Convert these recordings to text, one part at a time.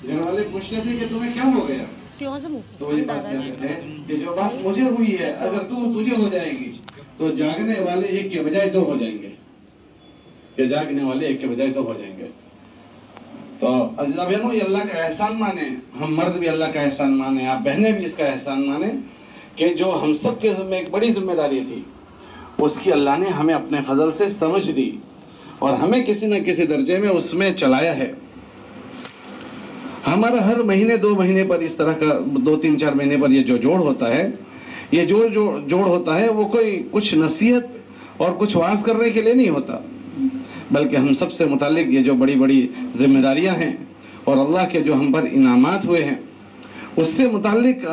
گھر والے پوچھتے تھے کہ تمہیں کیا ہو گیا، تو یہ بات کہتے ہیں کہ جو بات مجھے ہوئی ہے اگر تجھے ہو جائے گی تو جاگنے والے ایک کے بجائے دو ہو جائیں گے، کہ جاگنے والے ایک کے بجائے دو ہو جائیں گے۔ تو عزیزہ بہنوں، یہ اللہ کا احسان مانیں، ہم مرد بھی اللہ کا احسان مانیں، آپ بہنیں بھی اس کا احسان مانیں کہ جو ہم سب کے ذمہ ایک بڑی ذمہ داری تھی اس کی اللہ نے ہمیں اپنے فضل سے سمجھ دی اور ہمیں کسی نہ کسی درجے میں اس میں چلایا ہے۔ ہمارا ہر مہینے 2 مہینے پر اس طرح کا 2-3 4 مہینے پر یہ جو جوڑ ہوتا ہے، یہ جوڑ ہوتا ہے وہ کوئی کچھ نصیحت اور کچھ واعظ کرنے کے لیے نہیں ہوتا، بلکہ ہم سب سے متعلق یہ جو بڑی بڑی ذمہ داریاں ہیں اور اللہ کے جو ہم پر انعامات ہوئے ہیں اس سے متعلق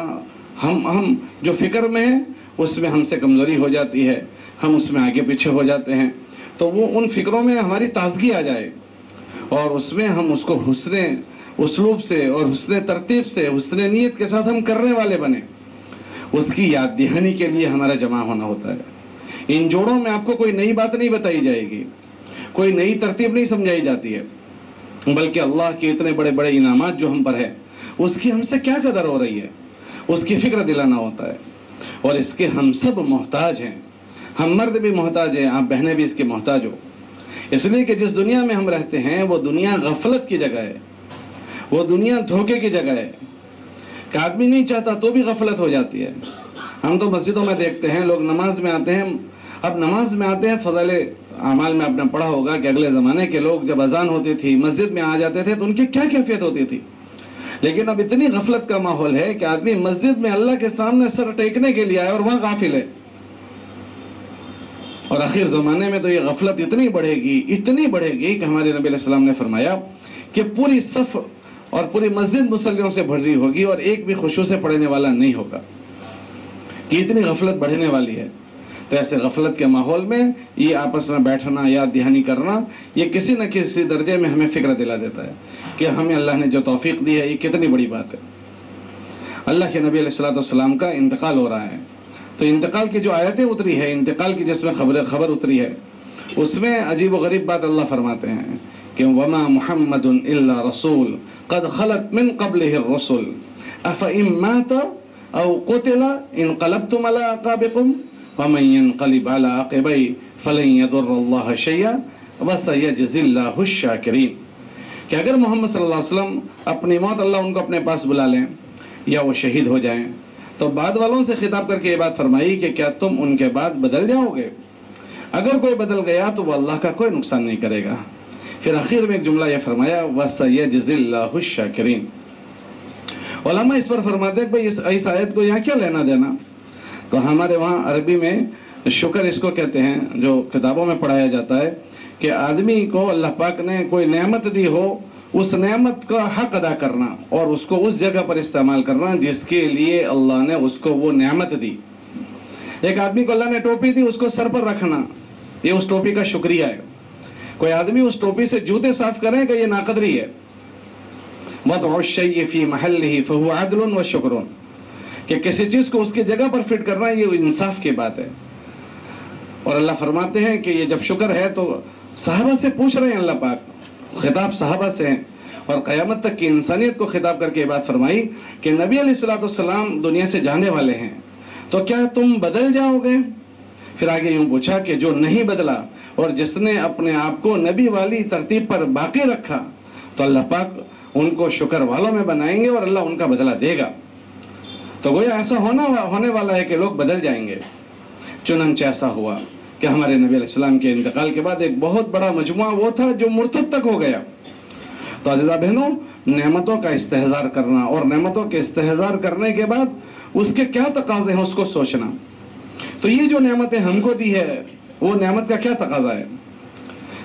ہم جو فکر میں ہیں اس میں ہم سے کمزوری ہو جاتی ہے، ہم اس میں آگے پیچھے ہو جاتے ہیں، تو وہ ان فکروں میں ہماری تازگی آ جائے اور اس میں ہم اس کو حسن اسلوب سے اور حسن ترتیب سے حسن نیت کے ساتھ ہم کرنے والے بنے، اس کی یاد دہانی کے لیے ہمارا جمع ہونا ہوتا ہے۔ ان جوڑوں میں آپ کو کوئی نئی بات نہیں بتائی جائے گی، کوئی نئی ترتیب نہیں سمجھائی جاتی ہے، بلکہ اللہ کے اتنے بڑے بڑے انعامات جو ہم پر ہے اس کی ہم سے کیا قدر ہو رہی ہے اس کی فکر دلانا ہوتا ہے، اور اس کے ہم سب محتاج ہیں، ہم مرد بھی محتاج ہیں، آپ بہنیں بھی اس کے محتاج ہو، اس لیے کہ جس دنیا میں ہم رہتے ہیں وہ دنیا غفلت کی جگہ ہے، وہ دنیا دھوکے کی جگہ ہے کہ آدمی نہیں چاہتا تو بھی غفلت ہو جاتی ہے۔ ہم تو مسجدوں میں دیکھتے ہیں لوگ نماز میں آتے ہیں، اب نماز میں آتے ہیں، فضائل اعمال میں آپ نے پڑھا ہوگا کہ اگلے زمانے کے لوگ جب اذان ہوتی تھی مسجد میں آ جاتے تھے تو ان کی کیا کیفیت ہوتی تھی، لیکن اب اتنی غفلت کا ماحول ہے کہ آدمی مسجد میں اللہ کے سامنے سر ٹیکنے کے لیے آئے اور وہاں غافل ہے، اور آخر زمانے میں تو یہ غفلت اتنی بڑھے گی کہ ہمارے نبی علیہ السلام نے فرمایا کہ پوری صف اور پوری مسجد مصلیوں سے بھری ہوگی اور ایک بھی خشوع سے پڑھنے والا نہیں ہوگا، کہ اتنی غفلت بڑھنے والی ہے۔ تو ایسے غفلت کے ماحول میں یہ آپس میں بیٹھنا، یاد دہانی کرنا، یہ کسی نہ کسی درجے میں ہمیں فکر دلا دیتا ہے کہ ہمیں اللہ نے جو توفیق دی ہے یہ کتنی بڑی بات ہے۔ اللہ کے نبی علیہ السلام کا انتقال ہو رہا ہے، تو انتقال کی جو آیتیں اتری ہے، انتقال کی جس میں خبر اتری ہے، اس میں عجیب و غریب بات اللہ فرماتے ہیں کہ وَمَا مُحَمَّدٌ إِلَّا رَسُولٌ قَدْ خَلَتْ مِن قَبْلِهِ الرُّسُلُ أَفَإِن مَاتَ أَوْ قُتِلَ انقلبتم على أعقابكم وَمَن ينقلب على عقبيه فلن يضر الله شيئا وسيجزي الله الشاكرين، کہ اگر محمد صلی اللہ علیہ وسلم اپنی موت اللہ ان کو اپنے پاس بلا لیں یا وہ شہید ہو جائیں تو بعد والوں سے خطاب کر کے یہ بات فرمائی کہ کیا تم ان کے بعد بدل جاؤ گے؟ اگر کوئی بدل گیا تو وہ اللہ کا کوئی نقصان نہیں کرے گا۔ پھر آخر میں ایک جملہ یہ فرمایا وَسَيَجْزِي اللَّهُ الشَّاكِرِينَ۔ علماء اس پر فرماتے ہیں کہ بھئی اس آیت کو یہاں کیا لینا دینا؟ تو ہمارے وہاں عربی میں شکر اس کو کہتے ہیں، جو کتابوں میں پڑھایا جاتا ہے کہ آدمی کو اللہ پاک نے کوئی نعمت دی ہو، اس نعمت کا حق ادا کرنا اور اس کو اس جگہ پر استعمال کرنا جس کے لیے اللہ نے اس کو وہ نعمت دی۔ ایک آدمی کو اللہ نے ٹوپی دی، اس کو سر پر رکھنا، یہ اس ٹوپی کا شکریہ ہے۔ کوئی آدمی اس ٹوپی سے جوتے صاف کرے کہ یہ ناقدری ہے۔ وَضْعُ الشَّيْءِ فِي مَحَلِّهِ فَهُوَ عَدْلٌ وَشُكْرٌ، کہ کسی چیز کو اس کی جگہ پر فٹ کرنا یہ انصاف کی بات ہے۔ اور اللہ فرماتے ہیں کہ یہ جب شکر ہے تو صحابہ سے پوچھ رہے ہیں، اللہ پاک خطاب صحابہ سے ہیں اور قیامت تک کی انسانیت کو خطاب کر کے یہ بات فرمائی کہ نبی علیہ السلام دنیا سے جانے والے ہیں تو کیا تم بدل جاؤ گے؟ پھر آگے یوں پوچھا کہ جو نہیں بدلا اور جس نے اپنے آپ کو نبی والی ترتیب پر باقی رکھا تو اللہ پاک ان کو شکر والوں میں بنائیں گے اور اللہ ان کا بدلہ دے گا۔ تو گویا ایسا ہونے والا ہے کہ لوگ بدل جائیں گے۔ چنانچہ ایسا ہوا کہ ہمارے نبی علیہ السلام کے انتقال کے بعد ایک بہت بڑا مجموعہ وہ تھا جو مرتد تک ہو گیا۔ تو عزیزہ بہنوں، نعمتوں کا استحضار کرنا اور نعمتوں کے استحضار کرنے کے بعد اس کے کیا تقاضے ہیں اس کو سوچنا۔ تو یہ جو نعمتیں ہم کو دی ہے وہ نعمت کا کیا تقاضا ہے؟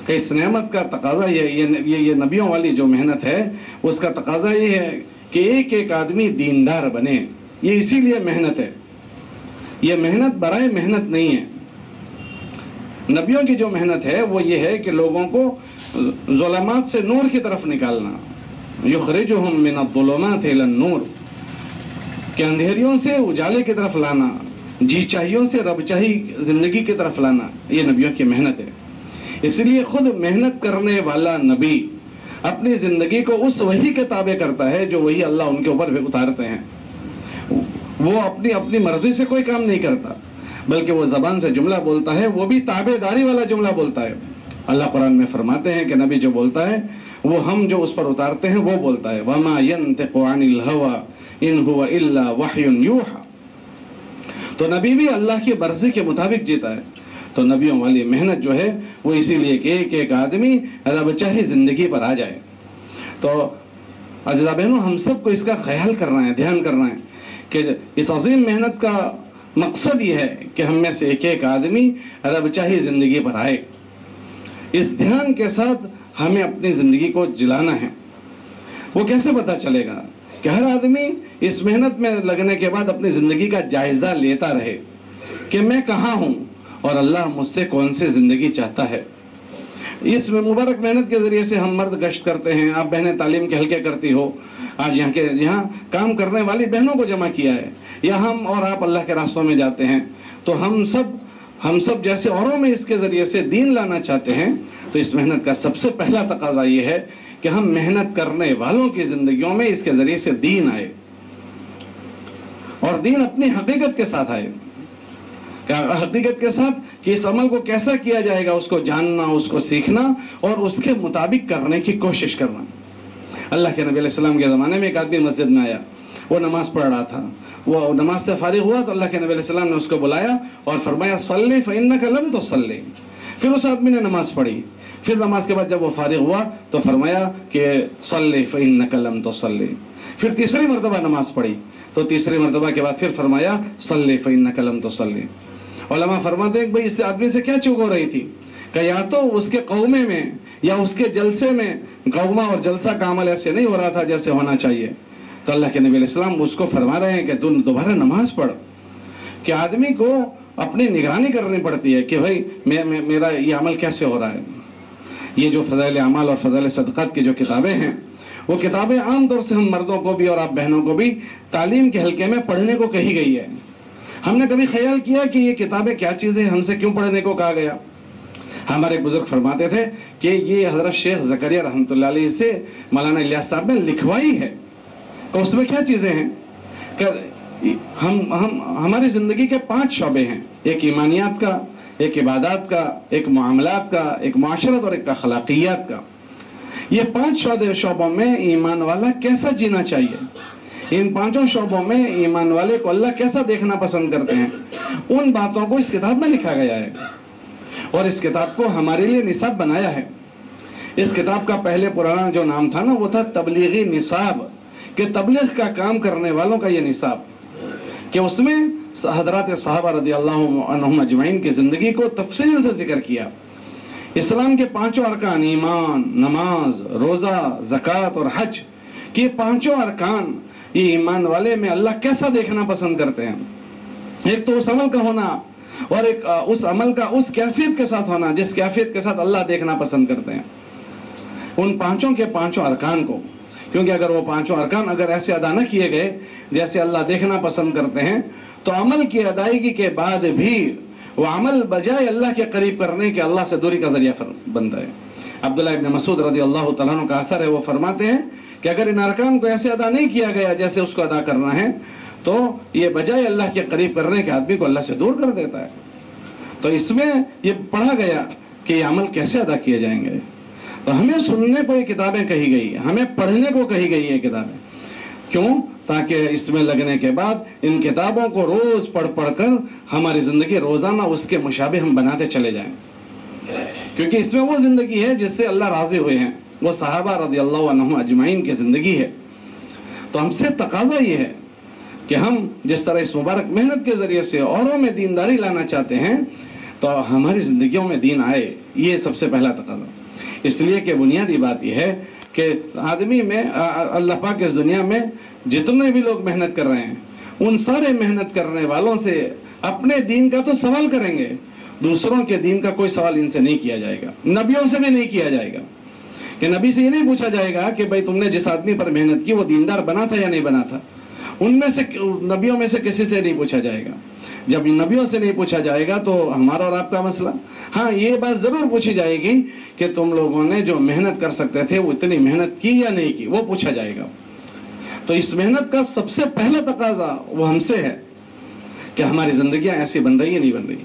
کہ اس نعمت کا تقاضا یہ نبیوں والی جو محنت ہے اس کا تقاضا یہ ہے کہ ایک ایک آدمی دیندار بنے۔ یہ اسی لیے محنت ہے، یہ محنت برائے محنت نہیں ہے۔ نبیوں کی جو محنت ہے وہ یہ ہے کہ لوگوں کو ظلمات سے نور کی طرف نکالنا، یخرجہم من الظلمات الی النور، کہ اندھیریوں سے اجالے کی طرف لانا، جی چاہیوں سے رب چاہی زندگی کی طرف لانا، یہ نبیوں کی محنت ہے۔ اس لیے خود محنت کرنے والا نبی اپنی زندگی کو اس وحی کے تابع کرتا ہے جو وہی اللہ ان کے اوپر بھی اتارتے ہیں. وہ اپنی مرضی سے کوئی کام نہیں کرتا، بلکہ وہ زبان سے جملہ بولتا ہے، وہ بھی تابع داری والا جملہ بولتا ہے. اللہ قرآن میں فرماتے ہیں کہ نبی جو بولتا ہے وہ ہم جو اس پر اتارتے ہیں وہ بولتا ہے. وَمَا يَنْتِقُ عَنِ الْهَوَىٰ إِنْ هُوَ إِلَّا وَحْيٌ يُوحَىٰ. تو نبی بھی اللہ کی مرضی کے مطابق جیتا ہے. تو نبیوں والی محنت جو ہے وہ اسی لیے کہ ایک ایک آدمی رب چاہی زندگی پر آ جائے. تو عزیزہ بہنوں، ہم سب کو اس کا خیال کرنا ہے، دھیان کرنا ہے کہ اس عظیم محنت کا مقصد یہ ہے کہ ہم میں سے ایک ایک آدمی رب چاہی زندگی پر آئے. اس دھیان کے ساتھ ہمیں اپنی زندگی کو جلانا ہے. وہ کیسے پتہ چلے گا؟ کہ ہر آدمی اس محنت میں لگنے کے بعد اپنی زندگی کا جائزہ لیتا رہے کہ میں کہاں ہوں اور اللہ مجھ سے کون سی زندگی چاہتا ہے. اس مبارک محنت کے ذریعے سے ہم مرد گشت کرتے ہیں، آپ بہنیں تعلیم کے حلقے کرتی ہو، آج یہاں کام کرنے والی بہنوں کو جمع کیا ہے، یا ہم اور آپ اللہ کے راستوں میں جاتے ہیں. تو ہم سب جیسے اوروں میں اس کے ذریعے سے دین لانا چاہتے ہیں. تو اس محنت کا سب سے پہلا تقاضا یہ ہے کہ ہم محنت کرنے والوں کی زندگیوں میں اس کے ذریعے سے دین آئے، اور دین اپنی حقیقت کے ساتھ آئے. حقیقت کے ساتھ کہ اس عمل کو کیسا کیا جائے گا، اس کو جاننا، اس کو سیکھنا اور اس کے مطابق کرنے کی کوشش کرنا. اللہ کے نبی علیہ السلام کے زمانے میں ایک آدمی مسجد میں آیا، وہ نماز پڑھ رہا تھا. وہ نماز سے فارغ ہوا تو اللہ کے نبی علیہ السلام نے اس کو بلایا اور فرمایا صلی فإنک لم تصلی. پھر اس آدمی نے نماز پڑھی. پھر نماز کے بعد جب وہ فارغ ہوا تو فرمایا کہ صلی فإنک لم تصلی. پھر تیسری مرتبہ نماز پڑھی تو تیسری مرتبہ کے بعد پھر فرمایا صلی فإنک لم تصلی. علماء فرماتے ہیں کہ بھئی اس آدمی سے کیا چوک ہو رہی تھی؟ کہ یا تو اس کے قومے میں یا اس کے جلسے میں قومہ اور جلسہ کا عمل ایسے نہیں ہو رہا تھا جیسے ہونا چاہیے. تو اللہ کے نبی علیہ السلام اس کو فرما رہے ہیں کہ تم دوبارہ نماز پڑھ. کہ آدمی کو اپنی نگرانی کرنی پڑتی ہے کہ بھئی میرا یہ عمل کیسے ہو رہا ہے. یہ جو فضائل اعمال اور فضائل صدقات کی جو کتابیں ہیں، وہ کتابیں عام طور سے ہم مردوں کو بھی اور آپ بہنوں کو بھی تعلیم کے حلقے میں پڑھنے کو کہی گئی ہے. ہم نے کبھی خیال کیا کہ یہ کتابیں کیا چیزیں ہم سے کیوں پڑھنے کو کہا گیا؟ ہمارے بزرگ فرماتے تھے کہ یہ حضرت شیخ زکریا رحمۃ اللہ علیہ سے مولانا الیاس صاحب نے لکھوائی ہے. کہ اس میں کیا چیزیں ہیں؟ کہ ہماری زندگی کے 5 شعبے ہیں. ایک ایمانیات کا، ایک عبادات کا، ایک معاملات کا، ایک معاشرت اور ایک اخلاقیات کا. یہ 5 شعبوں میں ایمان والا کیسا جینا چاہیے، ان 5 شعبوں میں ایمان والے کو اللہ کیسا دیکھنا پسند کرتے ہیں، ان باتوں کو اس کتاب میں لکھا گیا ہے. اور اس کتاب کو ہمارے لیے نصاب بنایا ہے. اس کتاب کا پہلے پرانا جو نام تھا نا، وہ تھا تبلیغی نصاب، کہ تبلیغ کا کام کرنے والوں کا یہ نصاب. کہ اس میں حضرات صحابہ رضی اللہ عنہم اجمعین کی زندگی کو تفصیل سے ذکر کیا. اسلام کے 5 ارکان، ایمان، نماز، روزہ، زکوٰۃ اور حج، کہ یہ 5 ارکان یہ ایمان والے میں اللہ کیسا دیکھنا پسند کرتے ہیں. ایک تو اس عمل کا ہونا، اور ایک اس عمل کا اس کیفیت کے ساتھ ہونا جس کیفیت کے ساتھ اللہ دیکھنا پسند کرتے ہیں. ان 5 کے 5 ارکان کو، کیونکہ اگر وہ 5 ارکان اگر ایسے ادا نہ کیے گئے جیسے اللہ دیکھنا پسند کرتے ہیں، تو عمل کی ادائیگی کے بعد بھی وہ عمل بجائے اللہ کے قریب کرنے کے اللہ سے دوری کا ذریعہ بنتا ہے. عبداللہ ابن مسعود رضی اللہ تعالیٰ عنہ کا اثر ہے، وہ فرماتے ہیں کہ اگر ان ارکان کو ایسے ادا نہیں کیا گیا جیسے اس کو ادا کرنا ہے، تو یہ بجائے اللہ کے قریب کرنے کے آدمی کو اللہ سے دور کر دیتا ہے. تو اس میں یہ پڑھا گیا کہ یہ عمل کیسے ادا کیے جائیں گے. تو ہمیں سننے کو یہ کتابیں کہی گئی ہیں، ہمیں پڑھنے کو کہی گئی ہے کتابیں. کیوں؟ تاکہ اس میں لگنے کے بعد ان کتابوں کو روز پڑھ کر ہماری زندگی روزانہ اس کے مشابہ ہم بناتے چلے جائیں. کیونکہ اس میں وہ زندگی ہے جس سے اللہ راضی ہوئے ہیں، وہ صحابہ رضی اللہ عنہم اجمعین کی زندگی ہے. تو ہم سے تقاضا یہ ہے کہ ہم جس طرح اس مبارک محنت کے ذریعے سے اوروں میں دینداری لانا چاہتے ہیں، تو ہماری زندگیوں میں دین آئے. یہ سب سے پہلا تقاضا. اس لیے کہ بنیادی بات یہ ہے کہ آدمی میں اللہ پاک اس دنیا میں جتنے بھی لوگ محنت کر رہے ہیں، ان سارے محنت کرنے والوں سے اپنے دین کا تو سوال کریں گے، دوسروں کے دین کا کوئی سوال ان سے نہیں کیا جائے گا. نبیوں سے بھی نہیں کیا جائے گا. کہ نبی سے یہ نہیں پوچھا جائے گا کہ بھائی تم نے جس آدمی پر محنت کی وہ دیندار بنا تھا یا نہیں بنا تھا. ان میں سے نبیوں میں سے کسی سے نہیں پوچھا جائے گا. جب نبیوں سے نہیں پوچھا جائے گا تو ہمارا اور آپ کا مسئلہ. ہاں یہ بات ضرور پوچھی جائے گی کہ تم لوگوں نے جو محنت کر سکتے تھے وہ اتنی محنت کی یا نہیں کی, وہ پوچھا جائے گا. تو اس محنت کا سب سے پہلا تقاضا وہ ہم سے ہے کہ ہماری زندگیاں ایسی بن رہی ہے نہیں بن رہی.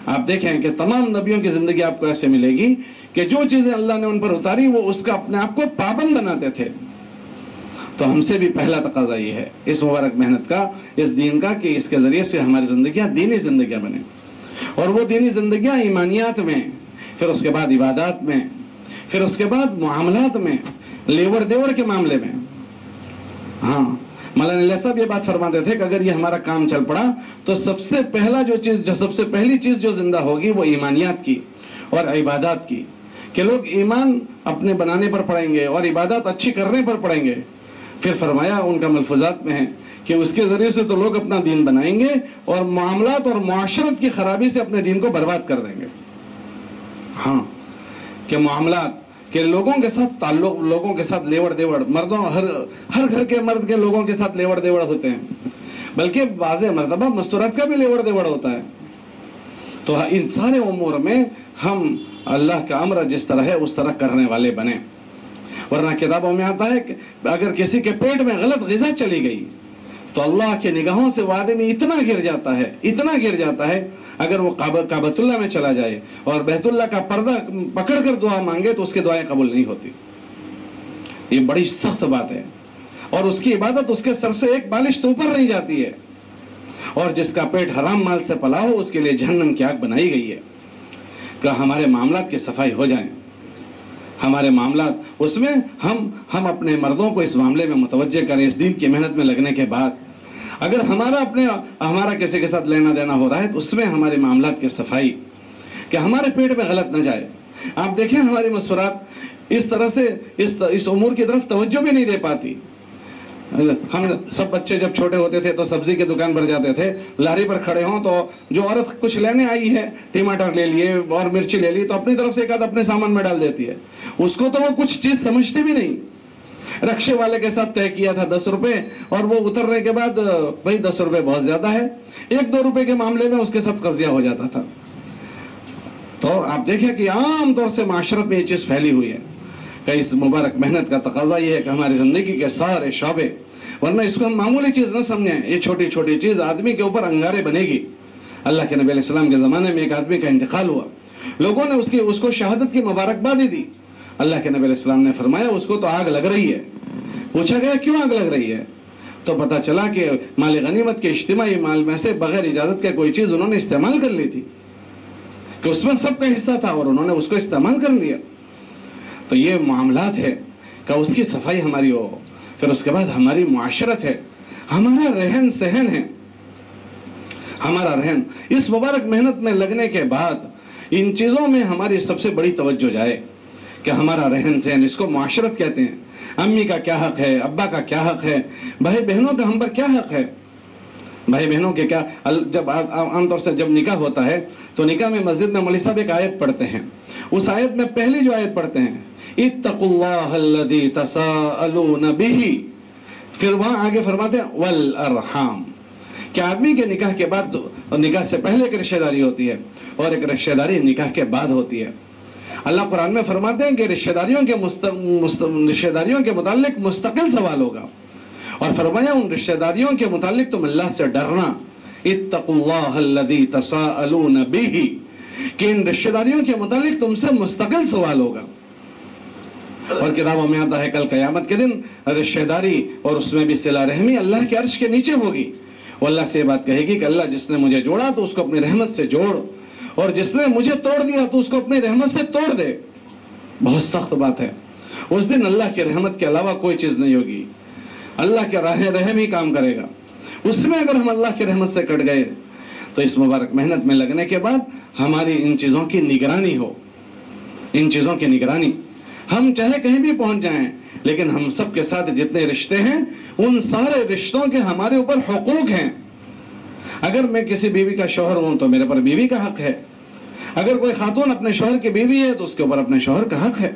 آپ دیکھیں کہ تمام نبیوں کی زندگی آپ کو ایسے ملے گی کہ جو چیزیں اللہ نے ان پر اتاری وہ اس کا اپنے آپ کو پابند بناتے تھے. تو ہم سے بھی پہلا تقاضا یہ ہے اس مبارک محنت کا, اس دین کا, کہ اس کے ذریعے سے ہماری زندگیاں دینی زندگیاں بنیں. اور وہ دینی زندگیاں ایمانیات میں, پھر اس کے بعد عبادات میں, پھر اس کے بعد معاملات میں, لیور دیور کے معاملے میں. ہاں مولانا علیہ صاحب یہ بات فرماتے تھے کہ اگر یہ ہمارا کام چل پڑا تو سب سے پہلی چیز جو زندہ ہوگی وہ ایمانیات کی اور عبادات کی, کہ لوگ ایمان اپنے بنانے پر پڑیں گے اور عبادات اچھی کرنے پر پڑیں گے. پھر فرمایا ان کا ملفوظات میں ہے کہ اس کے ذریعے سے تو لوگ اپنا دین بنائیں گے اور معاملات اور معاشرت کی خرابی سے اپنے دین کو برباد کر دیں گے. ہاں کہ معاملات کہ لوگوں کے ساتھ تعلق, لوگوں کے ساتھ لیوڑ دیوڑ, مردوں ہر گھر کے مرد کے لوگوں کے ساتھ لیوڑ دیوڑ ہوتے ہیں, بلکہ بعض مرتبہ مستورات کا بھی لیوڑ دیوڑ ہوتا ہے. تو ان سارے امور میں ہم اللہ کا امر جس طرح ہے اس طرح کرنے والے بنیں. ورنہ کتابوں میں آتا ہے کہ اگر کسی کے پیٹ میں غلط غذا چلی گئی تو اللہ کے نگاہوں سے وہ آدمی اتنا گر جاتا ہے اگر وہ کعبۃ اللہ میں چلا جائے اور بیت اللہ کا پردہ پکڑ کر دعا مانگے تو اس کی دعائیں قبول نہیں ہوتی. یہ بڑی سخت بات ہے. اور اس کی عبادت اس کے سر سے ایک بالش تو اوپر نہیں جاتی ہے. اور جس کا پیٹ حرام مال سے پلا ہو اس کے لیے جہنم کی آگ بنائی گئی ہے. کہ ہمارے معاملات کی صفائی ہو جائیں, ہمارے معاملات اس میں ہم اپنے مردوں کو اس معاملے میں متوجہ کریں. اس دین کی محنت میں لگنے کے بعد اگر ہمارا کسی کے ساتھ لینا دینا ہو رہا ہے تو اس میں ہمارے معاملات کی صفائی, کہ ہمارے پیٹ میں غلط نہ جائے. آپ دیکھیں ہماری مسورات اس طرح سے اس امور کی طرف توجہ بھی نہیں دے پاتی. ہم سب بچے جب چھوٹے ہوتے تھے تو سبزی کی دکان پر جاتے تھے, لاری پر کھڑے ہوں تو جو عورت کچھ لینے آئی ہے, ٹماٹر لے لیے اور مرچی لے لی, تو اپنی طرف سے ایک آدھ اپنے سامان میں ڈال دیتی ہے. اس کو تو وہ کچھ چیز سمجھتے بھی نہیں. رکشے والے کے ساتھ طے کیا تھا 10 روپے, اور وہ اترنے کے بعد بھائی 10 روپے بہت زیادہ ہے, 1-2 روپے کے معاملے میں اس کے ساتھ قضیہ ہو جاتا تھا. تو آپ دیکھیں کہ عام طور سے معاشرت میں یہ چیز پھیلی ہوئی ہے کہ اس مبارک محنت کا تقاضا یہ ہے کہ ہماری زندگی کے سارے شعبے, ورنہ اس کو ہم معمولی چیز نہ سمجھیں, یہ چھوٹی چھوٹی چیز آدمی کے اوپر انگارے بنے گی. اللہ کے نبی علیہ السلام کے زمانے میں ایک آدمی کا انتقال ہوا, لوگوں نے اس کو شہادت کی مبارکبادی دی. اللہ کے نبی علیہ السلام نے فرمایا اس کو تو آگ لگ رہی ہے. پوچھا گیا کیوں آگ لگ رہی ہے, تو پتا چلا کہ مال غنیمت کے اجتماعی مال میں سے بغیر اجازت کے کوئی چیز انہوں نے استعمال کر لی تھی, کہ اس میں سب کا حصہ تھا اور انہوں نے اس کو استعمال کر لیا. تو یہ معاملات ہے کہ اس کی صفائی ہماری ہو. پھر اس کے بعد ہماری معاشرت ہے, ہمارا رہن سہن ہے, ہمارا رہن. اس مبارک محنت میں لگنے کے بعد ان چیزوں میں ہماری سب سے بڑی توجہ جائے کہ ہمارا رہن سہن, اس کو معاشرت کہتے ہیں. امی کا کیا حق ہے, ابا کا کیا حق ہے, بھائی بہنوں کا ہم پر کیا حق ہے, بھائی بہنوں کے کیا. جب عام طور سے جب نکاح ہوتا ہے تو نکاح میں مسجد میں مولوی صاحب ایک آیت پڑھتے ہیں. اس آیت میں پہلی جو آیت پڑھتے ہیں اتقوا اللہ الذی تساءلون بہ, پھر وہاں آگے فرماتے ہیں والارحام, کہ آدمی کے نکاح کے بعد, نکاح سے پہلے ایک رشتہ داری ہوتی ہے اور ایک رشتہ داری نکاح کے بعد ہوتی ہے. اللہ قرآن میں فرماتے ہیں کہ رشتہ داریوں کے متعلق مستقل سوال ہوگا, اور فرمایا ان رشتہ داریوں کے متعلق تم اللہ سے ڈرنا. اتقوا اللہ الذی تساءلون بہ, کہ ان رشتہ داریوں کے متعلق تم سے مستقل سوال ہوگا. اور کتابوں میں آتا ہے کل قیامت کے دن رشتہ داری اور اس میں بھی صلہ رحمی اللہ کے عرش کے نیچے ہوگی. وہ اللہ سے یہ بات کہے گی کہ اللہ جس نے مجھے جوڑا تو اس کو اپنی رحمت سے جوڑ, اور جس نے مجھے توڑ دیا تو اس کو اپنی رحمت سے توڑ دے. بہت سخت بات ہے. اس دن اللہ کی رحمت کے علاوہ کوئی چیز نہیں ہوگی, اللہ کے رحم ہی کام کرے گا. اس میں اگر ہم اللہ کی رحمت سے کٹ گئے تو اس مبارک محنت میں لگنے کے بعد ہماری ان چیزوں کی نگرانی ہو, ان چیزوں کی نگرانی. ہم چاہے کہیں بھی پہنچ جائیں لیکن ہم سب کے ساتھ جتنے رشتے ہیں ان سارے رشتوں کے ہمارے اوپر حقوق ہیں. اگر میں کسی بیوی کا شوہر ہوں تو میرے پر بیوی کا حق ہے. اگر کوئی خاتون اپنے شوہر کی بیوی ہے تو اس کے اوپر اپنے شوہر کا حق ہے.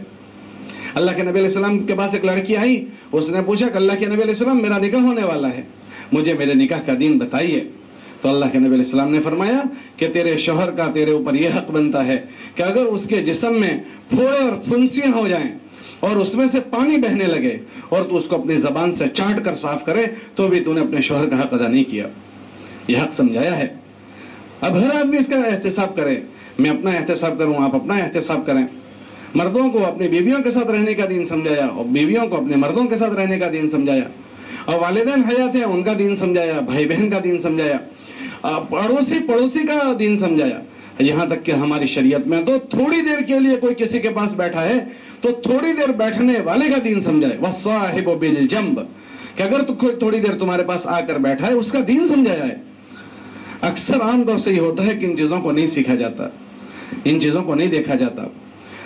اللہ کے نبی علیہ السلام کے پاس ایک لڑکی آئی، اس نے پوچھا کہ اللہ کے نبی علیہ السلام میرا نکاح ہونے والا ہے، مجھے میرے نکاح کا دین بتائیے۔ تو اللہ کے نبی علیہ السلام نے فرمایا کہ تیرے شوہر کا تیرے اوپر یہ حق بنتا ہے کہ اگر اس کے جسم میں پھوڑے اور پھنسیاں ہو جائیں اور اس میں سے پانی بہنے لگے اور تو اس کو اپنی زبان سے چاٹ کر صاف کرے تو بھی تو نے اپنے شوہر کا حق ادا نہیں کیا۔ یہ حق سمجھایا ہے۔ اب ہر آدمی اس کا احتساب کرے، میں اپنا احتساب کروں، آپ اپنا احتساب کریں۔ مردوں کو اپنی بیویوں کے ساتھ رہنے کا دین سمجھایا اور بیویوں کو اپنے مردوں کے ساتھ رہنے کا دین سمجھایا، اور والدین حیات ہیں ان کا دین سمجھایا، بھائی بہن کا دین سمجھایا، پڑوسی کا دین سمجھایا، یہاں تک کہ ہماری شریعت میں تو تھوڑی دیر کے لیے کوئی کسی کے پاس بیٹھا ہے تو تھوڑی دیر بیٹھنے والے کا دین سمجھائے، وَالصَّاحِبُ بِالْجَنْبِ، کہ اگر تو تھوڑی دیر تمہارے پاس آ کر بیٹھا ہے اس کا دین سمجھایا ہے۔ اکثر عام طور سے یہ ہوتا ہے کہ ان چیزوں کو نہیں سیکھا جاتا، ان چیزوں کو نہیں دیکھا جاتا۔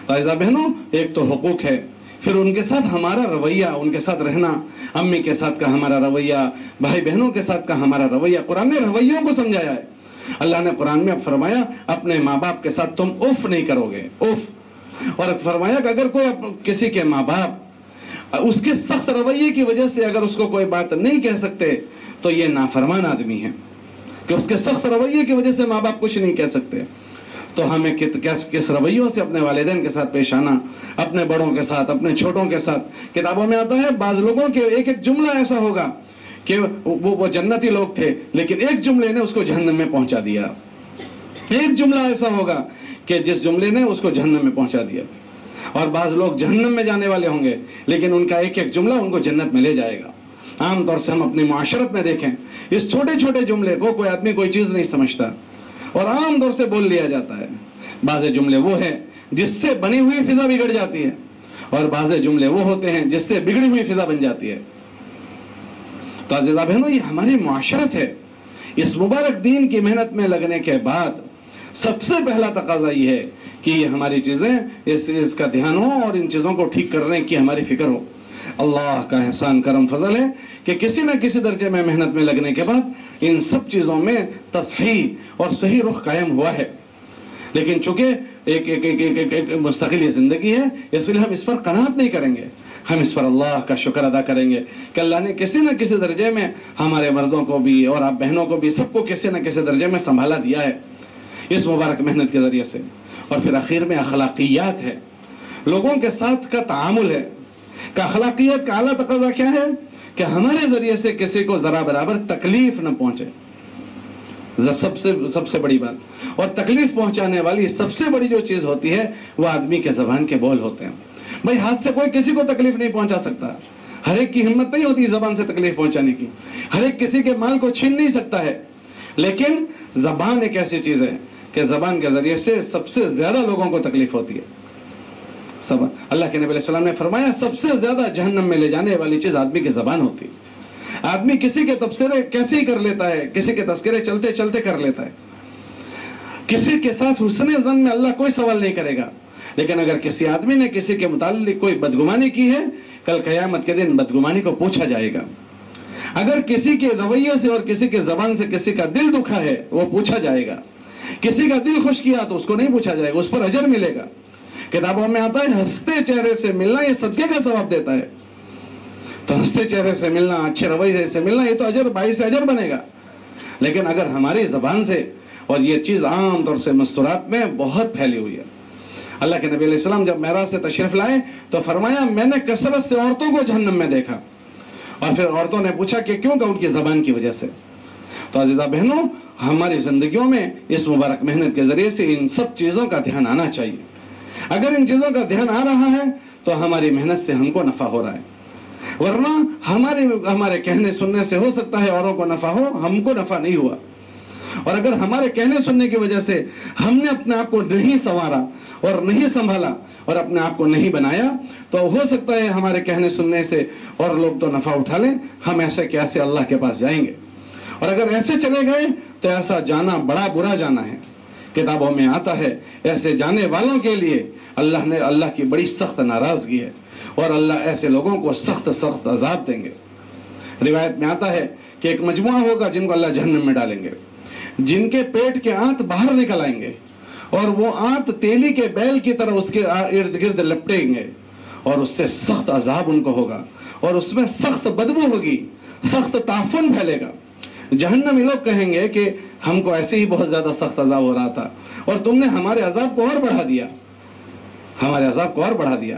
عزیزہ بہنوں، ایک تو حقوق ہے، پھر ان کے ساتھ ہمارا رویہ، ان کے ساتھ رہنا، امی کے ساتھ کا ہمارا رویہ، بھائی بہنوں کے ساتھ کا ہمارا رویہ۔ قرآن نے رویوں کو سمجھایا ہے۔ اللہ نے قرآن میں اب فرمایا اپنے ماں باپ کے ساتھ تم اف نہیں کرو گے، اف، اور فرمایا کہ اگر کوئی کسی کے ماں باپ اس کے سخت رویے کی وجہ سے اگر اس کو کوئی بات نہیں کہہ سکتے تو یہ نافرمان آدمی ہے، کہ اس کے سخت رویے کی وجہ سے ماں باپ کچھ نہیں کہہ سکتے۔ تو ہمیں کس رویوں سے اپنے والدین کے ساتھ پیش آنا، اپنے بڑوں کے ساتھ، اپنے چھوٹوں کے ساتھ۔ کتابوں میں آتا ہے بعض لوگوں کے ایک ایک جملہ ایسا ہوگا کہ وہ جنتی لوگ تھے لیکن ایک جملے نے اس کو جہنم میں پہنچا دیا۔ ایک جملہ ایسا ہوگا کہ جس جملے نے اس کو جہنم میں پہنچا دیا، اور بعض لوگ جہنم میں جانے والے ہوں گے لیکن ان کا ایک ایک جملہ ان کو جنت میں لے جائے گا۔ عام طور سے ہم اپنی معاشرت میں دیکھیں، اس چھوٹے چھوٹے جملے کو کوئی آدمی کوئی چیز نہیں سمجھتا اور عام طور سے بول لیا جاتا ہے۔ بعض جملے وہ ہیں جس سے بنی ہوئی فضا بگڑ جاتی ہے، اور بعض جملے وہ ہوتے ہیں جس سے بگڑی ہوئی فضا بن جاتی ہے۔ تو عزیزہ بہنوں، یہ ہماری معاشرت ہے۔ اس مبارک دین کی محنت میں لگنے کے بعد سب سے پہلا تقاضا یہ ہے کہ یہ ہماری چیزیں اس کا دھیان ہو اور ان چیزوں کو ٹھیک کرنے کی ہماری فکر ہو۔ اللہ کا احسان کرم فضل ہے کہ کسی نہ کسی درجے میں محنت میں لگنے کے بعد ان سب چیزوں میں تصحیح اور صحیح رخ قائم ہوا ہے۔ لیکن چونکہ ایک مستقل یہ زندگی ہے، اس لیے ہم اس پر قناعت نہیں کریں گے، ہم اس پر اللہ کا شکر ادا کریں گے کہ اللہ نے کسی نہ کسی درجے میں ہمارے مردوں کو بھی اور آپ بہنوں کو بھی سب کو کسی نہ کسی درجے میں سنبھالا دیا ہے اس مبارک محنت کے ذریعے سے۔ اور پھر آخر میں اخلاقیات ہے، لوگوں کے ساتھ کا تعامل ہے کہ اخلاقیات کا اعلیٰ تقاضا کیا ہے کہ ہمارے ذریعے سے کسی کو ذرا برابر تکلیف نہ پہنچے، سب سے بڑی بات۔ اور تکلیف پہنچانے والی سب سے بڑی جو چیز ہوتی ہے وہ آدمی کے زبان کے بول ہوتے ہیں۔ بھائی ہاتھ سے کوئی کسی کو تکلیف نہیں پہنچا سکتا، ہر ایک کی ہمت نہیں ہوتی زبان سے تکلیف پہنچانے کی، ہر ایک کسی کے مال کو چھین نہیں سکتا ہے، لیکن زبان ایک ایسی چیز ہے کہ زبان کے ذریعے سے سب سے زیادہ لوگوں کو تکلیف ہوتی ہے۔ اللہ کے نبی علیہ السلام نے فرمایا سب سے زیادہ جہنم میں لے جانے والی چیز آدمی کی زبان ہوتی ہے۔ آدمی کسی کے تبصرے کیسے ہی کر لیتا ہے، کسی کے تذکرے چلتے چلتے کر لیتا ہے، کسی کے ساتھ حسن ظن میں اللہ کوئی سوال نہیں کرے گا، لیکن اگر کسی آدمی نے کسی کے متعلق کوئی بدگمانی کی ہے، کل قیامت کے دن بدگمانی کو پوچھا جائے گا۔ اگر کسی کے رویے سے اور کسی کے زبان سے کسی کا دل دکھا ہے وہ پوچھا جائے گا، کسی کا دل خوش کیا تو اس کو نہیں پوچھا جائے گا، اس پر اجر ملے گا۔ کتابوں میں آتا ہے ہنستے چہرے سے ملنا یہ صدقے کا ثواب دیتا ہے، تو ہنستے چہرے سے ملنا، اچھے رویے سے ملنا یہ تو اجر باعث اجر بنے گا۔ لیکن اگر ہماری زبان سے، اور یہ چیز عام طور سے مستورات میں بہت پھیلی ہوئی ہے، اللہ کے نبی علیہ السلام جب معراج سے تشریف لائے تو فرمایا میں نے کثرت سے عورتوں کو جہنم میں دیکھا، اور پھر عورتوں نے پوچھا کہ کیوں؟ کہ ان کی زبان کی وجہ سے۔ تو عزیزہ بہنوں، ہماری زندگیوں میں اس مبارک محنت کے ذریعے سے ان سب چیزوں کا دھیان آنا چاہیے۔ اگر ان چیزوں کا دھیان آ رہا ہے تو ہماری محنت سے ہم کو نفع ہو رہا ہے، ورنہ ہمارے کہنے سننے سے ہو سکتا ہے اوروں کو نفع ہو، ہم کو نفع نہیں ہوا۔ اور اگر ہمارے کہنے سننے کی وجہ سے ہم نے اپنے آپ کو نہیں سنوارا اور نہیں سنبھالا اور اپنے آپ کو نہیں بنایا تو ہو سکتا ہے ہمارے کہنے سننے سے اور لوگ تو نفع اٹھا لیں، ہم ایسے کیسے اللہ کے پاس جائیں گے؟ اور اگر ایسے چلے گئے تو ایسا جانا بڑا برا جانا ہے۔ کتابوں میں آتا ہے ایسے جانے والوں کے لیے اللہ کی بڑی سخت ناراضگی ہے، اور اللہ ایسے لوگوں کو سخت سخت عذاب دیں گے۔ روایت میں آتا ہے کہ ایک مجموعہ ہوگا جن کو اللہ جہنم میں ڈالیں گے، جن کے پیٹ کے آنت باہر نکل آئیں گے، اور وہ آنت تیلی کے بیل کی طرح اس کے ارد گرد لپٹیں گے، اور اس سے سخت عذاب ان کو ہوگا، اور اس میں سخت بدبو ہوگی، سخت تعفن پھیلے گا۔ جہنمی لوگ کہیں گے کہ ہم کو ایسے ہی بہت زیادہ سخت عذاب ہو رہا تھا اور تم نے ہمارے عذاب کو اور بڑھا دیا، ہمارے عذاب کو اور بڑھا دیا،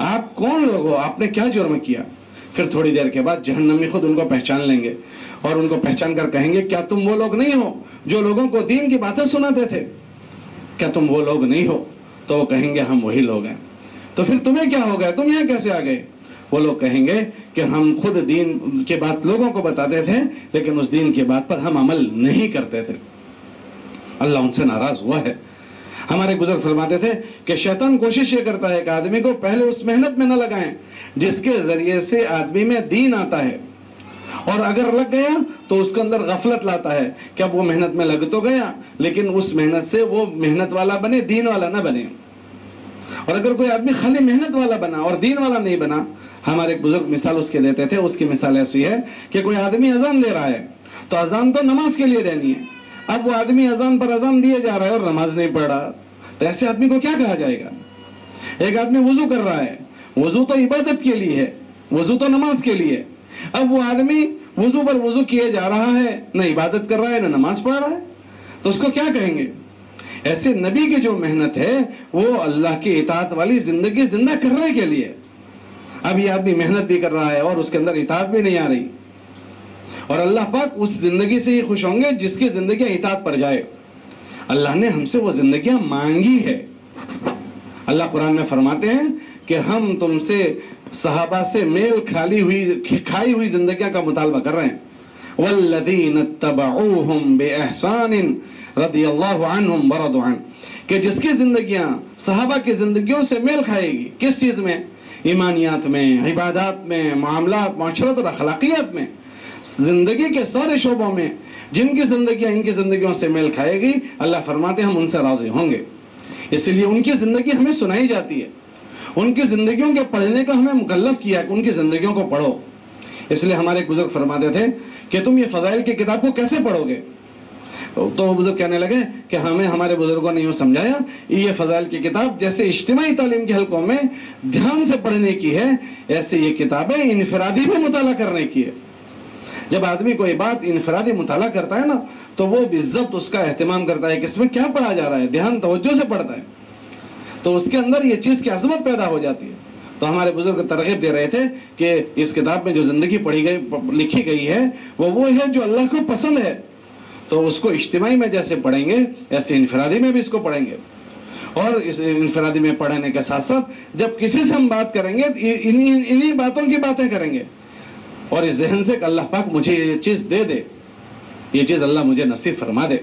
آپ کون لوگ ہو، آپ نے کیا جرم کیا؟ پھر تھوڑی دیر کے بعد جہنمی خود ان کو پہچان لیں گے اور ان کو پہچان کر کہیں گے کیا تم وہ لوگ نہیں ہو جو لوگوں کو دین کی باتیں سناتے تھے؟ کیا تم وہ لوگ نہیں ہو؟ تو وہ کہیں گے ہم وہی لوگ ہیں۔ تو پھر تمہیں کیا ہو گیا، تم یہاں کیسے آ گئے؟ وہ لوگ کہیں گے کہ ہم خود دین کی بات لوگوں کو بتاتے تھے لیکن اس دین کی بات پر ہم عمل نہیں کرتے تھے۔ اللہ ان سے ناراض ہوا ہے۔ ہمارے بزرگ فرماتے تھے کہ شیطان کوشش یہ کرتا ہے کہ آدمی کو پہلے اس محنت میں نہ لگائیں جس کے ذریعے سے آدمی میں دین آتا ہے، اور اگر لگ گیا تو اس کے اندر غفلت لاتا ہے کہ اب وہ محنت میں لگ تو گیا لیکن اس محنت سے وہ محنت والا بنے، دین والا نہ بنے۔ اور اگر کوئی آدمی خالی محنت والا بنا اور دین والا نہیں بنا، ہمارے ایک بزرگ مثال اس کے دیتے تھے، اس کی مثال ایسی ہے کہ کوئی آدمی اذان دے رہا ہے تو اذان تو نماز کے لیے دینی ہے، اب وہ آدمی اذان پر اذان دیے جا رہا ہے اور نماز نہیں پڑھ رہا، تو ایسے آدمی کو کیا کہا جائے گا؟ ایک آدمی وضو کر رہا ہے، وضو تو عبادت کے لیے ہے، وضو تو نماز کے لیے، اب وہ آدمی وضو پر وضو کیے جا رہا ہے، نہ عبادت کر رہا ہے نہ نماز پڑھ رہا ہے، تو اس کو کیا کہیں گے؟ ایسے نبی کی جو محنت ہے وہ اللہ کی اطاعت والی زندگی زندہ کرنے کے لیے، اب یہ آدمی محنت بھی کر رہا ہے اور اس کے اندر اطاعت بھی نہیں آ رہی، اور اللہ پاک اس زندگی سے ہی خوش ہوں گے جس کی زندگی اطاعت پر جائے۔ اللہ نے ہم سے وہ زندگیاں مانگی ہے۔ اللہ قرآن میں فرماتے ہیں کہ ہم تم سے صحابہ سے میل کھائی ہوئی زندگیاں کا مطالبہ کر رہے ہیں۔ والذین اتبعوہم بإحسان رضی اللہ عنہم ورضوا عنہ، کہ جس کی زندگیاں صحابہ کی زندگیوں سے میل کھائے گی، کس چیز میں؟ ایمانیات میں، عبادات میں، معاملات، معاشرت اور اخلاقیات میں، زندگی کے سارے شعبوں میں جن کی زندگیاں ان کی زندگیوں سے میل کھائے گی، اللہ فرماتے ہیں ہم ان سے راضی ہوں گے۔ اس لیے ان کی زندگی ہمیں سنائی جاتی ہے، ان کی زندگیوں کے پڑھنے کا ہمیں مکلف کیا کہ ان کی زندگیوں کو پڑھو۔ اس لیے ہمارے ایک بزرگ فرماتے تھے کہ تم یہ فضائل کی کتاب کو کیسے پڑھو گے؟ تو وہ بزرگ کہنے لگے کہ ہمیں ہمارے بزرگوں نے یوں سمجھایا، یہ فضائل کی کتاب جیسے اجتماعی تعلیم کے حلقوں میں دھیان سے پڑھنے کی ہے، ایسے یہ کتابیں انفرادی بھی مطالعہ کرنے کی ہے۔ جب آدمی کوئی بات انفرادی مطالعہ کرتا ہے نا تو وہ بالضبط اس کا اہتمام کرتا ہے کہ اس میں کیا پڑھا جا رہا ہے، دھیان توجہ سے پڑھتا ہے، تو اس کے اندر یہ چیز کی عظمت پیدا ہو جاتی ہے۔ تو ہمارے بزرگ ترغیب دے رہے تھے کہ اس کتاب میں جو زندگی لکھی گئی ہے وہ ہے جو اللہ کو پسند ہے، تو اس کو اجتماعی میں جیسے پڑھیں گے ایسے انفرادی میں بھی اس کو پڑھیں گے، اور اس انفرادی میں پڑھنے کے ساتھ ساتھ جب کسی سے ہم بات کریں گے انہی باتوں کی باتیں کریں گے، اور اس ذہن سے کہ اللہ پاک مجھے یہ چیز دے دے، یہ چیز اللہ مجھے نصیب فرما دے۔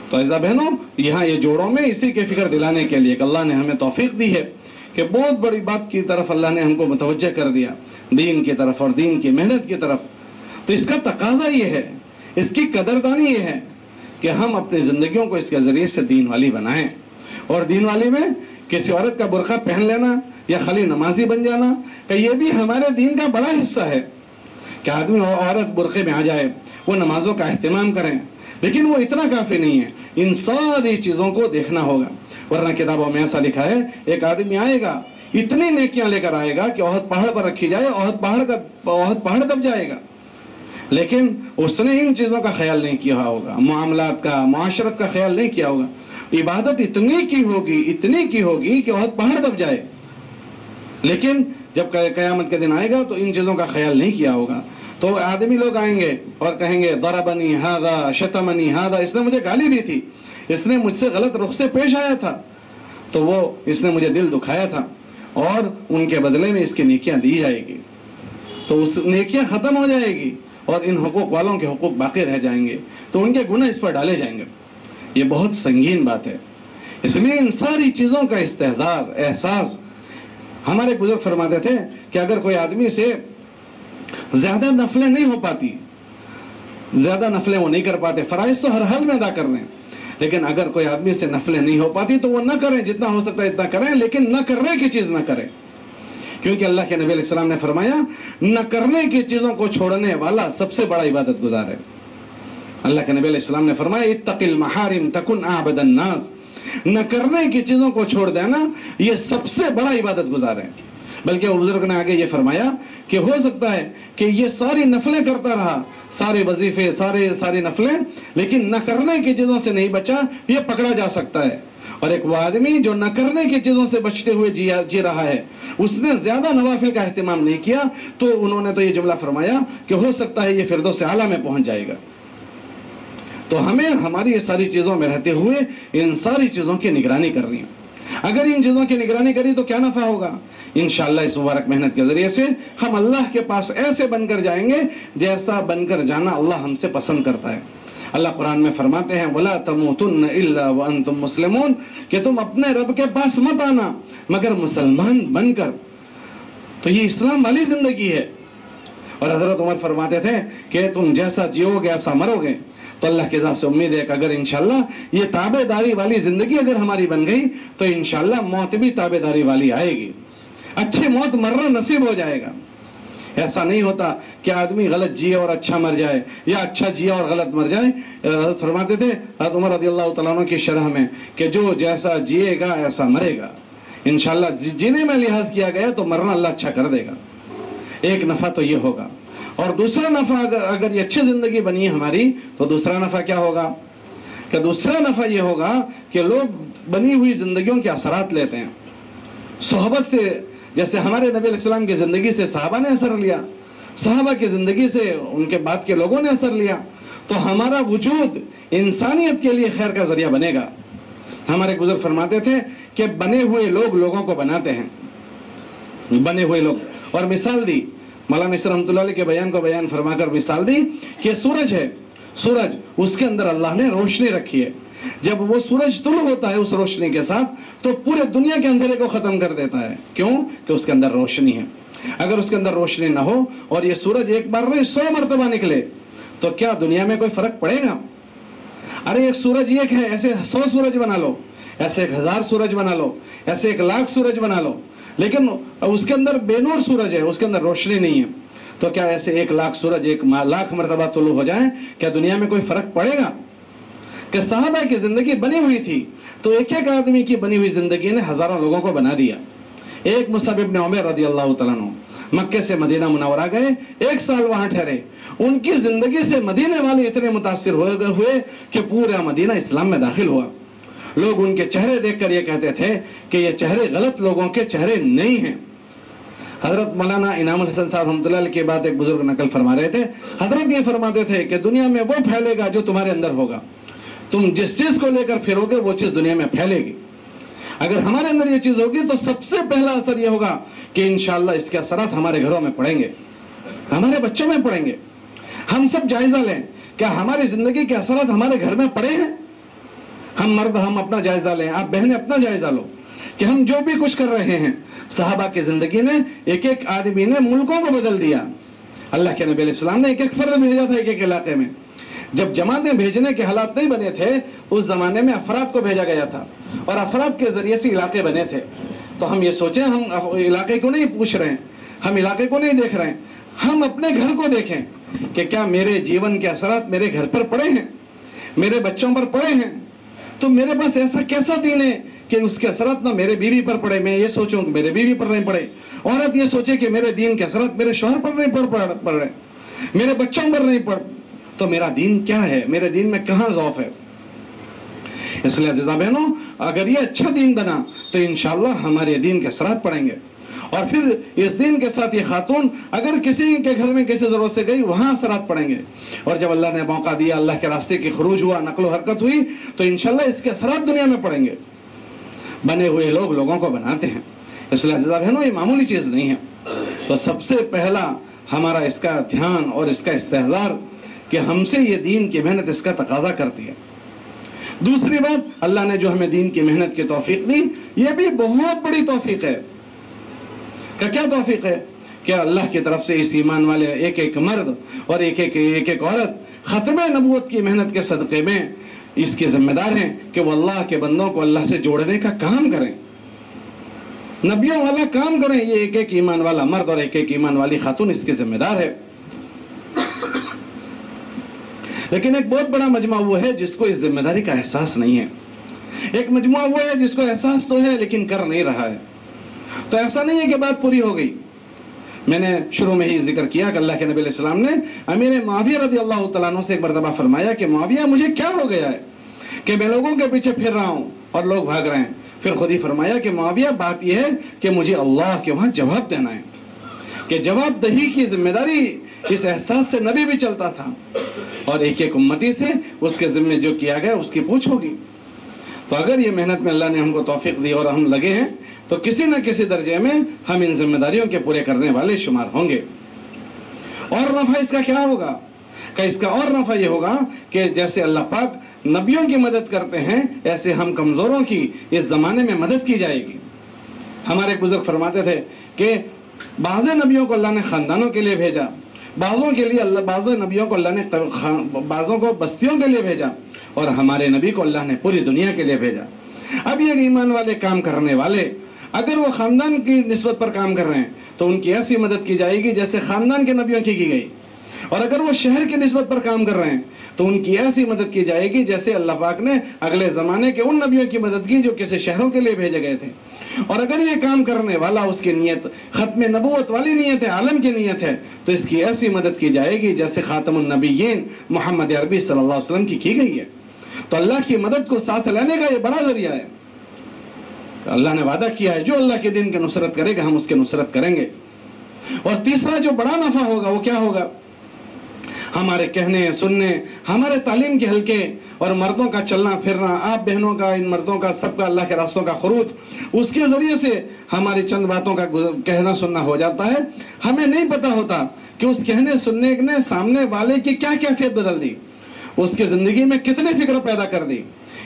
تو عزیزہ بہنوں، یہاں یہ جوڑوں میں اسی کی فکر دلانے کے لیے کہ اللہ نے ہمیں توفیق دی ہے کہ بہت بڑی بات کی طرف اللہ نے ہم کو متوجہ کر دیا، دین کی طرف اور دین کی محنت کی طرف، تو اس کا تقاضا یہ ہے، اس کی قدردانی یہ ہے کہ ہم اپنی زندگیوں کو اس کے ذریعے سے دین والی بنائیں، اور دین والی میں کسی عورت کا برقع پہن لینا یا خالی نمازی بن جانا کہ یہ بھی ہمارے دین کا بڑا حصہ ہے کہ آدمی اور عورت برقعے میں آ جائے، وہ نمازوں کا اہتمام کریں، لیکن وہ اتنا کافی نہیں ہے، ان ساری چیزوں کو دیکھنا ہوگا، ورنہ کتابوں میں ایسا لکھا ہے ایک آدمی آئے گا اتنی نیکیاں لے کر آئے گا کہ احد پہاڑ پر رکھی جائے احد پہاڑ دب جائے گا، لیکن اس نے ان چیزوں کا خیال نہیں کیا ہوگا، معاملات کا، معاشرت کا خیال نہیں کیا ہوگا، عبادت اتنی کی ہوگی کہ احد پہاڑ دب جائے، لیکن جب قیامت کے دن آئے گا تو ان چیزوں کا خیال نہیں کیا ہوگا، تو آدمی لوگ آئیں گے اور کہیں گے ضربنی ھذا شتمنی ھذا، اس نے مجھے گالی دی تھی، اس نے مجھ سے غلط رخ سے پیش آیا تھا، تو وہ اس نے مجھے دل دکھایا تھا، اور ان کے بدلے میں اس کی نیکیاں دی جائے گی، تو اس نیکیاں ختم ہو جائے گی اور ان حقوق والوں کے حقوق باقی رہ جائیں گے، تو ان کے گناہ اس پر ڈالے جائیں گے۔ یہ بہت سنگین بات ہے، اس لیے ان ساری چیزوں کا استحضار، احساس، ہمارے بزرگ فرماتے تھے کہ اگر کوئی آدمی سے زیادہ نفلیں نہیں ہو پاتی، زیادہ نفلیں وہ نہیں کر پاتے، فرائض تو ہر حال میں ادا کر رہے ہیں، لیکن اگر کوئی آدمی سے نفلیں نہیں ہو پاتی تو وہ نہ کریں، جتنا ہو سکتا ہے اتنا کریں، لیکن نہ کرنے کی چیز نہ کریں، کیونکہ اللہ کے نبی علیہ السلام نے فرمایا نہ کرنے کی چیزوں کو چھوڑنے والا سب سے بڑا عبادت گزار ہے۔ اللہ کے نبی علیہ السلام نے فرمایا اتق المحارم تکن اعبد الناس، نہ کرنے کی چیزوں کو چھوڑ دینا یہ سب سے بڑا عبادت گزار ہے. بلکہ وہ بزرگ نے آگے یہ فرمایا کہ ہو سکتا ہے کہ یہ ساری نفلیں کرتا رہا، سارے وظیفے، ساری نفلیں، لیکن نہ کرنے کی چیزوں سے نہیں بچا، یہ پکڑا جا سکتا ہے. اور ایک وہ آدمی جو نہ کرنے کی چیزوں سے بچتے ہوئے جی رہا ہے، اس نے زیادہ نوافل کا اہتمام نہیں کیا، تو انہوں نے تو یہ جملہ فرمایا کہ ہو سکتا ہے یہ فردوس اعلیٰ میں پہنچ جائے گا. تو ہمیں ہماری یہ ساری چیزوں میں رہتے ہوئے ان ساری چیزوں کی نگرانی کرنی ہے. اگر ان چیزوں کی نگرانی کری تو کیا نفع ہوگا؟ انشاءاللہ اس مبارک محنت کے ذریعے سے ہم اللہ کے پاس ایسے بن کر جائیں گے جیسا بن کر جانا اللہ ہم سے پسند کرتا ہے. اللہ قرآن میں فرماتے ہیں وَلَا تَمُوتُنَّ إِلَّا وَأَنْتُمْ مُسْلِمُونَ کہ تم اپنے رب کے پاس مت آنا مگر مسلمان بن کر. تو یہ اسلام والی زندگی ہے. اور حضرت عمر فرماتے تھے کہ تم جیسا جیو گے ایسا مرو گے. تو اللہ کے ذات سے امید ہے کہ اگر انشاءاللہ یہ تابع داری والی زندگی اگر ہماری بن گئی تو انشاءاللہ موت بھی تابع داری والی آئے گی. اچھی موت مرنا نصیب ہو جائے گا. ایسا نہیں ہوتا کہ آدمی غلط جیے اور اچھا مر جائے یا اچھا جیے اور غلط مر جائے. حضرت فرماتے تھے حضرت عمر رضی اللہ تعالیٰ عنہ کی شرح میں کہ جو جیسا جیے گا ایسا مرے گا. انشاءاللہ جینے میں لحاظ کیا گیا تو مرنا اللہ اچھا کر دے گا. ایک نفع تو یہ ہوگا. اور دوسرا نفع اگر یہ اچھی زندگی بنی ہے ہماری تو دوسرا نفع کیا ہوگا؟ کہ دوسرا نفع یہ ہوگا کہ لوگ بنی ہوئی زندگیوں کے اثرات لیتے ہیں. صحبت سے، جیسے ہمارے نبی علیہ السلام کی زندگی سے صحابہ نے اثر لیا، صحابہ کی زندگی سے ان کے بعد کے لوگوں نے اثر لیا، تو ہمارا وجود انسانیت کے لیے خیر کا ذریعہ بنے گا. ہمارے بزرگ فرماتے تھے کہ بنے ہوئے لوگ لوگوں کو بناتے ہیں. بنے ہوئے لوگ. اور مثال دی مولانا نصیر رحمۃ اللہ علیہ کے بیان کو بیان فرما کر مثال دی کہ سورج ہے، سورج اس کے اندر اللہ نے روشنی رکھی ہے. جب وہ سورج طلوع ہوتا ہے اس روشنی کے ساتھ تو پورے دنیا کے اندھیرے کو ختم کر دیتا ہے. کیوں؟ کہ اس کے اندر روشنی ہے. اگر اس کے اندر روشنی نہ ہو اور یہ سورج ایک بار نہیں 100 مرتبہ نکلے تو کیا دنیا میں کوئی فرق پڑے گا؟ ارے ایک سورج ایک ہے، ایسے 100 سورج بنا لو، ایسے 1000 سورج بنا لو، ایسے 1,00,000 سورج بنا لو، لیکن اس کے اندر بے نور سورج ہے، اس کے اندر روشنی نہیں ہے. تو کیا ایسے 1,00,000 سورج 1,00,000 مرتبہ طلوع ہو جائیں، کیا دنیا میں کوئی فرق پڑے گا؟ کہ صحابہ کی زندگی بنی ہوئی تھی تو ایک ایک آدمی کی بنی ہوئی زندگی نے ہزاروں لوگوں کو بنا دیا. ایک مصعب ابن عمیر رضی اللہ تعالیٰ عنہ مکے سے مدینہ منورہ گئے، 1 سال وہاں ٹھہرے. ان کی زندگی سے مدینے والے اتنے متاثر ہوئے کہ پورا مدینہ اسلام میں داخل ہوا. لوگ ان کے چہرے دیکھ کر یہ کہتے تھے کہ یہ چہرے غلط لوگوں کے چہرے نہیں ہیں. حضرت مولانا انعام الحسن صاحب رحمۃ اللہ علیہ کے بعد ایک بزرگ نقل فرما رہے تھے، حضرت یہ فرماتے تھے کہ دنیا میں وہ پھیلے گا جو تمہارے اندر ہوگا. تم جس چیز کو لے کر پھرو گے وہ چیز دنیا میں پھیلے گی. اگر ہمارے اندر یہ چیز ہوگی تو سب سے پہلا اثر یہ ہوگا کہ انشاءاللہ اس کے اثرات ہمارے گھروں میں پڑیں گے، ہمارے بچوں میں پڑیں گے. ہم سب جائزہ لیں، کیا ہماری زندگی کے اثرات ہمارے گھر میں پڑے ہیں؟ ہم مرد ہم اپنا جائزہ لیں، آپ بہنیں اپنا جائزہ لو کہ ہم جو بھی کچھ کر رہے ہیں. صحابہ کی زندگی نے ایک ایک آدمی نے ملکوں کو بدل دیا. اللہ کے نبی علیہ السلام نے ایک ایک فرد بھیجا تھا ایک ایک علاقے میں. جب جماعتیں بھیجنے کے حالات نہیں بنے تھے اس زمانے میں افراد کو بھیجا گیا تھا اور افراد کے ذریعے سے علاقے بنے تھے. تو ہم یہ سوچیں ہم علاقے کو نہیں پوچھ رہے ہیں، ہم علاقے کو نہیں دیکھ رہے ہیں، ہم اپنے گھر کو دیکھیں کہ کیا میرے جیون کے اثرات میرے گھر پر پڑے ہیں، میرے بچوں پر پڑے ہیں. تو میرے پاس ایسا کیسا دین ہے کہ اس کے اثرات نہ میرے بیوی پر پڑے، میں یہ سوچوں کہ میرے بیوی پر نہیں پڑے. عورت یہ سوچے کہ میرے دین کے اثرات میرے شوہر پر نہیں پڑ رہے، میرے بچوں پر نہیں پڑ. تو میرا دین کیا ہے؟ میرے دین میں کہاں ضعف ہے؟ اس لیے عزیزاں بہنوں، اگر یہ اچھا دین بنا تو انشاءاللہ ہمارے دین کے اثرات پڑیں گے. اور پھر اس دین کے ساتھ یہ خاتون اگر کسی کے گھر میں کسی ضرورت سے گئی وہاں اثرات پڑیں گے. اور جب اللہ نے موقع دیا، اللہ کے راستے کی خروج ہوا، نقل و حرکت ہوئی، تو انشاءاللہ اس کے اثرات دنیا میں پڑیں گے. بنے ہوئے لوگ لوگوں کو بناتے ہیں. اس لیے عزیزاں بہنوں، یہ معمولی چیز نہیں ہے. تو سب سے پہلا ہمارا اس کا دھیان اور اس کا استحضار کہ ہم سے یہ دین کی محنت اس کا تقاضا کرتی ہے. دوسری بات، اللہ نے جو ہمیں دین کی محنت کی توفیق دی، یہ بھی بہت بڑی توفیق ہے. کیا توفیق ہے؟ کہ اللہ کی طرف سے اس ایمان والے ایک ایک مرد اور ایک ایک عورت ختم نبوت کی محنت کے صدقے میں اس کے ذمہ دار ہیں کہ وہ اللہ کے بندوں کو اللہ سے جوڑنے کا کام کریں، نبیوں والا کام کریں. یہ ایک ایک ایمان والا مرد اور ایک ایک ایمان والی خاتون اس کے ذمہ دار ہے. لیکن ایک بہت بڑا مجمع وہ ہے جس کو اس ذمہ داری کا احساس نہیں ہے. ایک مجموعہ وہ ہے جس کو احساس تو ہے لیکن کر نہیں رہا ہے. تو ایسا نہیں ہے کہ بات پوری ہو گئی. میں نے شروع میں ہی ذکر کیا کہ اللہ کے نبی علیہ السلام نے امیر معاویہ رضی اللہ تعالیٰ عنہ سے ایک مرتبہ فرمایا کہ معاویہ مجھے کیا ہو گیا ہے کہ میں لوگوں کے پیچھے پھر رہا ہوں اور لوگ بھاگ رہے ہیں. پھر خود ہی فرمایا کہ معاویہ بات یہ ہے کہ مجھے اللہ کے وہاں جواب دینا ہے, کہ جواب دہی کی ذمہ داری اس احساس سے نبی بھی چلتا تھا, اور ایک ایک امتی سے اس کے ذمہ جو کیا گیا اس کی پوچھ ہوگی. تو اگر یہ محنت میں اللہ نے ہم کو توفیق دی اور ہم لگے ہیں تو کسی نہ کسی درجے میں ہم ان ذمہ داریوں کے پورے کرنے والے شمار ہوں گے. اور نفع اس کا کیا ہوگا کہ اس کا اور نفع یہ ہوگا کہ جیسے اللہ پاک نبیوں کی مدد کرتے ہیں ایسے ہم کمزوروں کی اس زمانے میں مدد کی جائے گی. ہمارے بزرگ فرماتے تھے کہ بعض نبیوں کو اللہ نے خاندانوں کے لیے بھیجا, بعضوں کے لیے بعض نبیوں کو اللہ نے بعضوں کو بستیوں کے لیے بھیجا, اور ہمارے نبی کو اللہ نے پوری دنیا کے لیے بھیجا. اب یہ ایمان والے کام کرنے والے اگر وہ خاندان کی نسبت پر کام کر رہے ہیں تو ان کی ایسی مدد کی جائے گی جیسے خاندان کے نبیوں کی گئی, اور اگر وہ شہر کی نسبت پر کام کر رہے ہیں تو ان کی ایسی مدد کی جائے گی جیسے اللہ پاک نے اگلے زمانے کے ان نبیوں کی مدد کی جو کسی شہروں کے لیے بھیجے گئے تھے. اور اگر یہ کام کرنے والا اس کی نیت ختم نبوت والی نیت ہے, عالم کی نیت ہے, تو اس کی ایسی مدد کی جائے گی جیسے خاتم النبیین محمد عربی صلی اللہ علیہ وسلم کی گئی ہے. تو اللہ کی مدد کو ساتھ لینے کا یہ بڑا ذریعہ ہے. اللہ نے وعدہ کیا ہے جو اللہ کے دین کی نصرت کرے گا ہم اس کی نصرت کریں گے. اور تیسرا جو بڑا نفع ہوگا وہ کیا ہوگا, ہمارے کہنے سننے, ہمارے تعلیم کے حلقے اور مردوں کا چلنا پھرنا, آپ بہنوں کا, ان مردوں کا, سب کا اللہ کے راستوں کا خروج, اس کے ذریعے سے ہماری چند باتوں کا کہنا سننا ہو جاتا ہے. ہمیں نہیں پتا ہوتا کہ اس کہنے سننے نے سامنے والے کی کیا کیفیت بدل دی, اس کی زندگی میں کتنے فکر پیدا کر دی,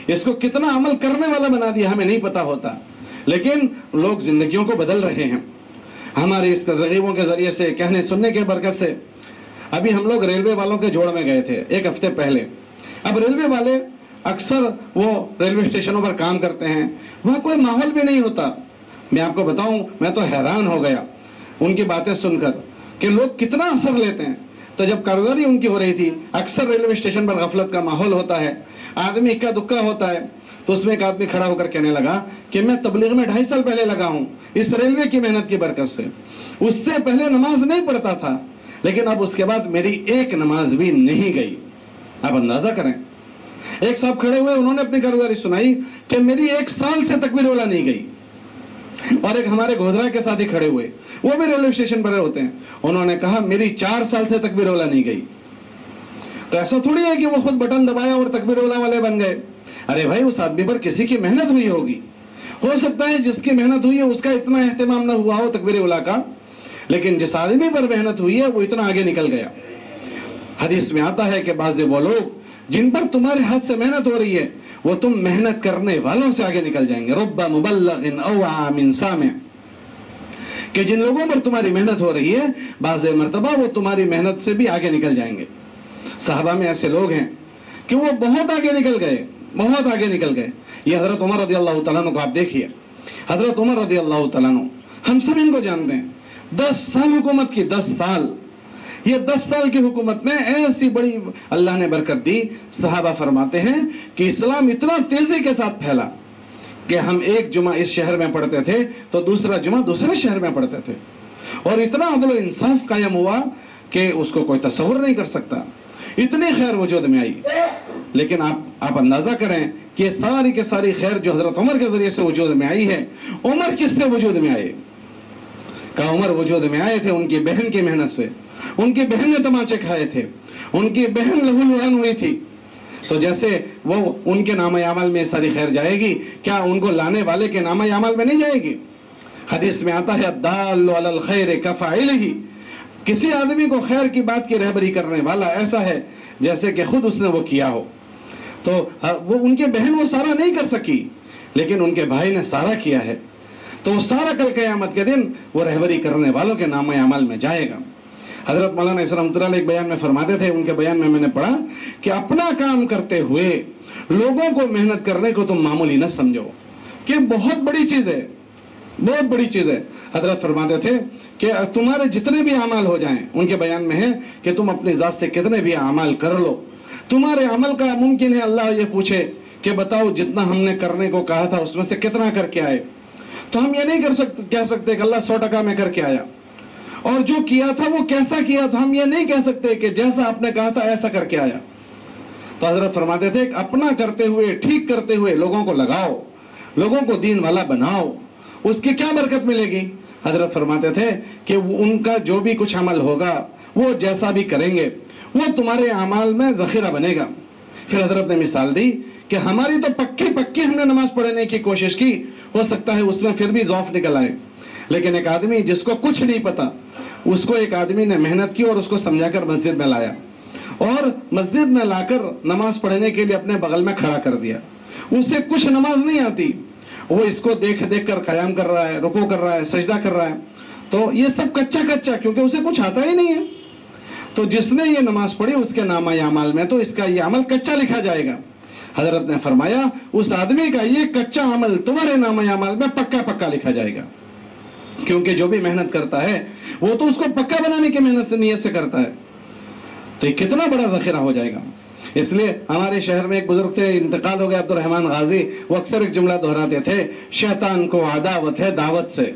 اس کو کتنا عمل کرنے والا بنا دیا, ہمیں نہیں پتا ہوتا. لیکن لوگ زندگیوں کو بدل رہے ہیں ہمارے اس ترغیبوں کے ذریعے سے, کہنے سننے کے برکت سے. ابھی ہم لوگ ریلوے والوں کے جوڑ میں گئے تھے ایک ہفتے پہلے. اب ریلوے والے اکثر وہ ریلوے اسٹیشنوں پر کام کرتے ہیں, وہاں کوئی ماحول بھی نہیں ہوتا. میں آپ کو بتاؤں, میں تو حیران ہو گیا ان کی باتیں سن کر کہ لوگ کتنا اثر لیتے ہیں. تو جب کارگزاری ان کی ہو رہی تھی, اکثر ریلوے اسٹیشن پر غفلت کا ماحول ہوتا ہے, آدمی اکا دکا ہوتا ہے, تو اس میں ایک آدمی کھڑا ہو کر کہنے لگا کہ میں تبلیغ میں 2.5 سال پہلے لگا ہوں اس ریلوے کی محنت کی برکت سے. اس سے پہلے نماز نہیں پڑھتا تھا, لیکن اب اس کے بعد میری ایک نماز بھی نہیں گئی. آپ اندازہ کریں, ایک صاحب کھڑے ہوئے, انہوں نے اپنی کارگزاری سنائی کہ میری 1 سال سے تکبیر اولا نہیں گئی. اور ایک ہمارے گودرا کے ساتھ ہی کھڑے ہوئے, وہ بھی ریلوے اسٹیشن پر ہوتے ہیں, انہوں نے کہا میری 4 سال سے تکبیر اولا نہیں گئی. تو ایسا تھوڑی ہے کہ وہ خود بٹن دبایا اور تکبیر اولا والے بن گئے. ارے بھائی, اس آدمی پر کسی کی محنت ہوئی ہوگی. ہو سکتا ہے جس کی محنت ہوئی ہے اس کا اتنا اہتمام نہ ہوا ہو تکبیر اولا کا, لیکن جس آدمی پر محنت ہوئی ہے وہ اتنا آگے نکل گیا. حدیث میں آتا ہے کہ بعض وہ لوگ جن پر تمہارے ہاتھ سے محنت ہو رہی ہے وہ تم محنت کرنے والوں سے آگے نکل جائیں گے. رب مبلغ اوعى من سامع, کہ جن لوگوں پر تمہاری محنت ہو رہی ہے بعض مرتبہ وہ تمہاری محنت سے بھی آگے نکل جائیں گے. صحابہ میں ایسے لوگ ہیں کہ وہ بہت آگے نکل گئے, بہت آگے نکل گئے. یہ حضرت عمر رضی اللہ تعالیٰ عنہ کو آپ دیکھیے. حضرت عمر رضی اللہ تعالیٰ عنہ, ہم سب ان کو جانتے ہیں, 10 سال حکومت کی, 10 سال. یہ 10 سال کی حکومت میں ایسی بڑی اللہ نے برکت دی. صحابہ فرماتے ہیں کہ اسلام اتنا تیزی کے ساتھ پھیلا کہ ہم ایک جمعہ اس شہر میں پڑھتے تھے تو دوسرا جمعہ دوسرے شہر میں پڑھتے تھے, اور اتنا عدل و انصاف قائم ہوا کہ اس کو کوئی تصور نہیں کر سکتا. اتنی خیر وجود میں آئی. لیکن آپ اندازہ کریں کہ یہ ساری کے ساری خیر جو حضرت عمر کے ذریعے سے وجود میں آئی ہے, عمر کس سے وجود میں آئے؟ کہ عمر وجود میں آئے تھے ان کی بہن کی محنت سے. ان کی بہن نے تماچے کھائے تھے, ان کی بہن لہو لہان ہوئی تھی. تو جیسے وہ ان کے نامہ اعمال میں ساری خیر جائے گی, کیا ان کو لانے والے کے نامہ اعمال میں نہیں جائے گی؟ حدیث میں آتا ہے الدال علی الخیر کفاعلہ, کسی آدمی کو خیر کی بات کی رہبری کرنے والا ایسا ہے جیسے کہ خود اس نے وہ کیا ہو. تو وہ ان کے بہن وہ سارا نہیں کر سکی, لیکن ان کے بھائی نے سارا کیا ہے. تو وہ سارا کل قیامت کے دن وہ رہبری کرنے والوں کے نام اعمال میں جائے گا. حضرت مولانا اسلام رحمۃ اللہ علیہ ایک بیان میں فرماتے تھے, ان کے بیان میں نے پڑھا کہ اپنا کام کرتے ہوئے لوگوں کو محنت کرنے کو تم معمولی نہ سمجھو, کہ بہت بڑی چیز ہے, بہت بڑی چیز ہے. حضرت فرماتے تھے کہ تمہارے جتنے بھی اعمال ہو جائیں, ان کے بیان میں ہے کہ تم اپنی ذات سے کتنے بھی اعمال کر لو, تمہارے عمل کا ممکن ہے اللہ یہ پوچھے کہ بتاؤ جتنا ہم نے کرنے کو کہا تھا اس میں سے کتنا کر کے آئے، تو ہم یہ نہیں کہہ سکتے کہ اللہ 100% میں کر کے آیا، اور جو کیا تھا وہ کیسا کیا، تو ہم یہ نہیں کہہ سکتے کہ جیسا آپ نے کہا تھا ایسا کر کے آیا۔ تو حضرت فرماتے تھے اپنا کرتے ہوئے، ٹھیک کرتے ہوئے لوگوں کو لگاؤ، لوگوں کو دین والا بناؤ، اس کی کیا برکت ملے گی؟ حضرت فرماتے تھے کہ ان کا جو بھی کچھ عمل ہوگا، وہ جیسا بھی کریں گے، وہ تمہارے اعمال میں ذخیرہ بنے گا۔ پھر حضرت نے مثال دی کہ ہماری تو پکی ہم نے نماز پڑھنے کی کوشش کی، ہو سکتا ہے اس میں پھر بھی ضعف نکل آئے، لیکن ایک آدمی جس کو کچھ نہیں پتا، اس کو ایک آدمی نے محنت کی اور اس کو سمجھا کر مسجد میں لایا، اور مسجد میں لا کر نماز پڑھنے کے لیے اپنے بغل میں کھڑا کر دیا۔ اسے کچھ نماز نہیں آتی، وہ اس کو دیکھ کر قیام کر رہا ہے، رکوع کر رہا ہے، سجدہ کر رہا ہے، تو یہ سب کچا کیونکہ اسے کچھ آتا ہی نہیں ہے۔ تو جس نے یہ نماز پڑھی اس کے نامہ اعمال میں تو اس کا یہ عمل کچا لکھا جائے گا۔ حضرت نے فرمایا اس آدمی کا یہ کچا عمل تمہارے نامہ اعمال میں پکا لکھا جائے گا، کیونکہ جو بھی محنت کرتا ہے وہ تو اس کو پکا بنانے کی محنت سے، نیت سے کرتا ہے، تو یہ کتنا بڑا ذخیرہ ہو جائے گا۔ اس لیے ہمارے شہر میں ایک بزرگ تھے، انتقال ہو گیا، عبد الرحمن غازی، وہ اکثر ایک جملہ دہراتے تھے، شیطان کو عداوت ہے دعوت سے،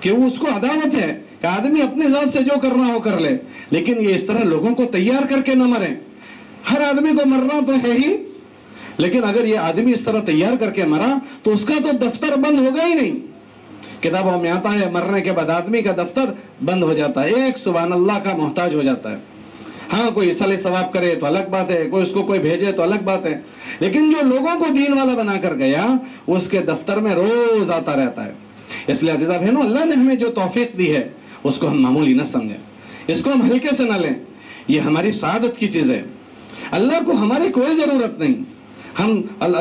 کہ وہ اس کو عداوت ہے کہ آدمی اپنے ذات سے جو کرنا ہو کر لے، لیکن یہ اس طرح لوگوں کو تیار کر کے نہ مرے۔ ہر آدمی کو مرنا تو ہے ہی، لیکن اگر یہ آدمی اس طرح تیار کر کے مرا تو اس کا تو دفتر بند ہوگا ہی نہیں۔ کتابوں میں آتا ہے مرنے کے بعد آدمی کا دفتر بند ہو جاتا ہے، ایک سبحان اللہ کا محتاج ہو جاتا ہے۔ ہاں کوئی صالح ثواب کرے تو الگ بات ہے، کوئی اس کو کوئی بھیجے تو الگ بات ہے، لیکن جو لوگوں کو دین والا بنا کر گیا اس کے دفتر میں روز آتا رہتا ہے۔ اس لیے عزیزہ بہنوں، اللہ نے ہمیں جو توفیق دی ہے اس کو ہم معمولی نہ سمجھیں، اس کو ہم ہلکے سے نہ لیں، یہ ہماری سعادت کی چیز ہے۔ اللہ کو ہماری کوئی ضرورت نہیں،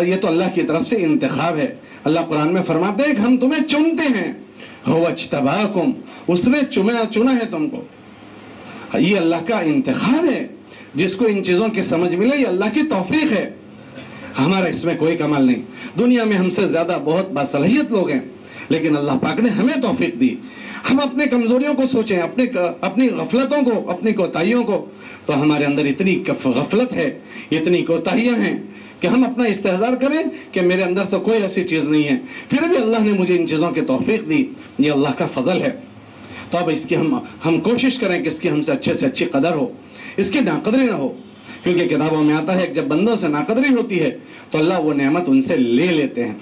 یہ تو اللہ کی طرف سے انتخاب ہے۔ اللہ قرآن میں فرماتے ہیں کہ ہم تمہیں چنتے ہیں، هو اجتباکم، اس نے چنا ہے تم کو۔ یہ اللہ کا انتخاب ہے، جس کو ان چیزوں کی سمجھ ملے یہ اللہ کی توفیق ہے، ہمارا اس میں کوئی کمال نہیں۔ دنیا میں ہم سے زیادہ بہت باصلاحیت لوگ ہیں، لیکن اللہ پاک نے ہمیں توفیق دی۔ ہم اپنے کمزوریوں کو سوچیں، اپنی غفلتوں کو، اپنی کوتاہیوں کو، تو ہمارے اندر اتنی غفلت ہے، اتنی کوتاہیاں ہیں کہ ہم اپنا استحضار کریں کہ میرے اندر تو کوئی ایسی چیز نہیں ہے، پھر بھی اللہ نے مجھے ان چیزوں کی توفیق دی، یہ اللہ کا فضل ہے۔ تو اب اس کی ہم کوشش کریں کہ اس کی ہم سے اچھی قدر ہو، اس کی ناقدری نہ ہو، کیونکہ کتابوں میں آتا ہے کہ جب بندوں سے ناقدری ہوتی ہے تو اللہ وہ نعمت ان سے لے لیتے ہیں۔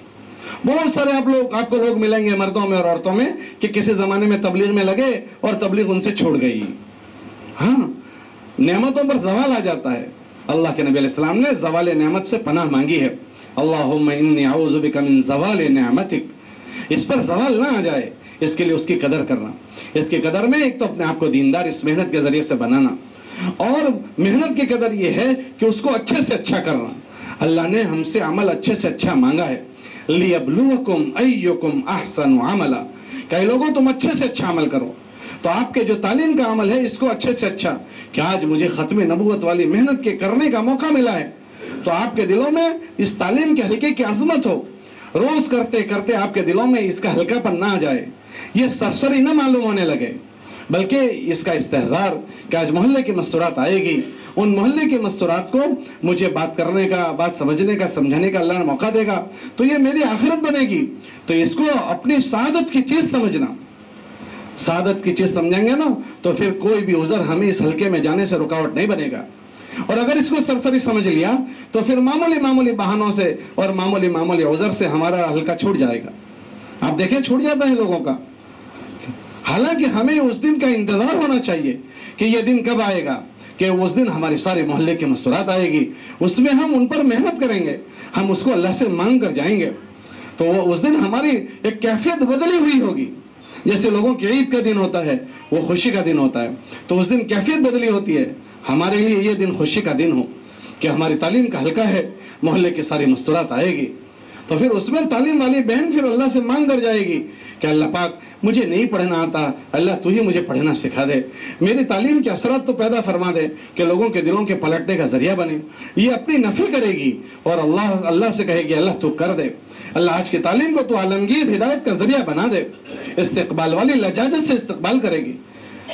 بہت سارے آپ کو لوگ ملیں گے مردوں میں اور عورتوں میں کہ کسی زمانے میں تبلیغ میں لگے اور تبلیغ ان سے چھوڑ گئی، ہاں نعمتوں پر زوال آ جاتا ہے۔ اللہ کے نبی علیہ السلام نے زوال نعمت سے پناہ مانگی ہے، اللہم انی اعوذ بک من زوال نعمتک، اس پر زوال نہ آ جائے، اس کے لیے اس کی قدر کرنا۔ اس کی قدر میں ایک تو اپنے آپ کو دیندار اس محنت کے ذریعے سے بنانا، اور محنت کی قدر یہ ہے کہ اس کو اچھے سے اچھا کرنا۔ اللہ نے ہم سے عمل اچھے سے اچھا مانگا ہے، لِيَبْلُوَكُمْ أَيُّكُمْ أَحْسَنُ عَمَلًا، کہ لوگوں تم اچھے سے اچھا عمل کرو۔ تو آپ کے جو تعلیم کا عمل ہے اس کو اچھے سے اچھا، کہ آج مجھے ختم نبوت والی محنت کے کرنے کا موقع ملا ہے، تو آپ کے دلوں میں اس تعلیم کے حلقے کی عظمت ہو، روز کرتے کرتے آپ کے دلوں میں اس کا ہلکا پن نہ آ جائے، یہ سرسری نہ معلوم ہونے لگے، بلکہ اس کا استحضار کہ آج محلے کی مستورات آئے گی، ان محلے کی مستورات کو مجھے بات کرنے کا، بات سمجھنے کا، سمجھانے کا اللہ نے موقع دے گا، تو یہ میری آخرت بنے گی۔ تو اس کو اپنی سعادت کی چیز سمجھنا، سعادت کی چیز سمجھیں گے نا تو پھر کوئی بھی عذر ہمیں اس حلقے میں جانے سے رکاوٹ نہیں بنے گا۔ اور اگر اس کو سرسری سمجھ لیا تو پھر معمولی بہانوں سے اور معمولی عذر سے ہمارا حلقہ چھوٹ جائے گا۔ آپ دیکھیں چھوٹ جاتا ہے لوگوں کا، حالانکہ ہمیں اس دن کا انتظار ہونا چاہیے کہ یہ دن کب آئے گا، کہ اس دن ہمارے سارے محلے کی مستورات آئے گی، اس میں ہم ان پر محنت کریں گے، ہم اس کو اللہ سے مانگ کر جائیں گے، تو اس دن ہماری ایک کیفیت بدلی ہوئی ہوگی۔ جیسے لوگوں کی عید کا دن ہوتا ہے، وہ خوشی کا دن ہوتا ہے، تو اس دن کیفیت بدلی ہوتی ہے، ہمارے لیے یہ دن خوشی کا دن ہو کہ ہماری تعلیم کا حلقہ ہے، محلے کی ساری مستورات آئے گی، تو پھر اس میں تعلیم والی بہن پھر اللہ سے مانگ کر جائے گی کہ اللہ پاک مجھے نہیں پڑھنا آتا، اللہ تو ہی مجھے پڑھنا سکھا دے، میری تعلیم کے اثرات تو پیدا فرما دے کہ لوگوں کے دلوں کے پلٹنے کا ذریعہ بنے۔ یہ اپنی نفی کرے گی اور اللہ سے کہے گی اللہ تو کر دے، اللہ آج کی تعلیم کو تو عالمگیر ہدایت کا ذریعہ بنا دے، استقبال والی لجاجت سے استقبال کرے گی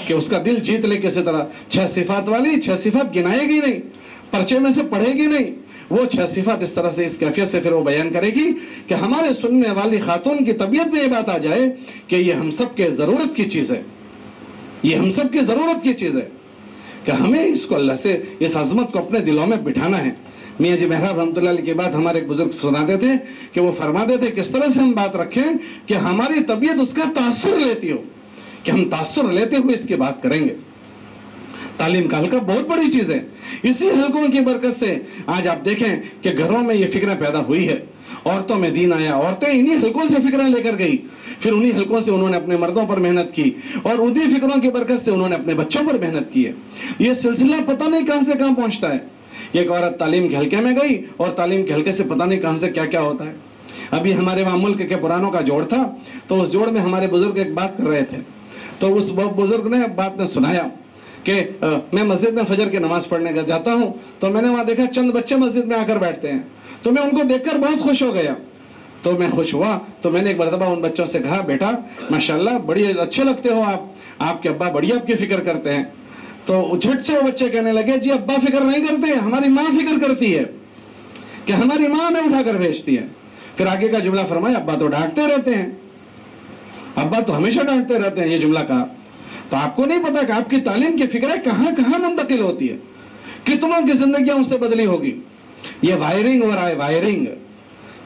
کہ اس کا دل جیت لے، کسی طرح 6 صفات والی 6 صفات گنائے گی نہیں، پرچے میں سے پڑھے گی نہیں، وہ 6 صفات اس طرح سے اس کیفیت سے پھر وہ بیان کرے گی کہ ہمارے سننے والی خاتون کی طبیعت میں یہ بات آ جائے کہ یہ ہم سب کے ضرورت کی چیز ہے، یہ ہم سب کی ضرورت کی چیز ہے کہ ہمیں اس کو اللہ سے اس عظمت کو اپنے دلوں میں بٹھانا ہے۔ میاں جی محراب رحمۃ اللہ علیہ کی بات ہمارے ایک بزرگ سناتے تھے کہ وہ فرماتے تھے کس طرح سے ہم بات رکھیں کہ ہماری طبیعت اس کا تاثر لیتی ہو، کہ ہم تاثر لیتے ہوئے اس کی بات کریں گے۔ تعلیم کا حلقہ بہت بڑی چیز ہے، اسی حلقوں کی برکت سے آج آپ دیکھیں کہ گھروں میں یہ فکریں پیدا ہوئی ہے، عورتوں میں دین آیا، عورتیں انہی حلقوں سے فکریں لے کر گئی، پھر انہی حلقوں سے انہوں نے اپنے مردوں پر محنت کی، اور انہی فکروں کی برکت سے انہوں نے اپنے بچوں پر محنت کی ہے۔ یہ سلسلہ پتہ نہیں کہاں سے کہاں پہنچتا ہے۔ ایک عورت تعلیم کے حلقے میں گئی اور تعلیم کے حلقے سے پتہ نہیں کہاں سے کیا کیا ہوتا ہے۔ ابھی ہمارے وہاں ملک کے پرانوں کا جوڑ تھا، تو اس جوڑ میں ہمارے بزرگ ایک بات کر رہے تھے، تو اس بزرگ نے بات میں سنایا کہ میں مسجد میں فجر کی نماز پڑھنے کا جاتا ہوں، تو میں نے وہاں دیکھا چند بچے مسجد میں آ کر بیٹھتے ہیں، تو میں ان کو دیکھ کر بہت خوش ہو گیا۔ تو میں خوش ہوا تو میں نے ایک مرتبہ ان بچوں سے کہا بیٹا ماشاءاللہ بڑی اچھے لگتے ہو آپ کے ابا بڑی آپ کی فکر کرتے ہیں۔ تو جھٹ سے وہ بچے کہنے لگے جی ابا فکر نہیں کرتے، ہماری ماں فکر کرتی ہے کہ ہماری ماں ہمیں اٹھا کر بھیجتی ہے۔ پھر آگے کا جملہ فرمایا ابا تو ڈانٹتے رہتے ہیں، ابا تو ہمیشہ ڈانٹتے رہتے ہیں، یہ جملہ کہا۔ تو آپ کو نہیں پتا کہ آپ کی تعلیم کی فکریں کہاں کہاں منتقل ہوتی ہے، کتنوں کی زندگیاں اس سے بدلی ہوگی۔ یہ وائرنگ ہو رہا ہے، وائرنگ،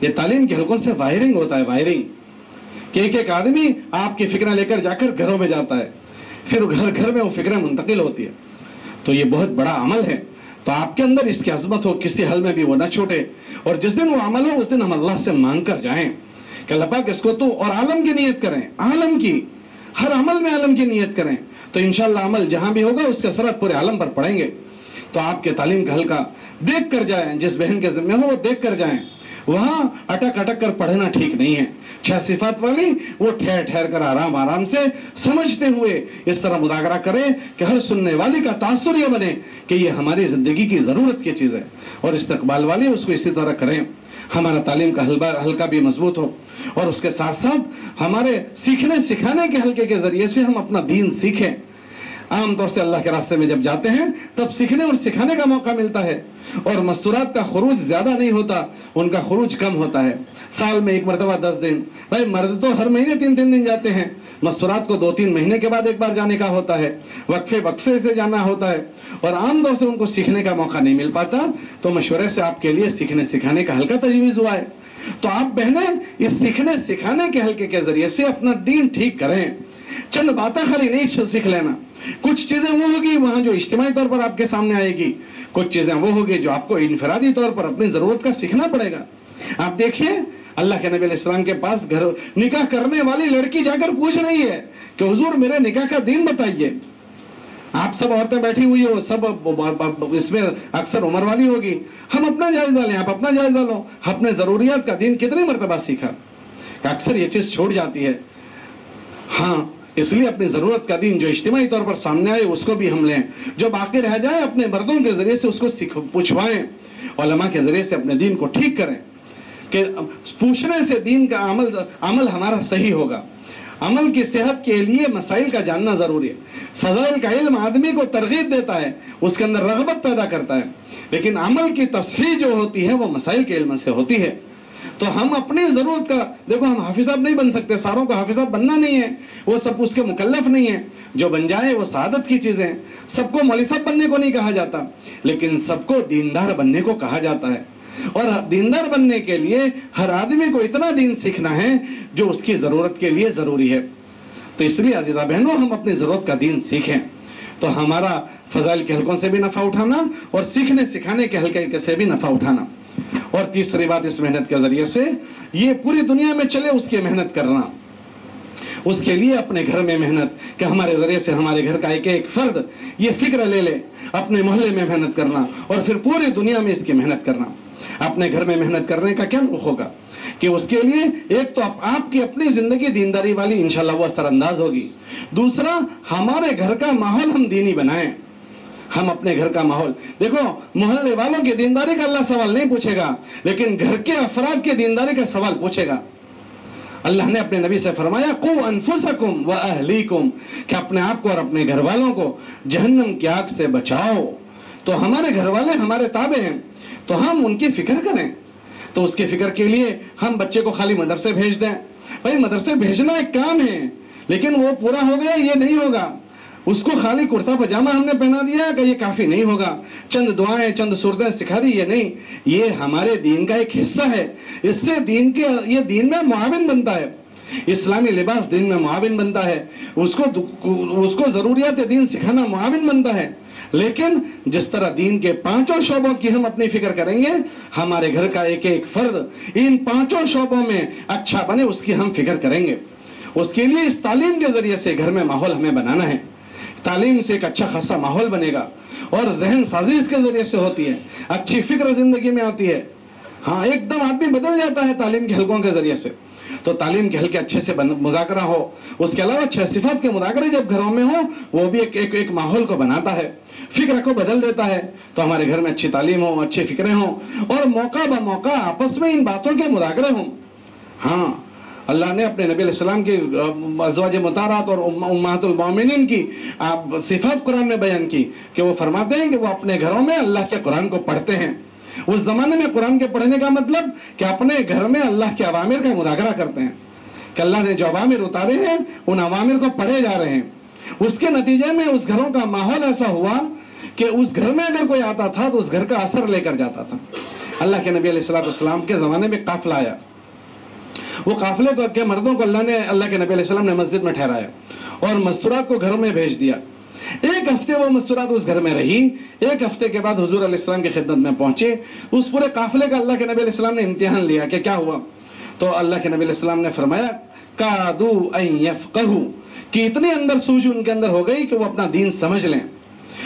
یہ تعلیم کے حلقوں سے وائرنگ ہوتا ہے، وائرنگ، کہ ایک ایک آدمی آپ کی فکریں لے کر جا کر گھروں میں جاتا ہے، پھر گھر گھر میں وہ فکریں منتقل ہوتی ہے۔ تو یہ بہت بڑا عمل ہے، تو آپ کے اندر اس کی عظمت ہو، کسی حل میں بھی وہ نہ چھوٹے، اور جس دن وہ عمل ہو اس دن ہم اللہ سے مانگ کر جائیں کہ اللہ پاک اس کو تو اور عالم کی نیت کریں، عالم کی، ہر عمل میں عالم کی نیت کریں، تو انشاءاللہ عمل جہاں بھی ہوگا اس کے اثرات پورے عالم پر پڑیں گے۔ تو آپ کے تعلیم کا حلقہ دیکھ کر جائیں، جس بہن کے ذمہ ہو وہ دیکھ کر جائیں، وہاں اٹک اٹک کر پڑھنا ٹھیک نہیں ہے۔ 6 صفات والی وہ ٹھہر ٹھہر کر آرام آرام سے سمجھتے ہوئے اس طرح مذاکرہ کریں کہ ہر سننے والی کا تاثر یہ بنے کہ یہ ہماری زندگی کی ضرورت کی چیز ہے، اور استقبال والی اس کو اسی طرح کریں، ہمارا تعلیم کا حلقہ بھی مضبوط ہو، اور اس کے ساتھ ساتھ ہمارے سیکھنے سکھانے کے حلقے کے ذریعے سے ہم اپنا دین سیکھیں۔ عام طور سے اللہ کے راستے میں جب جاتے ہیں تب سیکھنے اور سکھانے کا موقع ملتا ہے، اور مستورات کا خروج زیادہ نہیں ہوتا، ان کا خروج کم ہوتا ہے، سال میں ایک مرتبہ 10 دن۔ بھائی مرد تو ہر مہینے 3 دن جاتے ہیں، مستورات کو 2-3 مہینے کے بعد ایک بار جانے کا ہوتا ہے، وقفے سے جانا ہوتا ہے، اور عام طور سے ان کو سیکھنے کا موقع نہیں مل پاتا۔ تو مشورے سے آپ کے لیے سیکھنے سکھانے کا حلقہ تجویز ہوا ہے، تو آپ بہنیں اس سیکھنے سکھانے کے حلقے کے ذریعے سے اپنا دین ٹھیک کریں۔ چند باتیں خالی نہیں سیکھ لینا، کچھ چیزیں وہ ہوگی وہاں جو اجتماعی طور پر آپ کے سامنے آئے گی، کچھ چیزیں وہ ہوگی جو آپ کو انفرادی طور پر اپنی ضرورت کا سیکھنا پڑے گا۔ آپ دیکھیے اللہ کے نبی علیہ السلام کے پاس نکاح کرنے والی لڑکی جا کر پوچھ رہی ہے کہ حضور میرے نکاح کا دین بتائیے۔ آپ سب عورتیں بیٹھی ہوئی ہو، سب اس میں اکثر عمر والی ہوگی، ہم اپنا جائزہ لیں، آپ اپنا جائزہ لو، اپنے ضروریات کا دین کتنی مرتبہ سیکھا کہ اکثر یہ چیز چھوٹ جاتی ہے۔ ہاں اس لیے اپنی ضرورت کا دین جو اجتماعی طور پر سامنے آئے اس کو بھی ہم لیں، جو باقی رہ جائے اپنے مردوں کے ذریعے سے اس کو پوچھوائیں، علماء کے ذریعے سے اپنے دین کو ٹھیک کریں، کہ پوچھنے سے دین کا عمل ہمارا صحیح ہوگا۔ عمل کی صحت کے لیے مسائل کا جاننا ضروری ہے۔ فضائل کا علم آدمی کو ترغیب دیتا ہے، اس کے اندر رغبت پیدا کرتا ہے، لیکن عمل کی تصحیح جو ہوتی ہے وہ مسائل کے علم سے ہوتی ہے۔ تو ہم اپنی ضرورت کا دیکھو، ہم حافظ صاحب نہیں بن سکتے، ساروں کو حافظ صاحب بننا نہیں ہے، وہ سب اس کے مکلف نہیں ہیں، جو بن جائے وہ سعادت کی چیزیں ہیں۔ سب کو مولوی صاحب بننے کو نہیں کہا جاتا، لیکن سب کو دیندار بننے کو کہا جاتا ہے، اور دیندار بننے کے لیے ہر آدمی کو اتنا دین سیکھنا ہے جو اس کی ضرورت کے لیے ضروری ہے۔ تو اس لیے عزیزہ بہنوں ہم اپنی ضرورت کا دین سیکھیں، تو ہمارا فضائل کے حلقوں سے بھی نفع اٹھانا اور سیکھنے سکھانے کے حلقے سے بھی نفع اٹھانا۔ اور تیسری بات اس محنت کے ذریعے سے یہ پوری دنیا میں چلے اس کی محنت کرنا، اس کے لیے اپنے گھر میں محنت کہ ہمارے ذریعے سے ہمارے گھر کا ایک ایک فرد یہ فکر لے لے، اپنے محلے میں محنت کرنا اور پھر پوری دنیا میں اس کی محنت کرنا۔ اپنے گھر میں محنت کرنے کا کیا رخ ہوگا کہ اس کے لیے ایک تو آپ کی اپنی زندگی دینداری والی انشاءاللہ وہ اثر انداز ہوگی، دوسرا ہمارے گھر کا ماحول ہم دینی بنائیں۔ ہم اپنے گھر کا ماحول دیکھو، محلے والوں کی دینداری کا اللہ سوال نہیں پوچھے گا، لیکن گھر کے افراد کی دینداری کا سوال پوچھے گا۔ اللہ نے اپنے نبی سے فرمایا قوا انفسکم واہلیکم، کہ اپنے آپ کو اور اپنے گھر والوں کو جہنم کی آگ سے بچاؤ۔ تو ہمارے گھر والے ہمارے تابع ہیں، تو ہم ان کی فکر کریں. تو اس کی فکر کے لیے ہم بچے کو خالی مدرسے بھیج دیں. بھائی مدرسے بھیجنا ایک کام ہے، لیکن وہ پورا ہو گیا یہ نہیں ہوگا. اس کو خالی کرتا پجامہ ہم نے پہنا دیا کہ یہ کافی نہیں ہوگا، چند دعائیں چند صورتیں سکھا دی، یہ نہیں. یہ ہمارے دین کا ایک حصہ ہے. اس سے یہ دین میں معاون بنتا ہے. اسلامی لباس دین میں معاون بنتا ہے. اس کو ضروریات دین سکھانا معاون بنتا ہے. لیکن جس طرح دین کے 5 شعبوں کی ہم اپنی فکر کریں گے، ہمارے گھر کا ایک ایک فرد ان 5 شعبوں میں اچھا بنے، اس کی ہم فکر کریں گے. اس کے لیے اس تعلیم کے ذریعے سے گھر میں ماحول ہمیں بنانا ہے. تعلیم سے ایک اچھا خاصا ماحول بنے گا، اور ذہن سازی اس کے ذریعے سے ہوتی ہے، اچھی فکر زندگی میں آتی ہے. ہاں ایک دم آدمی بدل جاتا ہے تعلیم کے حلقوں کے ذریعے سے. تو تعلیم کے حلقے اچھے سے مذاکرہ ہو. اس کے علاوہ 6 صفات کے مذاکرے جب گھروں میں ہو، وہ بھی ایک ماحول کو بناتا ہے، فکر کو بدل دیتا ہے. تو ہمارے گھر میں اچھی تعلیم ہو، اچھی فکریں ہوں، اور موقع بموقع آپس میں ان باتوں کے مذاکرے ہوں. ہاں اللہ نے اپنے نبی علیہ السلام کی ازواج مطہرات اور امہات المومنین کی صفات قرآن میں بیان کی کہ وہ فرماتے ہیں کہ وہ اپنے گھروں میں اللہ کے قرآن کو پڑھتے ہیں. اس زمانے میں قرآن کے پڑھنے کا مطلب کہ اپنے گھر میں اللہ کے اوامر کا مذاکرہ کرتے ہیں، کہ اللہ نے جو اوامر اتارے ہیں ان اوامر کو پڑھے جا رہے ہیں. اس کے نتیجے میں اس گھروں کا ماحول ایسا ہوا کہ اس گھر میں اگر کوئی آتا تھا تو اس گھر کا اثر لے کر جاتا تھا. اللہ کے نبی علیہ السلام کے زمانے میں قافلہ آیا. وہ قافلے کے مردوں کو اللہ کے نبی علیہ السلام نے مسجد میں ٹھہرایا اور مستورات کو گھروں میں بھیج دیا. 1 ہفتے وہ مستورات اس گھر میں رہی. 1 ہفتے کے بعد حضور علیہ السلام کی خدمت میں پہنچے. اس پورے قافلے کا اللہ کے نبی علیہ السلام نے امتحان لیا کہ کیا ہوا. تو اللہ کے نبی علیہ السلام نے فرمایا کادو ان یفقہوا، کہ اتنی اندر سوجھ ان کے اندر ہو گئی کہ وہ اپنا دین سمجھ لیں.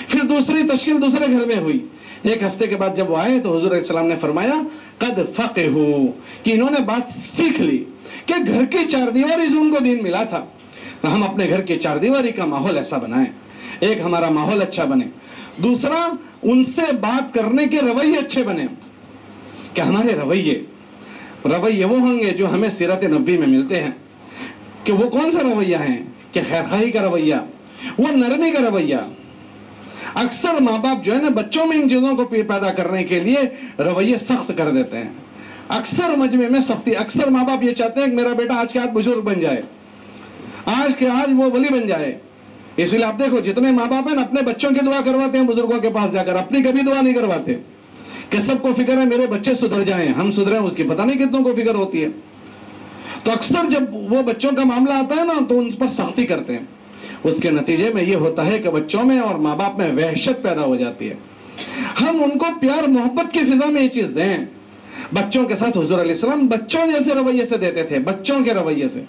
پھر دوسری تشکیل دوسرے گھر میں ہوئی. 1 ہفتے کے بعد جب وہ آئے تو حضور علیہ السلام نے فرمایا قد فقہوا، کہ انہوں نے بات سیکھ لی کہ گھر کی 4 دیواری سے ان کو دین ملا تھا. ہم اپنے گھر کی 4 دیواری کا ماحول ایسا بنائیں، ایک ہمارا ماحول اچھا بنے. دوسرا ان سے بات کرنے کے رویے اچھے بنے، کہ ہمارے رویے وہ ہوں گے جو ہمیں سیرت نبوی میں ملتے ہیں. کہ وہ کون سا رویہ ہیں؟ کہ خیرخواہی کا رویہ، وہ نرمی کا رویہ. اکثر ماں باپ جو ہے نا بچوں میں ان چیزوں کو پیدا کرنے کے لیے رویے سخت کر دیتے ہیں. اکثر مجمع میں سختی. اکثر ماں باپ یہ چاہتے ہیں کہ میرا بیٹا آج کے آج بزرگ بن جائے، آج کے آج وہ ولی بن جائے. اس لیے آپ دیکھو جتنے ماں باپ ہیں اپنے بچوں کی دعا کرواتے ہیں بزرگوں کے پاس جا کر، اپنی کبھی دعا نہیں کرواتے. کہ سب کو فکر ہے میرے بچے سدھر جائیں، ہم سدھریں، اس کی پتہ نہیں کتنوں کو فکر ہوتی ہے. تو اکثر جب وہ بچوں کا معاملہ آتا ہے نا تو ان پر سختی کرتے ہیں. اس کے نتیجے میں یہ ہوتا ہے کہ بچوں میں اور ماں باپ میں وحشت پیدا ہو جاتی ہے. ہم ان کو پیار محبت کی فضا میں یہ چیز دیں. بچوں کے ساتھ حضور علیہ السلام بچوں جیسے رویے سے دیتے تھے، بچوں کے رویے سے.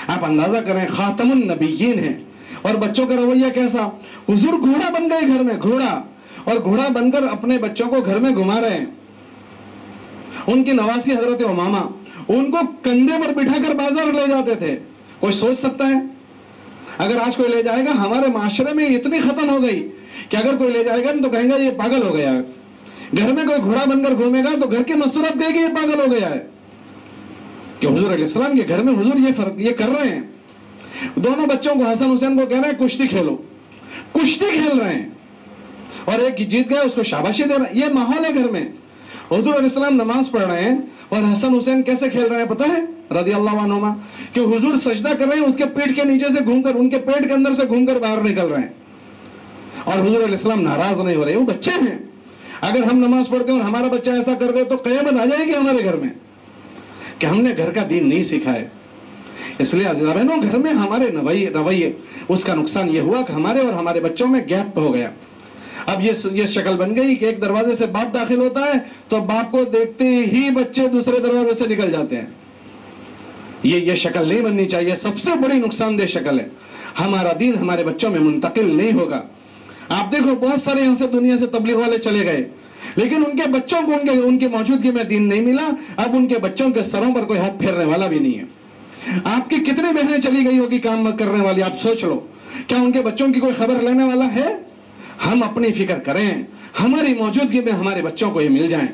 آپ اندازہ کریں خاتم النبیین ہیں اور بچوں کا رویہ کیسا. حضور گھوڑا بن گئے گھر میں، گھوڑا، اور گھوڑا بن کر اپنے بچوں کو گھر میں گھما رہے ہیں. ان کی نواسی حضرت امامہ ان کو کندھے پر بٹھا کر بازار لے جاتے تھے. کوئی سوچ سکتا ہے اگر آج کوئی لے جائے گا؟ ہمارے معاشرے میں اتنی ختم ہو گئی کہ اگر کوئی لے جائے گا تو کہیں گا یہ پاگل ہو گیا. گھر میں کوئی گھوڑا بن کر گھومے گا تو گھر کی مستورات دے گی یہ پاگل ہو گیا ہے. کہ حضور علیہ السلام کے گھر میں حضور یہ کر رہے ہیں. دونوں بچوں کو حسن حسین کو کہہ رہے ہیں کشتی کھیلو، کشتی کھیل رہے ہیں، اور ایک جیت گئے اس کو شاباشی دے رہے ہیں. یہ ماحول ہے گھر میں. حضور علیہ السلام نماز پڑھ رہے ہیں اور حسن حسین کیسے کھیل رہے ہیں پتہ ہے رضی اللہ عنہما؟ کہ حضور سجدہ کر رہے ہیں، اس کے پیٹ کے نیچے سے گھوم کر، ان کے پیٹ کے اندر سے گھوم کر باہر نکل رہے ہیں، اور حضور علیہ السلام ناراض نہیں ہو رہے. وہ بچے ہیں. اگر ہم نماز پڑھتے ہیں اور ہمارا بچہ ایسا کر دے تو قیامت آ جائے گی ہمارے گھر میں، کہ ہم نے گھر کا دین نہیں سیکھا ہے. اس لیے عزیزاں بہنوں گھر میں ہمارے رویے اس کا نقصان یہ ہوا کہ ہمارے اور ہمارے بچوں میں گیپ ہو گیا. اب یہ شکل بن گئی کہ ایک دروازے سے باپ داخل ہوتا ہے تو باپ کو دیکھتے ہی بچے دوسرے دروازے سے نکل جاتے ہیں. یہ شکل نہیں بننی چاہیے. سب سے بڑی نقصان دہ شکل ہے. ہمارا دین ہمارے بچوں میں منتقل نہیں ہوگا. آپ دیکھو بہت سارے یہاں سے دنیا سے تبلیغ والے چلے گئے، لیکن ان کے بچوں کو ان کی موجودگی میں دین نہیں ملا. اب ان کے بچوں کے سروں پر کوئی ہاتھ پھیرنے والا بھی نہیں ہے. آپ کی کتنی بہنیں چلی گئی ہوگی کام کرنے والی، آپ سوچ لو، کیا ان کے بچوں کی کوئی خبر لینے والا ہے؟ ہم اپنی فکر کریں، ہماری موجودگی میں ہمارے بچوں کو یہ مل جائیں.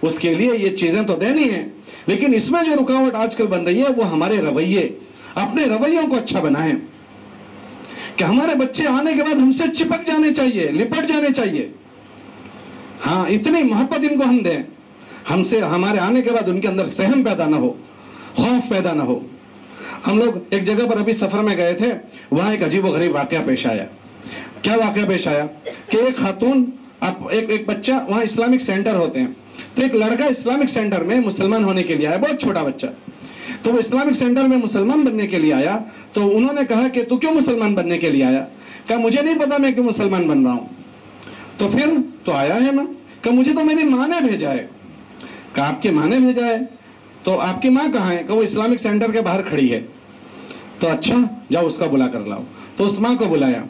اس کے لیے یہ چیزیں تو دینی ہیں، لیکن اس میں جو رکاوٹ آج کل بن رہی ہے وہ ہمارے رویے. اپنے رویوں کو اچھا بنائیں کہ ہمارے بچے آنے کے بعد ہم سے چپک جانے چاہیے، لپٹ جانے چاہیے. ہاں اتنی محبت ان کو ہم دیں، ہم سے ہمارے آنے کے بعد ان کے اندر سہم پیدا نہ ہو، خوف پیدا نہ ہو۔ ہم لوگ ایک جگہ پر ابھی سفر میں گئے تھے، وہاں ایک عجیب و غریب واقعہ پیش آیا۔ کیا واقعہ پیش آیا کہ ایک خاتون، ایک بچہ، وہاں اسلامک سینٹر ہوتے ہیں، تو ایک لڑکا اسلامک سینٹر میں مسلمان ہونے کے لیے آیا، بہت چھوٹا بچہ، تو وہ اسلامک سینٹر میں مسلمان بننے کے لیے آیا۔ تو انہوں نے کہا کہ تو کیوں مسلمان بننے کے لیے آیا؟ کہا مجھے نہیں پتا میں کیوں مسلمان بن رہا ہوں۔ تو پھر تو آیا ہے نا، کہ مجھے تو میری ماں نے بھیجا ہے۔ کہا آپ کی ماں نے بھیجا ہے؟ تو آپ کی ماں کہاں ہے؟ کہ وہ اسلامک سینٹر کے باہر کھڑی ہے۔ تو اچھا جاؤ اس کا بلا کر لاؤ۔ تو اس ماں کو بلایا،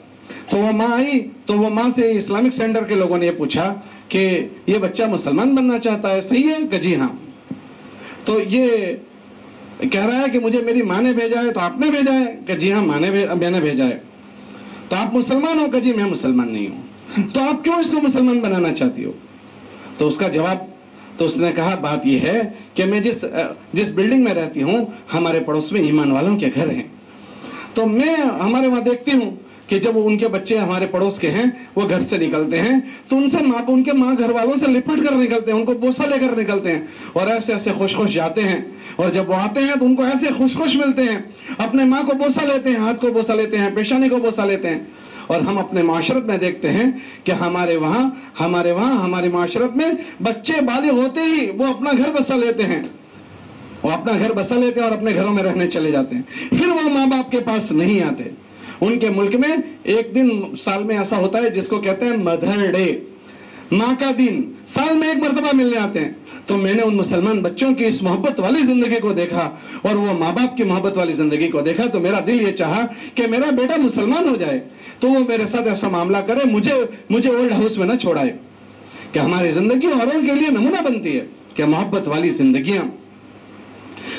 تو وہ ماں آئی، تو وہ ماں سے اسلامک سینٹر کے لوگوں نے یہ پوچھا کہ یہ بچہ مسلمان بننا چاہتا ہے، صحیح ہے؟ کہ جی ہاں۔ تو یہ کہہ رہا ہے کہ مجھے میری ماں نے بھیجا ہے۔ تو آپ نے بھیجا ہے؟ کہ جی ہاں میں نے بھیجا ہے۔ تو آپ مسلمان ہو؟ کہ جی میں مسلمان نہیں ہوں۔ تو آپ کیوں اس کو مسلمان بنانا چاہتی ہو؟ تو اس کا جواب، تو اس نے کہا بات یہ ہے کہ میں جس بلڈنگ میں رہتی ہوں، ہمارے پڑوس میں ایمان والوں کے گھر ہیں، تو میں ہمارے وہاں دیکھتی ہوں کہ جب ان کے بچے ہمارے پڑوس کے ہیں، وہ گھر سے نکلتے ہیں تو ان کے ماں گھر والوں سے لپٹ کر نکلتے ہیں، ان کو بوسہ لے کر نکلتے ہیں، اور ایسے ایسے خوش خوش جاتے ہیں، اور جب وہ آتے ہیں تو ان کو ایسے خوش خوش ملتے ہیں، اپنے ماں کو بوسہ لیتے ہیں، ہاتھ کو بوسہ لیتے ہیں، پیشانی کو بوسہ لیتے ہیں۔ اور ہم اپنے معاشرت میں دیکھتے ہیں کہ ہمارے وہاں ہماری معاشرت میں بچے بالغ ہوتے ہی وہ اپنا گھر بسا لیتے ہیں، وہ اپنا گھر بسا لیتے ہیں اور اپنے گھروں میں رہنے چلے جاتے ہیں، پھر وہ ماں باپ کے پاس نہیں آتے۔ ان کے ملک میں ایک دن سال میں ایسا ہوتا ہے جس کو کہتے ہیں مدر ڈے، ماں کا دن، سال میں ایک مرتبہ ملنے آتے ہیں۔ تو میں نے ان مسلمان بچوں کی اس محبت والی زندگی کو دیکھا اور وہ ماں باپ کی محبت والی زندگی کو دیکھا، تو میرا دل یہ چاہا کہ میرا بیٹا مسلمان ہو جائے، تو وہ میرے ساتھ ایسا معاملہ کرے، مجھے اولڈ ہاؤس میں نہ چھوڑائے، کہ ہماری زندگی اوروں کے لیے نمونہ بنتی ہے کہ محبت والی زندگیاں،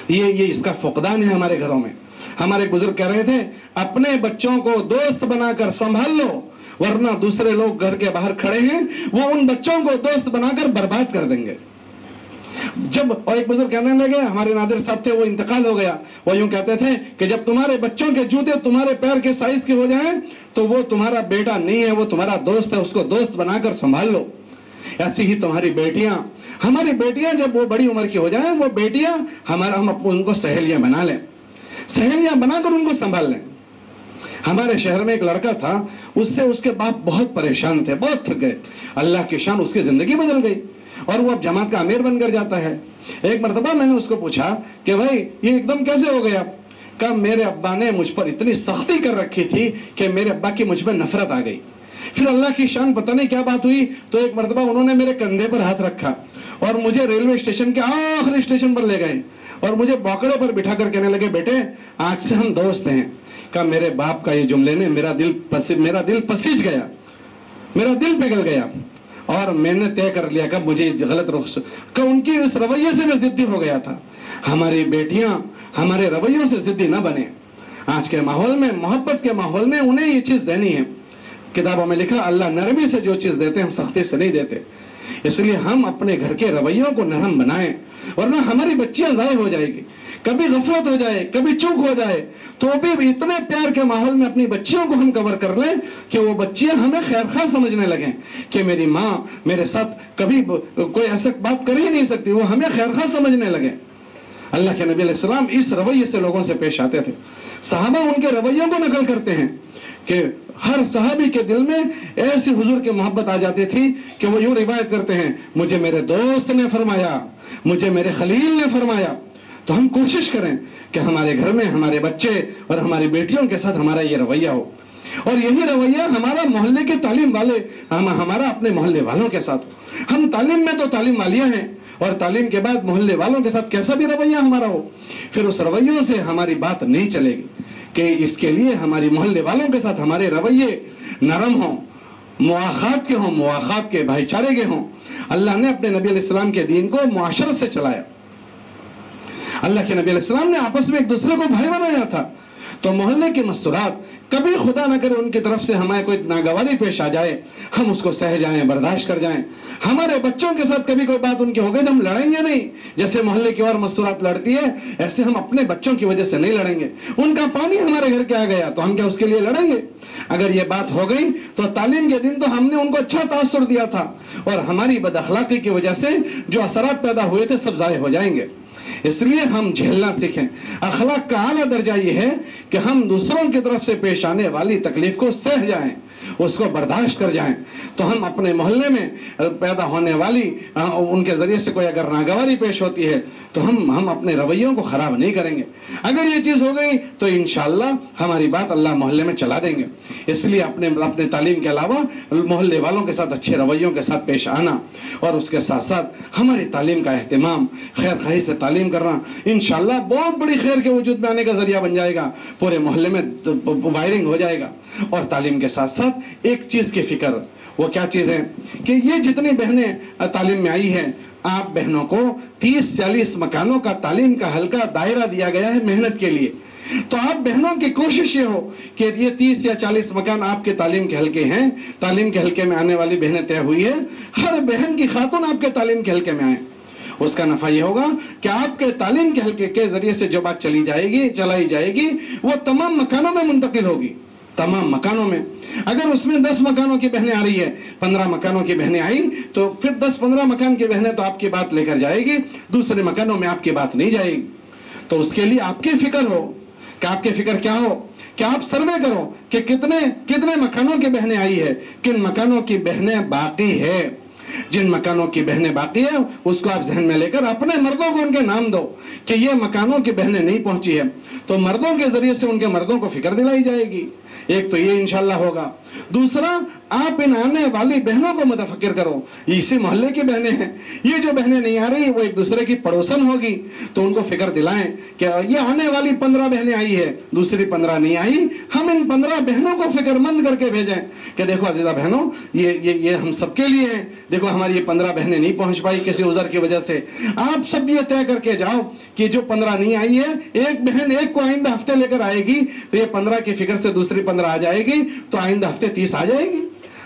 یہ اس کا فقدان ہے ہمارے گھروں میں۔ ہمارے بزرگ کہہ رہے تھے اپنے بچوں کو دوست بنا کر سنبھال لو، ورنہ دوسرے لوگ گھر کے باہر کھڑے ہیں، وہ ان بچوں کو دوست بنا کر برباد کر دیں گے۔ اور ایک بزرگ کہنے لگے، ہمارے نادر صاحب تھے، وہ انتقال ہو گیا، وہ یوں کہتے تھے کہ جب تمہارے بچوں کے جوتے تمہارے پیر کے سائز کے ہو جائیں تو وہ تمہارا بیٹا نہیں ہے، وہ تمہارا دوست ہے، اس کو دوست بنا کر سنبھال لو۔ ایسی ہی تمہاری بیٹیاں، ہماری بیٹیاں جب وہ بڑی عمر کی ہو جائیں، وہ بیٹیاں ہم ان کو سہیلیاں بنا لیں، سہیلیاں بنا کر ان کو سنبھال لیں۔ ہمارے شہر میں ایک لڑکا تھا، اس سے اس کے باپ بہت پریشان تھے، بہت تھک گئے، اللہ کی شان اس کی زندگی بدل گئی اور وہ اب جماعت کا امیر بن کر جاتا ہے۔ ایک مرتبہ میں نے اس کو پوچھا کہ بھائی یہ ایک دم کیسے ہو گیا؟ کہا میرے ابا نے مجھ پر اتنی سختی کر رکھی تھی کہ میرے ابا کی مجھ میں نفرت آ گئی۔ پھر اللہ کی شان پتہ نہیں کیا بات ہوئی، تو ایک مرتبہ انہوں نے میرے کندھے پر ہاتھ رکھا اور مجھے ریلوے اسٹیشن کے آخری اسٹیشن پر لے گئے اور مجھے باکڑے پر بٹھا کر کہنے لگے بیٹے آج سے ہم دوست ہیں۔ کہا میرے باپ کا یہ جملے نے میرا دل پسیج گیا، میرا دل پگھل گیا، اور میں نے طے کر لیا کہ مجھے غلط رخ کہ ان کی اس رویے سے میں ضدی ہو گیا تھا۔ ہماری بیٹیاں ہمارے رویوں سے ضدی نہ بنے۔ آج کے ماحول میں، محبت کے ماحول میں انہیں یہ چیز دینی ہے۔ کتابوں میں لکھا اللہ نرمی سے جو چیز دیتے ہیں سختی سے نہیں دیتے، اس لیے ہم اپنے گھر کے رویوں کو نرم بنائیں، ورنہ ہماری بچیاں ضائع ہو جائے گی۔ کبھی غفلت ہو جائے، کبھی چوک ہو جائے تو بھی اتنے پیار کے ماحول میں اپنی بچیوں کو ہم کور کر لیں کہ وہ بچیاں ہمیں خیر خواہ سمجھنے لگیں کہ میری ماں میرے ساتھ کبھی کوئی ایسا بات کر ہی نہیں سکتی، وہ ہمیں خیر خواہ سمجھنے لگیں۔ اللہ کے نبی علیہ السلام اس رویے سے لوگوں سے پیش آتے تھے، صحابہ ان کے رویوں کو نقل کرتے ہیں کہ ہر صحابی کے دل میں ایسی حضور کی محبت آ جاتی تھی کہ وہ یوں روایت کرتے ہیں مجھے میرے دوست نے فرمایا، مجھے میرے خلیل نے فرمایا۔ تو ہم کوشش کریں کہ ہمارے گھر میں ہمارے بچے اور ہماری بیٹیوں کے ساتھ ہمارا یہ رویہ ہو، اور یہی رویہ ہمارا محلے کے تعلیم والے ہمارا اپنے محلے والوں کے ساتھ ہو۔ ہم تعلیم میں تو تعلیم والیاں ہیں، اور تعلیم کے بعد محلے والوں کے ساتھ کیسا بھی رویہ ہمارا ہو، پھر اس رویوں سے ہماری بات نہیں چلے گی، کہ اس کے لیے ہماری محلے والوں کے ساتھ ہمارے رویے نرم ہوں، مواخات کے ہوں، مواخات کے، بھائی چارے کے ہوں۔ اللہ نے اپنے نبی علیہ السلام کے دین کو معاشرت سے چلایا، اللہ کے نبی علیہ السلام نے آپس میں ایک دوسرے کو بھائی بنایا تھا، تو محلے کی مستورات کبھی خدا نہ کرے ان کی طرف سے ہمیں کوئی ناگواری پیش آ جائے، ہم اس کو سہ جائیں، برداشت کر جائیں۔ ہمارے بچوں کے ساتھ کبھی کوئی بات ان کی ہو گئی تو ہم لڑیں گے نہیں، جیسے محلے کی اور مستورات لڑتی ہے ایسے ہم اپنے بچوں کی وجہ سے نہیں لڑیں گے۔ ان کا پانی ہمارے گھر کے آ گیا تو ہم کیا اس کے لیے لڑیں گے؟ اگر یہ بات ہو گئی تو تعلیم کے دن تو ہم نے ان کو اچھا تاثر دیا تھا، اور ہماری بد اخلاقی کی وجہ سے جو اثرات پیدا ہوئے تھے سب ضائع ہو جائیں گے۔ اس لیے ہم جھیلنا سیکھیں۔ اخلاق کا اعلیٰ درجہ یہ ہے کہ ہم دوسروں کی طرف سے پیش آنے والی تکلیف کو سہ جائیں، اس کو برداشت کر جائیں، تو ہم اپنے محلے میں پیدا ہونے والی ان کے ذریعے سے کوئی اگر ناگواری پیش ہوتی ہے تو ہم اپنے رویوں کو خراب نہیں کریں گے۔ اگر یہ چیز ہو گئی تو انشاءاللہ ہماری بات اللہ محلے میں چلا دیں گے۔ اس لیے اپنے تعلیم کے علاوہ محلے والوں کے ساتھ اچھے رویوں کے ساتھ پیش آنا، اور اس کے ساتھ ساتھ ہماری تعلیم کا اہتمام، خیر خواہی سے تعلیم کرنا انشاءاللہ بہت بڑی خیر کے وجود میں آنے کا ذریعہ بن جائے گا، پورے محلے میں وائرنگ ہو جائے گا۔ اور تعلیم کے ساتھ ساتھ ایک چیز کی فکر، وہ کیا چیز ہے کہ یہ جتنی بہنیں تعلیم میں آئی ہیں، آپ بہنوں کو 30-40 مکانوں کا تعلیم کا ہلکا دائرہ دیا گیا ہے محنت کے لیے۔ تو آپ بہنوں کی کوشش یہ ہو کہ یہ 30 یا 40 مکان آپ کے تعلیم کے حلقے ہیں، تعلیم کے حلقے میں آنے والی بہنیں طے ہوئی ہے، ہر بہن کی خاتون آپ کے تعلیم کے حلقے میں آئیں۔ اس کا نفع یہ ہوگا کہ آپ کے تعلیم کے حلقے کے ذریعے سے جو بات چلائی جائے گی وہ تمام مکانوں میں منتقل ہوگی، تمام مکانوں میں۔ اگر اس میں 10 مکانوں کی بہنیں آ رہی ہے، 15 مکانوں کی بہنیں آئی تو پھر 10-15 مکان کی بہنیں تو آپ کی بات لے کر جائے گی، دوسرے مکانوں میں آپ کی بات نہیں جائے گی۔ تو اس کے لیے آپ کی فکر ہو کہ آپ کی فکر کیا ہو کہ آپ سروے کرو کہ کتنے مکانوں کی بہنیں آئی ہے، کن مکانوں کی بہنیں باقی ہے۔ جن مکانوں کی بہنیں باقی ہیں اس کو آپ ذہن میں لے کر اپنے مردوں کو ان کے نام دو کہ یہ مکانوں کی بہنیں نہیں پہنچی ہے، تو مردوں کے ذریعے سے ان کے مردوں کو فکر دلائی جائے گی۔ ایک تو یہ انشاءاللہ ہوگا۔ دوسرا، آپ ان آنے والی بہنوں کو متفکر کرو، اسی محلے کی بہنیں ہیں، یہ جو بہنیں نہیں آ رہی وہ ایک دوسرے کی پڑوسن ہوگی، تو ان کو فکر دلائیں کہ یہ آنے والی 15 بہنیں آئی ہے، دوسری 15 نہیں آئی، ہم ان 15 بہنوں کو فکر مند کر کے بھیجیں کہ دیکھو عزیزہ بہنوں، یہ ہم سب کے لیے ہیں، دیکھو ہماری یہ 15 بہنیں نہیں پہنچ پائی کسی عذر کی وجہ سے، آپ سب یہ طے کر کے جاؤ کہ جو 15 نہیں آئی ہے، ایک بہن ایک کو آئندہ ہفتے لے کر آئے گی تو یہ 15 کی فکر سے دوسری 15 آ جائے گی، تو آئندہ ہفتے 30 آ جائے گی۔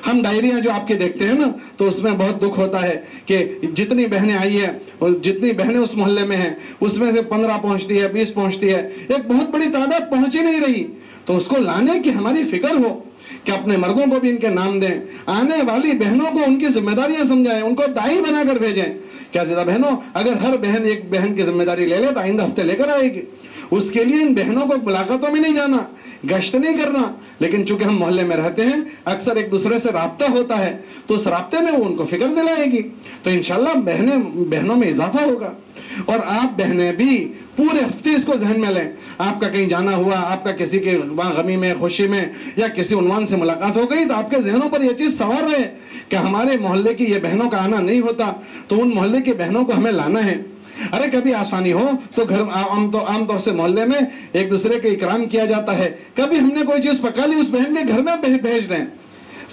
ہم ڈائریاں جو آپ کے دیکھتے ہیں نا تو اس میں بہت دکھ ہوتا ہے کہ جتنی بہنیں آئی ہیں اور جتنی بہنیں اس محلے میں ہیں اس میں سے 15 پہنچتی ہے، 20 پہنچتی ہے، ایک بہت بڑی تعداد پہنچ ہی نہیں رہی، تو اس کو لانے کی ہماری فکر ہو کہ اپنے مردوں کو بھی ان کے نام دیں، آنے والی بہنوں کو ان کی ذمہ داریاں سمجھائیں، ان کو دائی بنا کر بھیجیں کہ عزیزہ بہنوں اگر ہر بہن ایک بہن کی ذمہ داری لے لے تو آئندہ ہفتے لے کر آئے گی۔ اس کے لیے ان بہنوں کو ملاقاتوں میں نہیں جانا، گشت نہیں کرنا، لیکن چونکہ ہم محلے میں رہتے ہیں اکثر ایک دوسرے سے رابطہ ہوتا ہے تو اس رابطے میں وہ ان کو فکر دلائے گی، تو انشاءاللہ بہنوں میں اضافہ ہوگا۔ اور آپ بہنیں بھی پورے ہفتے اس کو ذہن میں لیں، آپ کا کہیں جانا ہوا، آپ کا کسی کے غمی میں، خوشی میں یا کسی عنوان سے ملاقات ہو گئی تو آپ کے ذہنوں پر یہ چیز سوار رہے کہ ہمارے محلے کی یہ بہنوں کا آنا نہیں ہوتا تو ان محلے کی بہنوں کو ہمیں لانا ہے۔ ارے کبھی آسانی ہو تو گھر عام طور سے محلے میں ایک دوسرے کے اکرام کیا جاتا ہے، کبھی ہم نے کوئی چیز پکا لی اس بہن کے گھر میں بھیج دیں،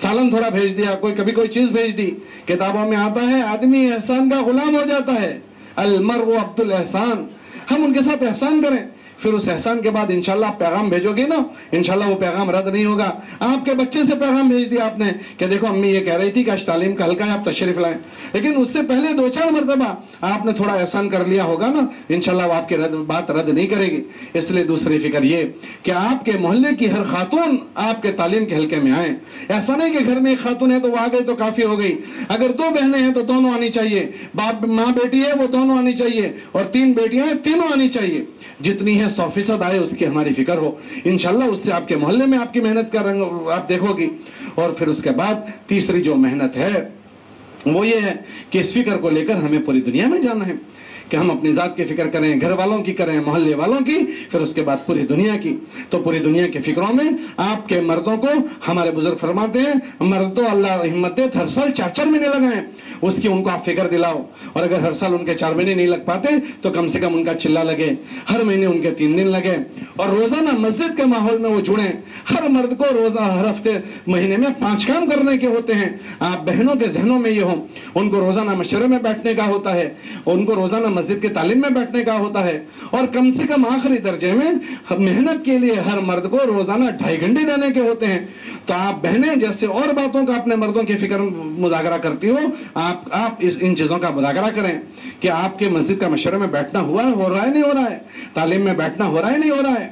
سالن تھوڑا بھیج دیا، کبھی کوئی چیز بھیج دی۔ کتابوں میں آتا ہے آدمی احسان کا غلام ہو جاتا ہے، المرء عبد الاحسان، ہم ان کے ساتھ احسان کریں، پھر اس احسان کے بعد انشاءاللہ آپ پیغام بھیجو گے نا، انشاءاللہ وہ پیغام رد نہیں ہوگا۔ آپ کے بچے سے پیغام بھیج دیا آپ نے کہ دیکھو امی یہ کہہ رہی تھی کہ آج تعلیم کا حلقہ ہے آپ تشریف لائیں، لیکن اس سے پہلے 2-4 مرتبہ آپ نے تھوڑا احسان کر لیا ہوگا نا، انشاءاللہ وہ آپ کی بات رد نہیں کرے گی۔ اس لیے دوسری فکر یہ کہ آپ کے محلے کی ہر خاتون آپ کے تعلیم کے حلقے میں آئیں، ایسا نہیں کہ گھر میں ایک خاتون ہے تو وہ آ گئی تو کافی ہو گئی، اگر 2 بہنیں ہیں تو دونوں آنی چاہیے، باپ ماں بیٹی ہے وہ دونوں آنی چاہیے، اور 3 بیٹیاں ہیں تینوں آنی چاہیے، جتنی ہے 100% آئے اس کی ہماری فکر ہو، انشاءاللہ اس سے آپ کے محلے میں آپ کی محنت کا رنگ آپ دیکھو گی۔ اور پھر اس کے بعد تیسری جو محنت ہے وہ یہ ہے کہ اس فکر کو لے کر ہمیں پوری دنیا میں جانا ہے کہ ہم اپنی ذات کی فکر کریں، گھر والوں کی کریں، محلے والوں کی، پھر اس کے بعد پوری دنیا کی۔ تو پوری دنیا کے فکروں میں آپ کے مردوں کو ہمارے بزرگ فرماتے ہیں مردوں اللہ ہمت دے ہر سال 4 مہینے لگائیں، اس کی ان کو آپ فکر دلاؤ، اور اگر ہر سال ان کے 4 مہینے نہیں لگ پاتے تو کم سے کم ان کا چلہ لگے، ہر مہینے ان کے 3 دن لگے، اور روزانہ مسجد کے ماحول میں وہ جڑیں۔ ہر مرد کو روزہ ہر ہفتے مہینے میں 5 کام کرنے کے ہوتے ہیں، آپ بہنوں کے ذہنوں میں یہ ہوں، ان کو روزانہ مشورے میں بیٹھنے کا ہوتا ہے، ان کو روزانہ مسجد کے تعلیم میں بیٹھنے کا ہوتا ہے، اور کم سے کم آخری درجے میں محنت کے لیے ہر مرد کو روزانہ 2.5 گھنٹے دینے کے ہوتے ہیں۔ تو آپ بہنیں جیسے اور باتوں کا اپنے مردوں کی فکر مذاکرہ کرتی ہو، آپ ان چیزوں کا مذاکرہ کریں کہ آپ کے مسجد کا مشورے میں بیٹھنا ہو رہا ہے نہیں ہو رہا ہے، تعلیم میں بیٹھنا ہو رہا ہے نہیں ہو رہا ہے،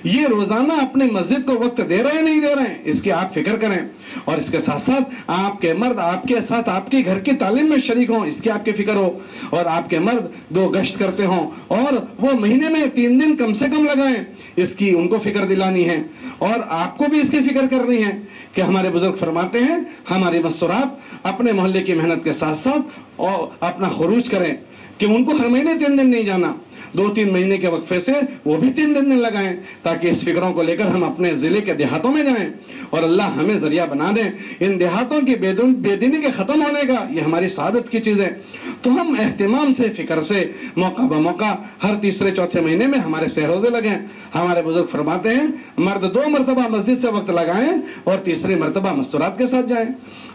یہ روزانہ اپنے مسجد کو وقت دے رہے ہیں نہیں دے رہے ہیں، اس کی آپ فکر کریں۔ اور اس کے ساتھ ساتھ آپ کے مرد آپ کے ساتھ آپ کے گھر کی تعلیم میں شریک ہوں، اس کی آپ کی فکر ہو، اور آپ کے مرد 2 گشت کرتے ہوں اور وہ مہینے میں 3 دن کم سے کم لگائیں، اس کی ان کو فکر دلانی ہے، اور آپ کو بھی اس کی فکر کرنی ہے کہ ہمارے بزرگ فرماتے ہیں ہماری مستورات اپنے محلے کی محنت کے ساتھ ساتھ اور اپنا خروج کریں، کہ ان کو ہر مہینے 3 دن نہیں جانا، 2-3 مہینے کے وقفے سے وہ بھی 3 دن لگائیں، تاکہ اس فکروں کو لے کر ہم اپنے ضلع کے دیہاتوں میں جائیں اور اللہ ہمیں ذریعہ بنا دیں ان دیہاتوں کی بے دینی کے ختم ہونے کا۔ یہ ہماری سعادت کی چیز ہے۔ تو ہم اہتمام سے فکر سے موقع بموقع ہر تیسرے چوتھے مہینے میں ہمارے سہ روزے لگیں۔ ہمارے بزرگ فرماتے ہیں مرد 2 مرتبہ مسجد سے وقت لگائیں اور تیسری مرتبہ مستورات کے ساتھ جائیں،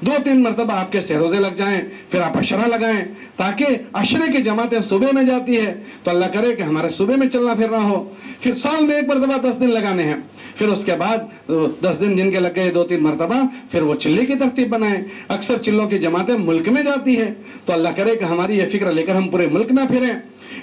2-3 مرتبہ آپ کے سہ روزے لگ جائیں، پھر آپ عشرہ لگائیں، تاکہ عشرے کی جماعتیں صبح میں جاتی ہے تو اللہ کرے کہ ہمارے صبح میں چلنا پھرنا ہو، پھر سال میں 1 مرتبہ 10 دن لگانے ہیں، پھر اس کے بعد 10 دن جن کے لگ گئے 2-3 مرتبہ پھر وہ چلے کی ترتیب بنائیں۔ اکثر چلوں کی جماعتیں ملک میں جاتی ہے تو اللہ کرے کہ ہماری یہ فکر لے کر ہم پورے ملک میں پھریں،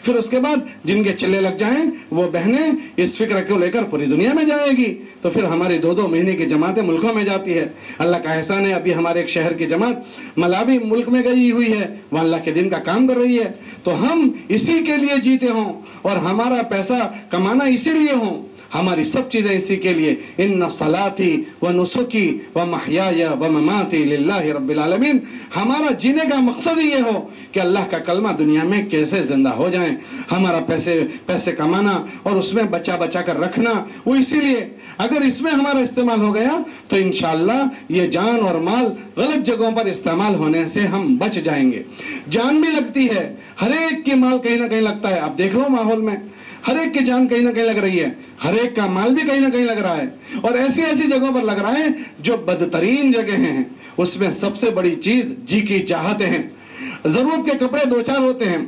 پھر اس کے بعد جن کے چلے لگ جائیں وہ بہنیں اس فکر کو لے کر پوری دنیا میں جائے گی، تو پھر ہماری 2-2 مہینے کی جماعتیں ملکوں میں جاتی ہے۔ اللہ کا احسان ہے ابھی ہمارے ایک شہر کی جماعت ملاوی ملک میں گئی ہوئی ہے، وہ اللہ کے دین کا کام کر رہی ہے، تو ہم اسی کے لیے جیتے ہوں اور ہمارا پیسہ کمانا اسی لیے ہوں، ہماری سب چیزیں اسی کے لیے۔ ان صلاتی و نسکی و محیای و مماتی للہ رب العالمین، ہمارا جینے کا مقصد یہ ہو کہ اللہ کا کلمہ دنیا میں کیسے زندہ ہو جائیں، ہمارا پیسے کمانا اور اس میں بچا کر رکھنا وہ اسی لیے۔ اگر اس میں ہمارا استعمال ہو گیا تو انشاءاللہ یہ جان اور مال غلط جگہوں پر استعمال ہونے سے ہم بچ جائیں گے۔ جان بھی لگتی ہے، ہر ایک کی مال کہیں نہ کہیں لگتا ہے، آپ دیکھ لو ماحول میں ہر ایک کی جان کہیں نہ کہیں لگ رہی ہے، ہر ایک کا مال بھی کہیں نہ کہیں لگ رہا ہے، اور ایسی جگہوں پر لگ رہا ہے جو بدترین جگہ ہیں۔ اس میں سب سے بڑی چیز جی کی چاہتے ہیں۔ ضرورت کے کپڑے 2-4 ہوتے ہیں،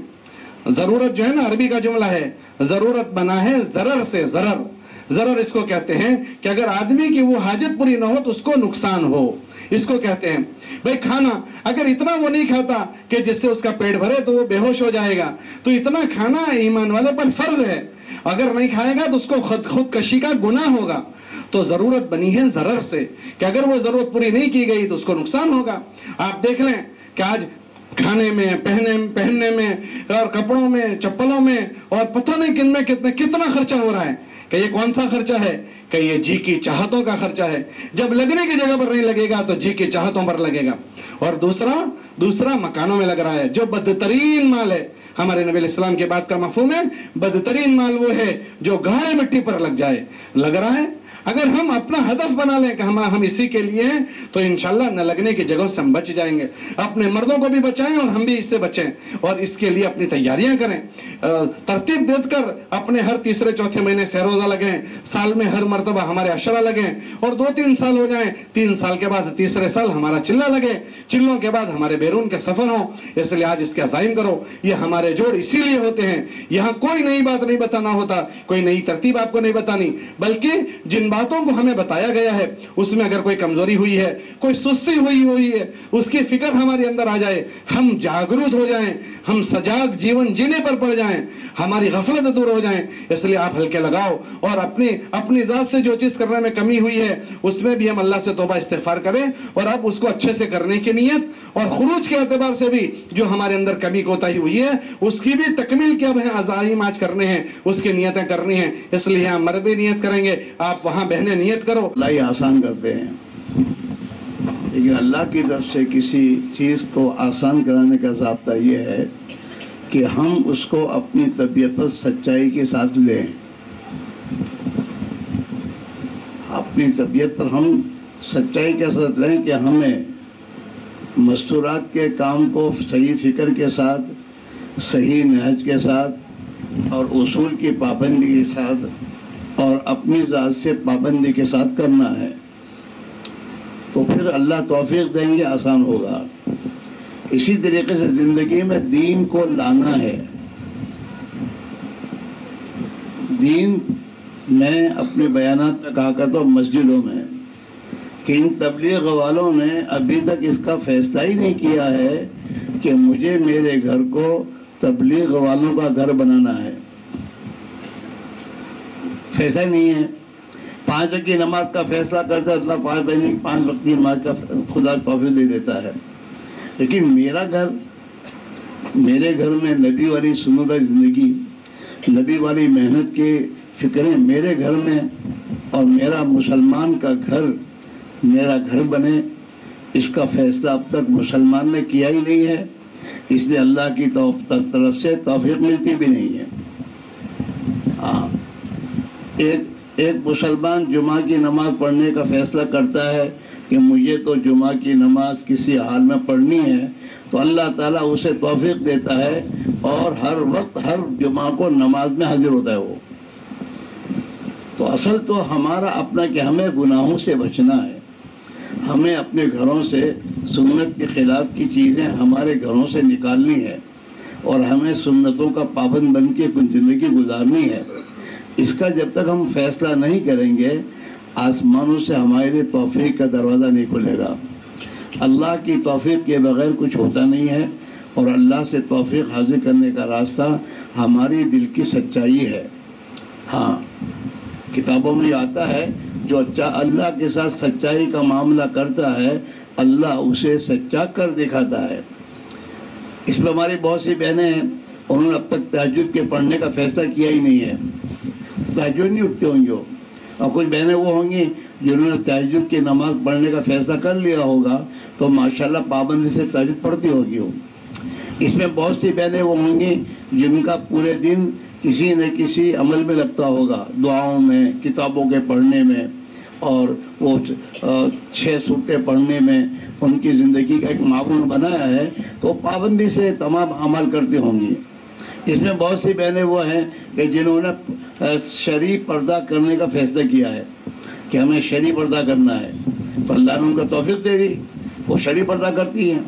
ضرورت جو ہے نا عربی کا جملہ ہے، ضرورت بنا ہے ضرر سے، ضرر اس کو کہتے ہیں کہ اگر آدمی کی وہ حاجت پوری نہ ہو تو اس کو نقصان ہو، اس کو کہتے ہیں۔ بھئی کھانا اگر اتنا وہ نہیں کھاتا کہ جس سے اس کا پیٹ بھرے تو وہ بے ہوش ہو جائے گا، تو اتنا کھانا ایمان والے پر فرض ہے، اگر نہیں کھائے گا تو اس کو خود کشی کا گناہ ہوگا۔ تو ضرورت بنی ہے ضرر سے کہ اگر وہ ضرورت پوری نہیں کی گئی تو اس کو نقصان ہوگا۔ آپ دیکھ لیں کہ آج کھانے میں، پہننے میں اور کپڑوں میں، چپلوں میں اور پتہ نہیں کن میں کتنا خرچہ ہو رہا ہے، کہ یہ کون سا خرچہ ہے؟ کہ یہ جی کی چاہتوں کا خرچہ ہے۔ جب لگنے کی جگہ پر نہیں لگے گا تو جی کی چاہتوں پر لگے گا۔ اور دوسرا مکانوں میں لگ رہا ہے، جو بدترین مال ہے۔ ہمارے نبی علیہ السلام کے بات کا مفہوم ہے بدترین مال وہ ہے جو گاڑے مٹی پر لگ جائے، لگ رہا ہے۔ اگر ہم اپنا ہدف بنا لیں کہ ہم اسی کے لیے ہیں تو انشاءاللہ نہ لگنے کی جگہوں سے ہم بچ جائیں گے۔ اپنے مردوں کو بھی بچائیں اور ہم بھی اس سے بچیں، اور اس کے لیے اپنی تیاریاں کریں، ترتیب دے کر اپنے ہر تیسرے چوتھے مہینے سہ روزہ لگیں، سال میں ہر مرتبہ ہمارے عشرہ لگیں، اور 2-3 سال ہو جائیں، 3 سال کے بعد تیسرے سال ہمارا چلہ لگے، چلوں کے بعد ہمارے بیرون کے سفر ہوں۔ اس لیے آج اس کے عزائم کرو، یہ ہمارے جوڑ اسی لیے ہوتے ہیں۔ یہاں کوئی نئی بات نہیں بتانا ہوتا، کوئی نئی ترتیب آپ کو نہیں بتانی، بلکہ جن باتوں کو ہمیں بتایا گیا ہے اس میں اگر کوئی کمزوری ہوئی ہے، کوئی سستی ہوئی ہے، اس کی فکر ہمارے اندر آ جائے، ہم جاگروت ہو جائیں، ہم سجاگ جیون جینے پر پڑ جائیں، ہماری غفلت دور ہو جائیں۔ اس لیے آپ ہلکے لگاؤ اور اپنی ذات سے جو چیز کرنے میں کمی ہوئی ہے اس میں بھی ہم اللہ سے توبہ استغفار کریں، اور اب اس کو اچھے سے کرنے کی نیت اور خروج کے اعتبار سے بھی جو ہمارے اندر کمی کوتاہی ہوئی ہے اس کی بھی تکمیل کے اب ہیں عزائم آج کرنے ہیں، اس کی نیتیں کرنی ہیں۔ اس لیے ہم مرد بھی نیت کریں گے، آپ وہاں بہنیں نیت کرو۔ اللہ آسان کرتے ہیں، لیکن اللہ کی طرف سے کسی چیز کو آسان کرانے کا ضابطہ یہ ہے کہ ہم اس کو اپنی طبیعت پر سچائی کے ساتھ لیں، اپنی طبیعت پر ہم سچائی کے ساتھ لیں کہ ہمیں مستورات کے کام کو صحیح فکر کے ساتھ، صحیح نہج کے ساتھ اور اصول کی پابندی کے ساتھ اور اپنی ذات سے پابندی کے ساتھ کرنا ہے، تو پھر اللہ توفیق دیں گے، آسان ہوگا۔ اسی طریقے سے زندگی میں دین کو لانا ہے، دین میں اپنے بیانات میں کہا کرتا ہوں مسجدوں میں کہ ان تبلیغ والوں نے ابھی تک اس کا فیصلہ ہی نہیں کیا ہے کہ مجھے میرے گھر کو تبلیغ والوں کا گھر بنانا ہے. فیصلہ نہیں ہے. 5 وقت کی نماز کا فیصلہ کرتا ہے اللہ 5 وقت کی نماز کا خدا توفیق دے دیتا ہے. لیکن میرے گھر میں نبی والی سنت زندگی، نبی والی محنت کی فکریں میرے گھر میں، اور میرا مسلمان کا گھر میرا گھر بنے، اس کا فیصلہ اب تک مسلمان نے کیا ہی نہیں ہے. اس لیے اللہ کی طرف سے توفیق ملتی بھی نہیں ہے. ہاں، ایک مسلمان جمعہ کی نماز پڑھنے کا فیصلہ کرتا ہے کہ مجھے تو جمعہ کی نماز کسی حال میں پڑھنی ہے، تو اللہ تعالیٰ اسے توفیق دیتا ہے اور ہر وقت ہر جمعہ کو نماز میں حاضر ہوتا ہے وہ. تو اصل تو ہمارا اپنا کہ ہمیں گناہوں سے بچنا ہے، ہمیں اپنے گھروں سے سنت کے خلاف کی چیزیں ہمارے گھروں سے نکالنی ہے، اور ہمیں سنتوں کا پابند بن کے کچھ زندگی گزارنی ہے. اس کا جب تک ہم فیصلہ نہیں کریں گے، آسمانوں سے ہمارے لیے توفیق کا دروازہ نہیں کھلے گا. اللہ کی توفیق کے بغیر کچھ ہوتا نہیں ہے، اور اللہ سے توفیق حاصل کرنے کا راستہ ہماری دل کی سچائی ہے. ہاں، کتابوں میں آتا ہے جو اللہ کے ساتھ سچائی کا معاملہ کرتا ہے اللہ اسے سچا کر دکھاتا ہے. اس میں ہماری بہت سی بہنیں ہیں، انہوں نے اب تک تہجد کے پڑھنے کا فیصلہ کیا ہی نہیں ہے. تہجد نہیں اٹھتے ہوں گے، اور کچھ بہنیں وہ ہوں گی جنہوں نے تہجد کی نماز پڑھنے کا فیصلہ کر لیا ہوگا تو ماشاءاللہ پابندی سے تہجد پڑھتی ہوگی. اس میں بہت سی بہنیں وہ ہوں گی جن کا پورے دن کسی نہ کسی عمل میں لگتا ہوگا، دعاؤں میں، کتابوں کے پڑھنے میں، اور وہ 6 سورتیں پڑھنے میں ان کی زندگی کا ایک معمول بنایا ہے، تو پابندی سے تمام عمل کرتی ہوں گی. اس میں بہت سی بہنیں وہ ہیں کہ جنہوں نے شرعی پردہ کرنے کا فیصلہ کیا ہے کہ ہمیں شرعی پردہ کرنا ہے، تو اللہ نے ان کو توفیق دے دی، وہ شرعی پردہ کرتی ہیں.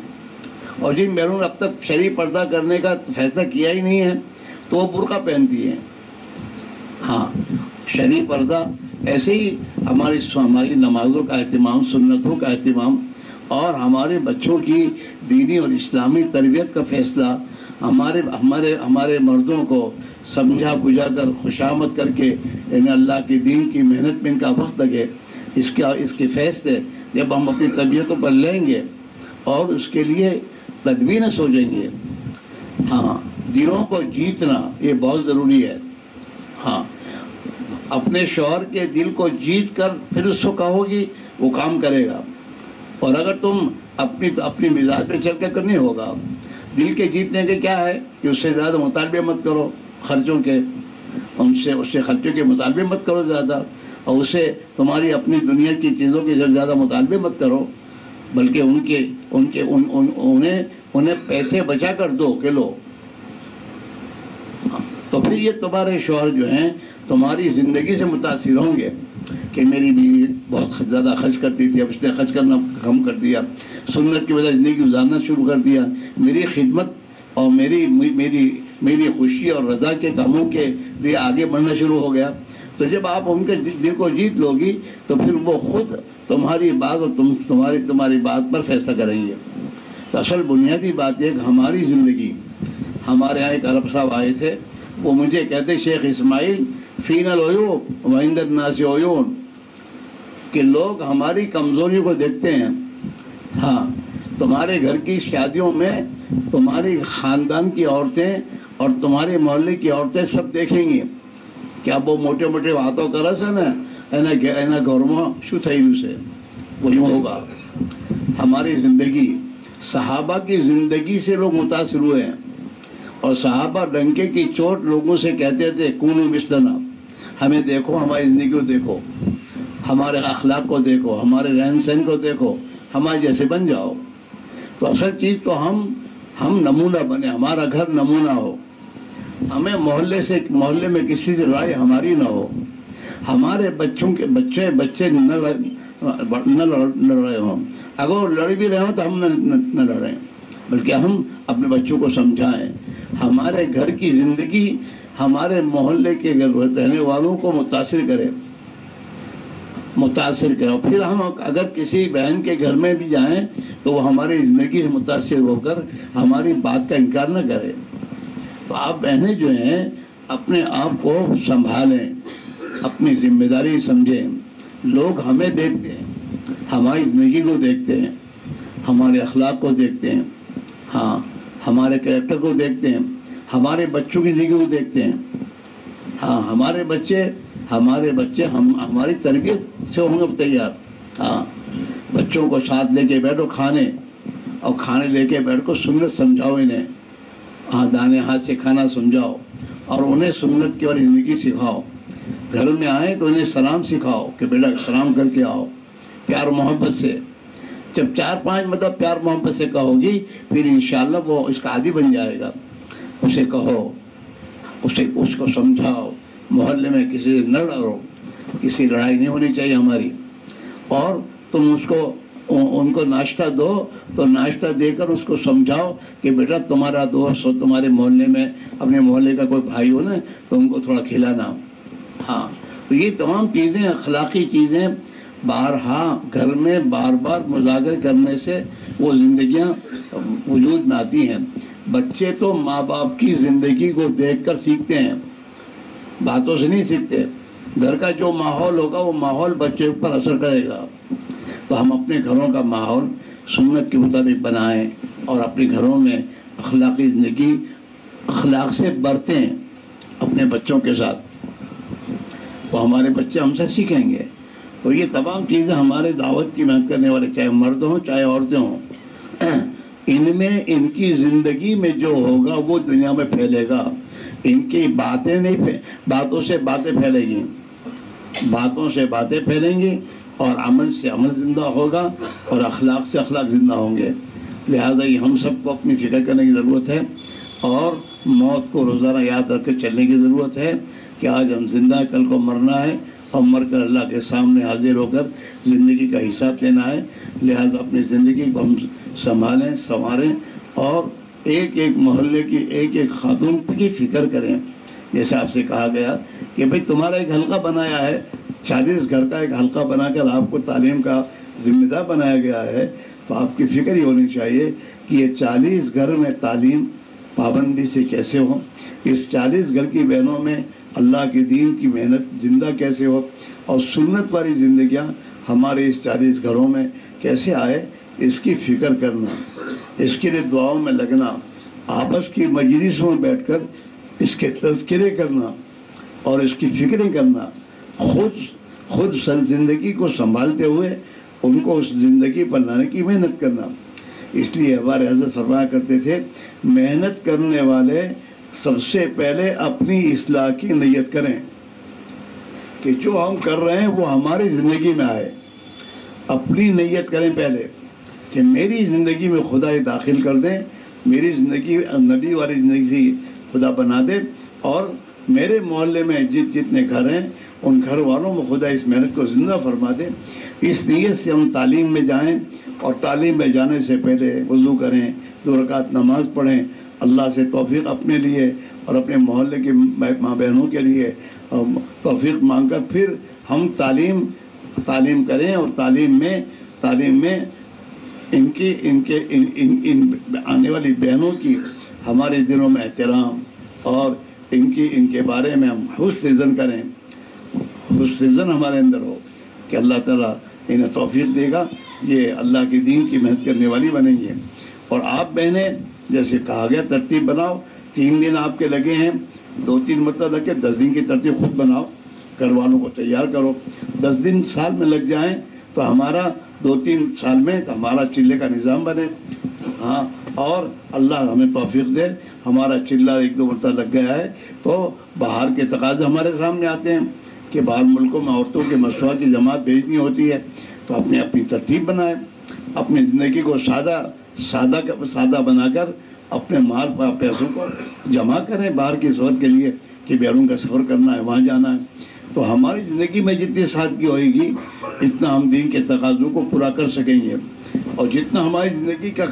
اور جن بہنوں نے اب تک شرعی پردہ کرنے کا فیصلہ کیا ہی نہیں ہے تو وہ برقع پہنتی ہیں. ہاں، شرعی پردہ ایسے ہی ہماری نمازوں کا اہتمام، سنتوں کا اہتمام، اور ہمارے بچوں کی دینی اور اسلامی تربیت کا فیصلہ ہمارے مردوں کو سمجھا بجھا کر خوشامد کر کے انہیں اللہ کے دین کی محنت میں ان کا وقت لگے. اس کے فیصلے جب ہم اپنی طبیعتوں پر لیں گے اور اس کے لیے تدبیریں سوچیں گے. ہاں، دلوں کو جیتنا یہ بہت ضروری ہے. ہاں، اپنے شوہر کے دل کو جیت کر پھر اس کو کہو گی وہ کام کرے گا. اور اگر تم اپنی مزاج پہ چل کر نہیں ہوگا. دل کے جیتنے کے کیا ہے کہ اس سے زیادہ مطالبے مت کرو خرچوں کے، اس سے خرچوں کے مطالبے مت کرو زیادہ، اور اسے تمہاری اپنی دنیا کی چیزوں کے زیادہ مطالبے مت کرو، بلکہ انہیں پیسے بچا کر دو کہ لو. تو پھر یہ تمہارے شوہر جو ہیں تمہاری زندگی سے متاثر ہوں گے کہ میری بیوی بہت زیادہ خرچ کرتی تھی، اب اس نے خرچ کرنا کم کر دیا، سنت کی وجہ زندگی گزارنا شروع کر دیا، میری خدمت اور میری خوشی اور رضا کے کاموں کے لیے آگے بڑھنا شروع ہو گیا. تو جب آپ ان کے دل کو جیت لو گی تو پھر وہ خود تمہاری بات اور تمہاری بات پر فیصلہ کریں گے. تو اصل بنیادی بات یہ کہ ہماری زندگی، ہمارے یہاں ایک عرب صاحب آئے تھے، وہ مجھے کہتے شیخ اسماعیل فین العیوب وعند الناس عیون، کہ لوگ ہماری کمزوریوں کو دیکھتے ہیں. ہاں، تمہارے گھر کی شادیوں میں تمہاری خاندان کی عورتیں اور تمہارے محلے کی عورتیں سب دیکھیں گی کہ اب وہ موٹے موٹے باتوں کا رس ہے نا اینا گھروں شو تھئی سے وہ یوں ہوگا. ہماری زندگی، صحابہ کی زندگی سے لوگ متاثر ہوئے ہیں، اور صحابہ ڈنکے کی چوٹ لوگوں سے کہتے تھے کونوا مثلنا، ہمیں دیکھو، ہماری زندگی کو دیکھو، ہمارے اخلاق کو دیکھو، ہمارے رہن سہن کو دیکھو، ہمارے جیسے بن جاؤ. تو اصل چیز تو ہم نمونہ بنے، ہمارا گھر نمونہ ہو، ہمیں محلے میں کسی سے لڑائی ہماری نہ ہو، ہمارے بچے نہ لڑے ہوں، اگر وہ لڑ بھی رہے ہوں تو ہم نہ لڑیں، بلکہ ہم اپنے بچوں کو سمجھائیں. ہمارے گھر کی زندگی ہمارے محلے کے رہنے والوں کو متاثر کرے اور پھر ہم اگر کسی بہن کے گھر میں بھی جائیں تو وہ ہماری زندگی سے متاثر ہو کر ہماری بات کا انکار نہ کرے. تو آپ بہنیں جو ہیں اپنے آپ کو سنبھالیں، اپنی ذمہ داری سمجھیں. لوگ ہمیں دیکھتے ہیں، ہماری زندگی کو دیکھتے ہیں، ہمارے اخلاق کو دیکھتے ہیں، ہاں ہمارے کریکٹر کو دیکھتے ہیں، ہمارے بچوں کی زندگی کو دیکھتے ہیں. ہاں ہمارے بچے ہماری تربیت سے ہوں گے تیار. ہاں بچوں کو ساتھ لے کے بیٹھو کھانے لے کے بیٹھ کو سنت سمجھاؤ انہیں. ہاں دانے ہاتھ سے کھانا سمجھاؤ اور انہیں سنت کی والی زندگی سکھاؤ. گھر میں آئے تو انہیں سلام سکھاؤ کہ بیٹا سلام کر کے آؤ پیار محبت سے. جب 4-5 مطلب پیار محبت سے کہو گی پھر انشاءاللہ وہ اس کا عادی بن جائے گا. اسے کہو، اس کو سمجھاؤ. محلے میں کسی سے نہ لڑو، کسی لڑائی نہیں ہونی چاہیے ہماری. اور تم ان کو ناشتہ دو تو ناشتہ دے کر اس کو سمجھاؤ کہ بیٹا تمہارا دوست ہو، تمہارے محلے میں اپنے محلے کا کوئی بھائی ہو نا تو ان کو تھوڑا کھلانا. ہاں تو یہ تمام چیزیں اخلاقی چیزیں بارہا گھر میں بار بار مذاکر کرنے سے وہ زندگیاں وجود میں آتی ہیں. بچے تو ماں باپ کی زندگی کو دیکھ کر سیکھتے ہیں، باتوں سے نہیں سیکھتے. گھر کا جو ماحول ہوگا وہ ماحول بچے پر اثر کرے گا. تو ہم اپنے گھروں کا ماحول سنت کے مطابق بنائیں اور اپنے گھروں میں اخلاقی زندگی اخلاق سے برتیں اپنے بچوں کے ساتھ. تو ہمارے بچے ہم سے سیکھیں گے. تو یہ تمام چیزیں ہمارے دعوت کی محنت کرنے والے چاہے مرد ہوں چاہے عورتیں ہوں، ان میں ان کی زندگی میں جو ہوگا وہ دنیا میں پھیلے گا. ان کی باتوں سے باتیں پھیلیں گی، باتوں سے باتیں پھیلیں گی اور عمل سے عمل زندہ ہوگا اور اخلاق سے اخلاق زندہ ہوں گے. لہذا یہ ہم سب کو اپنی فکر کرنے کی ضرورت ہے اور موت کو روزانہ یاد رکھ کے چلنے کی ضرورت ہے کہ آج ہم زندہ ہیں، کل کو مرنا ہے اور مر کر اللہ کے سامنے حاضر ہو کر زندگی کا حساب دینا ہے. لہذا اپنی زندگی کو ہم سنبھالیں، سنواریں اور ایک ایک محلے کی ایک ایک خاتون کی فکر کریں. جیسے آپ سے کہا گیا کہ بھئی تمہارا ایک حلقہ بنایا ہے، 40 گھر کا ایک حلقہ بنا کر آپ کو تعلیم کا ذمہ دار بنایا گیا ہے. تو آپ کی فکر یہ ہونی چاہیے کہ یہ 40 گھر میں تعلیم پابندی سے کیسے ہو، اس 40 گھر کی بہنوں میں اللہ کے دین کی محنت زندہ کیسے ہو اور سنت والی زندگیاں ہمارے اس 40 گھروں میں کیسے آئے، اس کی فکر کرنا، اس کے لیے دعاؤں میں لگنا، آپس کی مجلسوں میں بیٹھ کر اس کے تذکرے کرنا اور اس کی فکریں کرنا، خود زندگی کو سنبھالتے ہوئے ان کو اس زندگی پر لانے کی محنت کرنا. اس لیے ہمارے حضرت فرمایا کرتے تھے محنت کرنے والے سب سے پہلے اپنی اصلاح کی نیت کریں کہ جو ہم کر رہے ہیں وہ ہماری زندگی میں آئے. اپنی نیت کریں پہلے کہ میری زندگی میں خدا یہ داخل کر دیں، میری زندگی نبی والی زندگی سے خدا بنا دے اور میرے محلے میں جتنے گھر ہیں ان گھر والوں میں خدا اس محنت کو زندہ فرما دے. اس نیت سے ہم تعلیم میں جائیں اور تعلیم میں جانے سے پہلے وضو کریں، 2 رکعت نماز پڑھیں، اللہ سے توفیق اپنے لیے اور اپنے محلے کی ماں بہنوں کے لیے توفیق مانگ کر پھر ہم تعلیم کریں اور تعلیم میں ان آنے والی بہنوں کی ہمارے دلوں میں احترام اور ان کے بارے میں ہم حسن ظن کریں، حسن ظن ہمارے اندر ہو کہ اللہ تعالیٰ انہیں توفیق دے گا، یہ اللہ کے دین کی محنت کرنے والی بنیں گے. اور آپ بہنیں جیسے کہا گیا ترتیب بناؤ، 3 دن آپ کے لگے ہیں، 2-3 مطلب لگے 10 دن کی ترتیب خود بناؤ، گھر والوں کو تیار کرو. 10 دن سال میں لگ جائیں تو ہمارا 2-3 سال میں ہمارا چلے کا نظام بنے. ہاں اور اللہ ہمیں توفیق دے. ہمارا چلہ 1-2 مرتبہ لگ گیا ہے تو باہر کے تقاضے ہمارے سامنے آتے ہیں کہ باہر ملکوں میں عورتوں کے مسئلہ کی جماعت بھیجنی ہوتی ہے. تو اپنی ترتیب بنائیں، اپنی زندگی کو سادہ بنا کر اپنے مال پیسوں کو جمع کریں باہر کی سفر کے لیے کہ بیرون کا سفر کرنا ہے، وہاں جانا ہے. تو ہماری زندگی میں جتنی سادگی ہوئے گی اتنا ہم دین کے تقاضوں کو پورا کر سکیں گے اور جتنا ہماری زندگی کا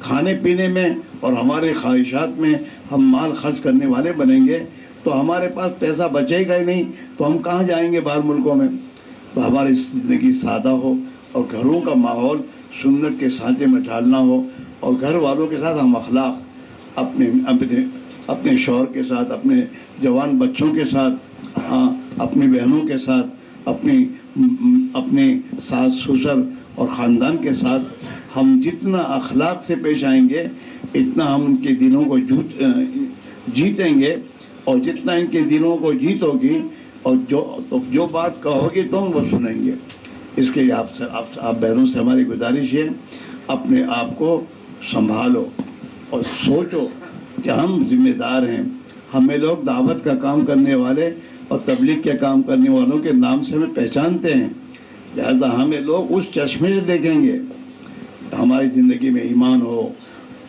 کھانے پینے میں اور ہمارے خواہشات میں ہم مال خرچ کرنے والے بنیں گے تو ہمارے پاس پیسہ بچے گا ہی نہیں، تو ہم کہاں جائیں گے باہر ملکوں میں؟ تو ہماری زندگی سادہ ہو اور گھروں کا ماحول سنت کے سانچے میں ڈھالنا ہو، اور گھر والوں کے ساتھ ہم اخلاق اپنے شوہر کے ساتھ، اپنے جوان بچوں کے ساتھ، اپنی بہنوں کے ساتھ، اپنے ساس سسر اور خاندان کے ساتھ ہم جتنا اخلاق سے پیش آئیں گے اتنا ہم ان کے دلوں کو جیتیں گے، اور جتنا ان کے دلوں کو جیتو گی اور جو بات کہو گی تم وہ سنیں گے۔ اس کے لیے آپ بہنوں سے ہماری گزارش ہے، اپنے آپ کو سنبھالو اور سوچو کہ ہم ذمہ دار ہیں، ہمیں لوگ دعوت کا کام کرنے والے اور تبلیغ کے کام کرنے والوں کے نام سے ہمیں پہچانتے ہیں، لہذا ہمیں لوگ اس چشمے سے دیکھیں گے۔ ہماری زندگی میں ایمان ہو،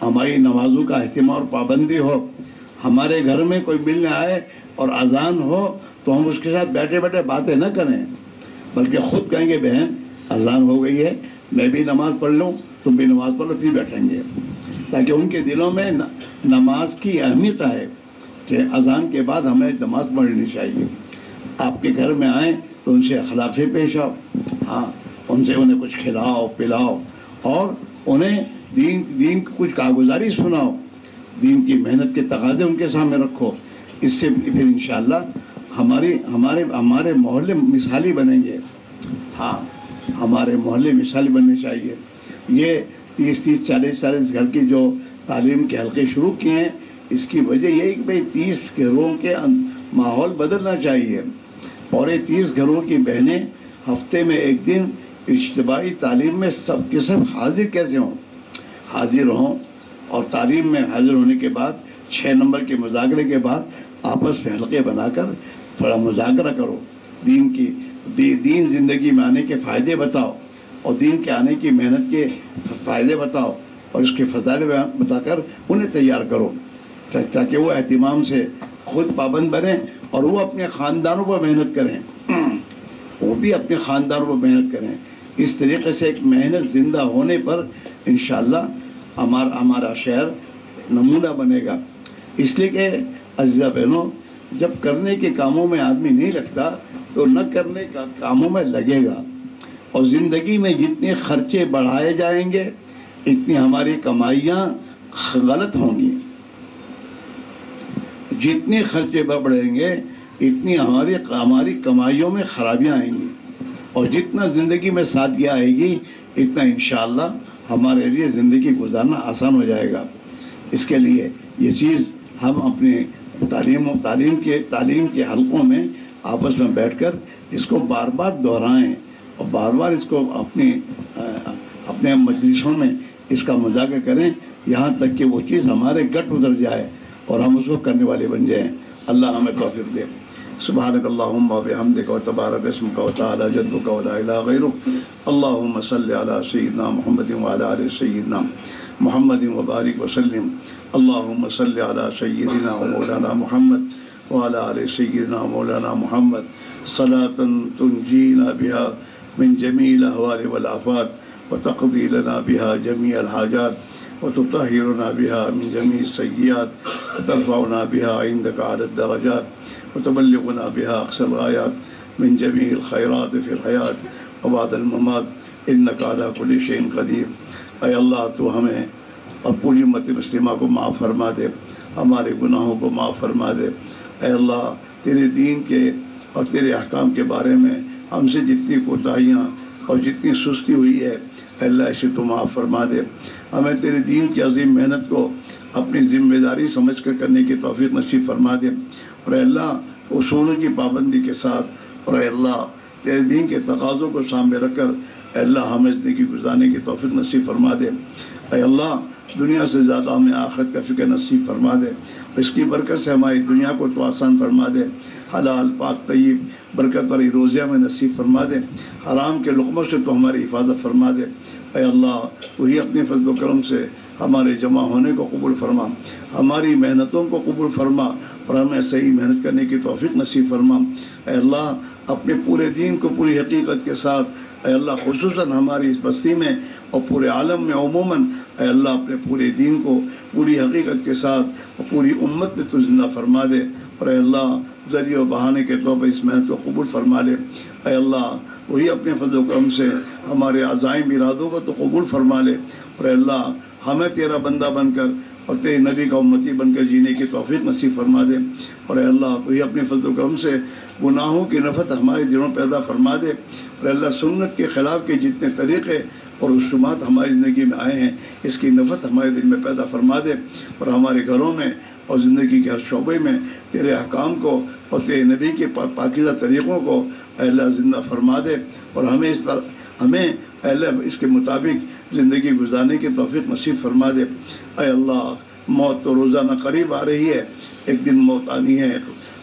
ہماری نمازوں کا اہتمام اور پابندی ہو، ہمارے گھر میں کوئی ملنے آئے اور اذان ہو تو ہم اس کے ساتھ بیٹھے بیٹھے باتیں نہ کریں، بلکہ خود کہیں گے بہن اذان ہو گئی ہے، میں بھی نماز پڑھ لوں، تم بھی نماز پڑھ لو، پھر بیٹھیں گے، تاکہ ان کے دلوں میں نماز کی اہمیت ہے کہ اذان کے بعد ہمیں نماز پڑھنی چاہیے۔ آپ کے گھر میں آئیں تو ان سے اخلاق سے پیش آؤ، ان سے انہیں کچھ کھلاؤ پلاؤ، اور انہیں دین کی کچھ کارگزاری سناؤ، دین کی محنت کے تقاضے ان کے سامنے رکھو۔ اس سے پھر انشاءاللہ ہمارے محلے مثالی بنیں گے۔ ہمارے محلے مثالی بننے چاہیے۔ یہ 30 40 گھر کی جو تعلیم کے حلقے شروع کیے ہیں، اس کی وجہ یہ ہے کہ بھئی 30 گھروں کے ماحول بدلنا چاہیے، اور یہ 30 گھروں کی بہنیں ہفتے میں ایک دن اجتماعی تعلیم میں سب کے سب حاضر کیسے ہوں، حاضر ہوں، اور تعلیم میں حاضر ہونے کے بعد 6 نمبر کے مذاکرے کے بعد آپس میں حلقے بنا کر تھوڑا مذاکرہ کرو، دین زندگی میں آنے کے فائدے بتاؤ، اور دین کے آنے کی محنت کے فائدے بتاؤ، اور اس کے فضائل بتا کر انہیں تیار کرو، تاکہ وہ اہتمام سے خود پابند بنیں اور وہ اپنے خاندانوں پر محنت کریں، وہ بھی اپنے خاندانوں پر محنت کریں۔ اس طریقے سے ایک محنت زندہ ہونے پر انشاءاللہ ہمارا شہر نمونہ بنے گا۔ اس لیے کہ عزیزہ بہنوں، جب کرنے کے کاموں میں آدمی نہیں لگتا تو نہ کرنے کا کاموں میں لگے گا، اور زندگی میں جتنے خرچے بڑھائے جائیں گے اتنی ہماری کمائیاں غلط ہوں گی، جتنے خرچے بڑھیں گے اتنی ہماری کمائیوں میں خرابیاں آئیں گی، اور جتنا زندگی میں سادگی آئے گی اتنا انشاءاللہ ہمارے لیے زندگی گزارنا آسان ہو جائے گا۔ اس کے لیے یہ چیز ہم اپنے تعلیم کے حلقوں میں آپس میں بیٹھ کر اس کو بار بار دہرائیں، اور بار بار اس کو اپنے مجلسوں میں اس کا مذاکرہ کریں، یہاں تک کہ وہ چیز ہمارے گٹ اتر جائے اور ہم اس کو کرنے والے بن جائیں۔ اللہ ہمیں توفیق دے۔ سبحانک اللہم و بحمدک و تبارک اسمک و تعالی جدک و لا الہ غیرک۔ اللہم صلی علی سیدنا محمد و علی آل سیدنا محمد و بارک وسلم۔ اللہم صلی علی سیدنا و مولانا محمد و علی آل سیدنا مولانا محمد صلاة تنجینا بها من جمیع الاحوال والآفات وتقضی لنا بها جمیع الحاجات وتطهرنا بها من جميع السيئات وترفعنا بها عندك على الدرجات وتبلغنا بها أقصى الغايات من جميع الخيرات في الحياة وبعد الممات إنك على كل شيء قدير۔ اے اللہ تو ہمیں اور پوری امت مسلمہ کو معاف فرما دے، ہمارے گناہوں کو معاف فرما دے۔ اے اللہ تیرے دین کے اور تیرے احکام کے بارے میں ہم سے جتنی کوتاہیاں اور جتنی سستی ہوئی ہے اے اللہ اسے تو معاف فرما دے۔ ہمیں تیرے دین کی عظیم محنت کو اپنی ذمہ داری سمجھ کر کرنے کی توفیق نصیب فرما دے، اور اے اللہ اصولوں کی پابندی کے ساتھ، اور اے اللہ تیرے دین کے تقاضوں کو سامنے رکھ کر اے اللہ ہمیں زندگی گزارنے کی توفیق نصیب فرما دے۔ اے اللہ دنیا سے زیادہ ہمیں آخرت کا فکر نصیب فرما دے، اس کی برکت سے ہماری دنیا کو تو آسان فرما دے، حلال پاک طیب برکت والی روزیہ میں نصیب فرما دے، حرام کے لقموں سے تو ہماری حفاظت فرما دے۔ اے اللہ وہی اپنے فضل و کرم سے ہمارے جمع ہونے کو قبول فرما، ہماری محنتوں کو قبول فرما، اور ہمیں صحیح محنت کرنے کی توفیق نصیب فرما۔ اے اللہ اپنے پورے دین کو پوری حقیقت کے ساتھ اے اللہ خصوصاً ہماری اس بستی میں اور پورے عالم میں عموماً اے اللہ اپنے پورے دین کو پوری حقیقت کے ساتھ اور پوری امت میں تو زندہ فرما دے، اور اے اللہ ذریعہ و بہانے کے طور پر اس محنت کو قبول فرما لے۔ اے اللہ وہی اپنے فضل و کرم سے ہمارے عزائم ارادوں کو تو قبول فرما لے، اور اے اللہ ہمیں تیرا بندہ بن کر اور تیرے نبی کا امتی بن کر جینے کی توفیق نصیب فرما دے، اور اے اللہ تو یہ اپنے فضل و کرم سے گناہوں کی نفرت ہمارے دلوں میں پیدا فرما دے، اور اے اللہ سنت کے خلاف کے جتنے طریقے اور رسومات ہماری زندگی میں آئے ہیں اس کی نفرت ہمارے دل میں پیدا فرما دے، اور ہمارے گھروں میں اور زندگی کے ہر شعبے میں تیرے احکام کو اور تیرے نبی کے پاکیزہ طریقوں کو اے اللہ زندہ فرما دے، اور ہمیں اے اللہ اس کے مطابق زندگی گزارنے کی توفیق نصیب فرما دے۔ اے اللہ موت تو روزانہ قریب آ رہی ہے، ایک دن موت آنی ہے،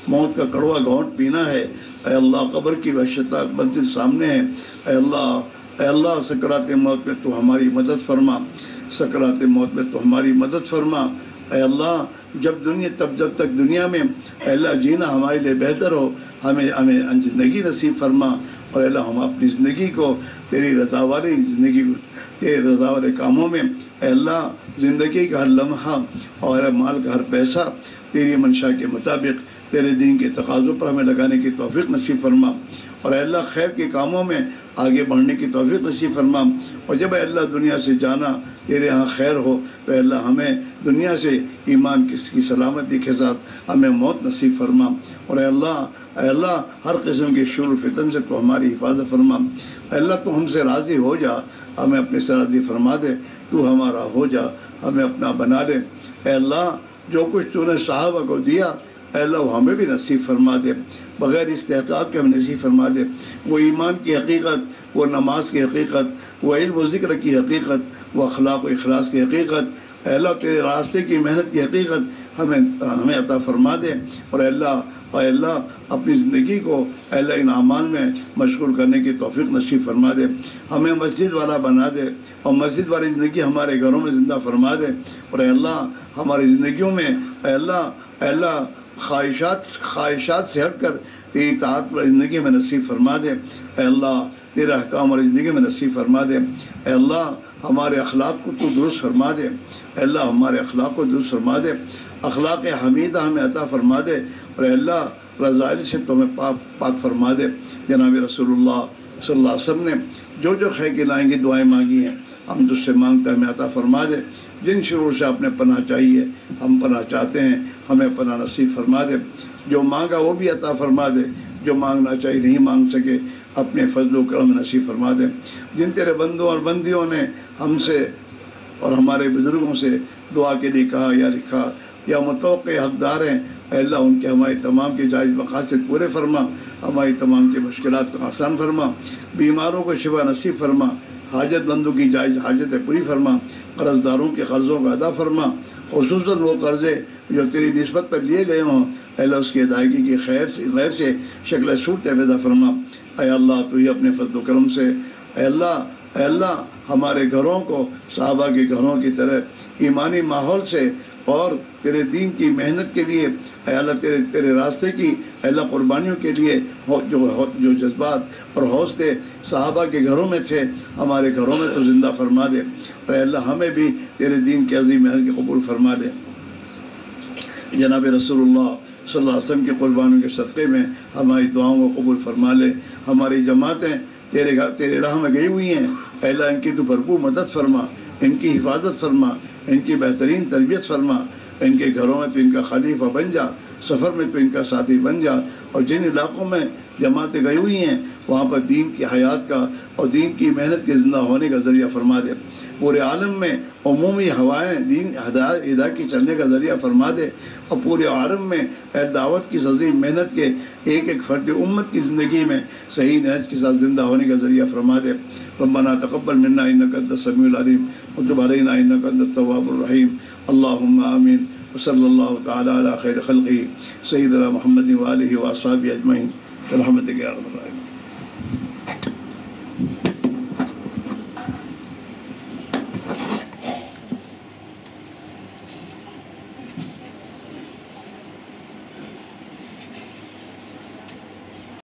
موت کا کڑوا گھونٹ پینا ہے۔ اے اللہ قبر کی وحشتناک منزل سامنے ہے۔ اے اللہ سکرات موت میں تو ہماری مدد فرما، سکرات موت میں تو ہماری مدد فرما۔ اے اللہ جب تک دنیا میں اے اللہ جینا ہمارے لیے بہتر ہو، ہمیں زندگی نصیب فرما، اور اے اللہ ہم اپنی زندگی کو تیری رضا والی زندگی کو تیرے رضا والے کاموں میں اے اللہ زندگی کا ہر لمحہ اور مال کا ہر پیسہ تیری منشا کے مطابق تیرے دین کے تقاضوں پر ہمیں لگانے کی توفیق نصیب فرما، اور اے اللہ خیر کے کاموں میں آگے بڑھنے کی توفیق نصیب فرما، اور جب اے اللہ دنیا سے جانا تیرے ہاں خیر ہو تو اے اللہ ہمیں دنیا سے ایمان کی سلامتی کے ساتھ ہمیں موت نصیب فرما، اور اے اللہ ہر قسم کے شر و فتن سے تو ہماری حفاظت فرما۔ اے اللہ تو ہم سے راضی ہو جا، ہمیں اپنے سے راضی فرما دے، تو ہمارا ہو جا، ہمیں اپنا بنا دے۔ اے اللہ جو کچھ تو نے صحابہ کو دیا اے اللہ وہ ہمیں بھی نصیب فرما دے، بغیر استحقاق کے ہمیں نصیب فرما دے۔ وہ ایمان کی حقیقت، وہ نماز کی حقیقت، وہ علم و ذکر کی حقیقت، وہ اخلاق و اخلاص کی حقیقت، اے اللہ تیرے راستے کی محنت کی حقیقت ہمیں عطا فرما دے، اور اے اللہ اپنی زندگی کو اے اللہ ان اعمال میں مشغول کرنے کی توفیق نصیب فرما دے، ہمیں مسجد والا بنا دے، اور مسجد والی زندگی ہمارے گھروں میں زندہ فرما دے، اور اے اللہ ہماری زندگیوں میں اے اللہ خواہشات سے ہٹ کر تیری اطاعت والی زندگی میں نصیب فرما دے، اے اللہ تیرا احکام والی زندگی میں نصیب فرما دے، اے اللہ ہمارے اخلاق کو تو درست فرما دے، اے اللہ ہمارے اخلاق کو درست فرما دے، اخلاق حمیدہ ہمیں عطا فرما دے، اور اے اللہ رذائل سے تو ہمیں پاک فرما دے۔ جناب رسول اللہ صلی اللہ علیہ وسلم نے جو خیر کی لائیں گی دعائیں مانگی ہیں ہم تجھ سے مانگتے ہیں ہمیں عطا فرما دے، جن شرور سے اپنے پناہ چاہیے ہم پناہ چاہتے ہیں ہمیں پناہ نصیب فرما دے، جو مانگا وہ بھی عطا فرما دے، جو مانگنا چاہیے نہیں مانگ سکے اپنے فضل و کرم نصیب فرما دے۔ جن تیرے بندوں اور بندیوں نے ہم سے اور ہمارے بزرگوں سے دعا کے لیے کہا یا لکھا یا متوقع حقدار ہیں اے اللہ ان کے ہماری تمام کے جائز مقاصد پورے فرما، ہماری تمام کی مشکلات کو آسان فرما، بیماروں کو شفا نصیب فرما، حاجت مندوں کی جائز حاجتیں پوری فرما، قرض داروں کے قرضوں کا ادا فرما، خصوصاً وہ قرضے جو تیری نسبت پر لیے گئے ہوں اے اللہ اس کی ادائیگی کی غیر سے شکل صورت پیدا فرما۔ اے اللہ تو یہ اپنے فضل و کرم سے اے اللہ ہمارے گھروں کو صحابہ کے گھروں کی طرح ایمانی ماحول سے اور تیرے دین کی محنت کے لیے اے اللہ تیرے راستے کی اے اللہ قربانیوں کے لیے جو جذبات اور حوصلے صحابہ کے گھروں میں تھے ہمارے گھروں میں تو زندہ فرما دے، اور اے اللہ ہمیں بھی تیرے دین کی عظیم محنت کے قبول فرما دے۔ جناب رسول اللہ صلی اللہ علیہ وسلم کی قربانیوں کے صدقے میں ہماری دعاؤں کو قبول فرما لے۔ ہماری جماعتیں تیرے راہ میں گئی ہوئی ہیں اے اللہ ان کی تو بھرپور مدد فرما، ان کی حفاظت فرما، ان کی بہترین تربیت فرما، ان کے گھروں میں تو ان کا خلیفہ بن جا، سفر میں تو ان کا ساتھی بن جا، اور جن علاقوں میں جماعتیں گئی ہوئی ہیں وہاں پر دین کی حیات کا اور دین کی محنت کے زندہ ہونے کا ذریعہ فرما دے۔ پورے عالم میں عمومی ہوائیں دین ہدایت کی چلنے کا ذریعہ فرما دے، اور پورے عالم میں دعوت کی عظیم محنت کے ایک فرد امت کی زندگی میں صحیح نہج کے ساتھ زندہ ہونے کا ذریعہ فرما دے۔ ربنا تقبل منا انک انت السمیع العلیم وتب علینا انک انت التواب الرحیم، اللہم آمین، وصلی اللہ تعالی علی خیر خلقہ سیدنا محمد وآلہ واصحابہ اجمعین برحمتک یا ارحم الراحمین۔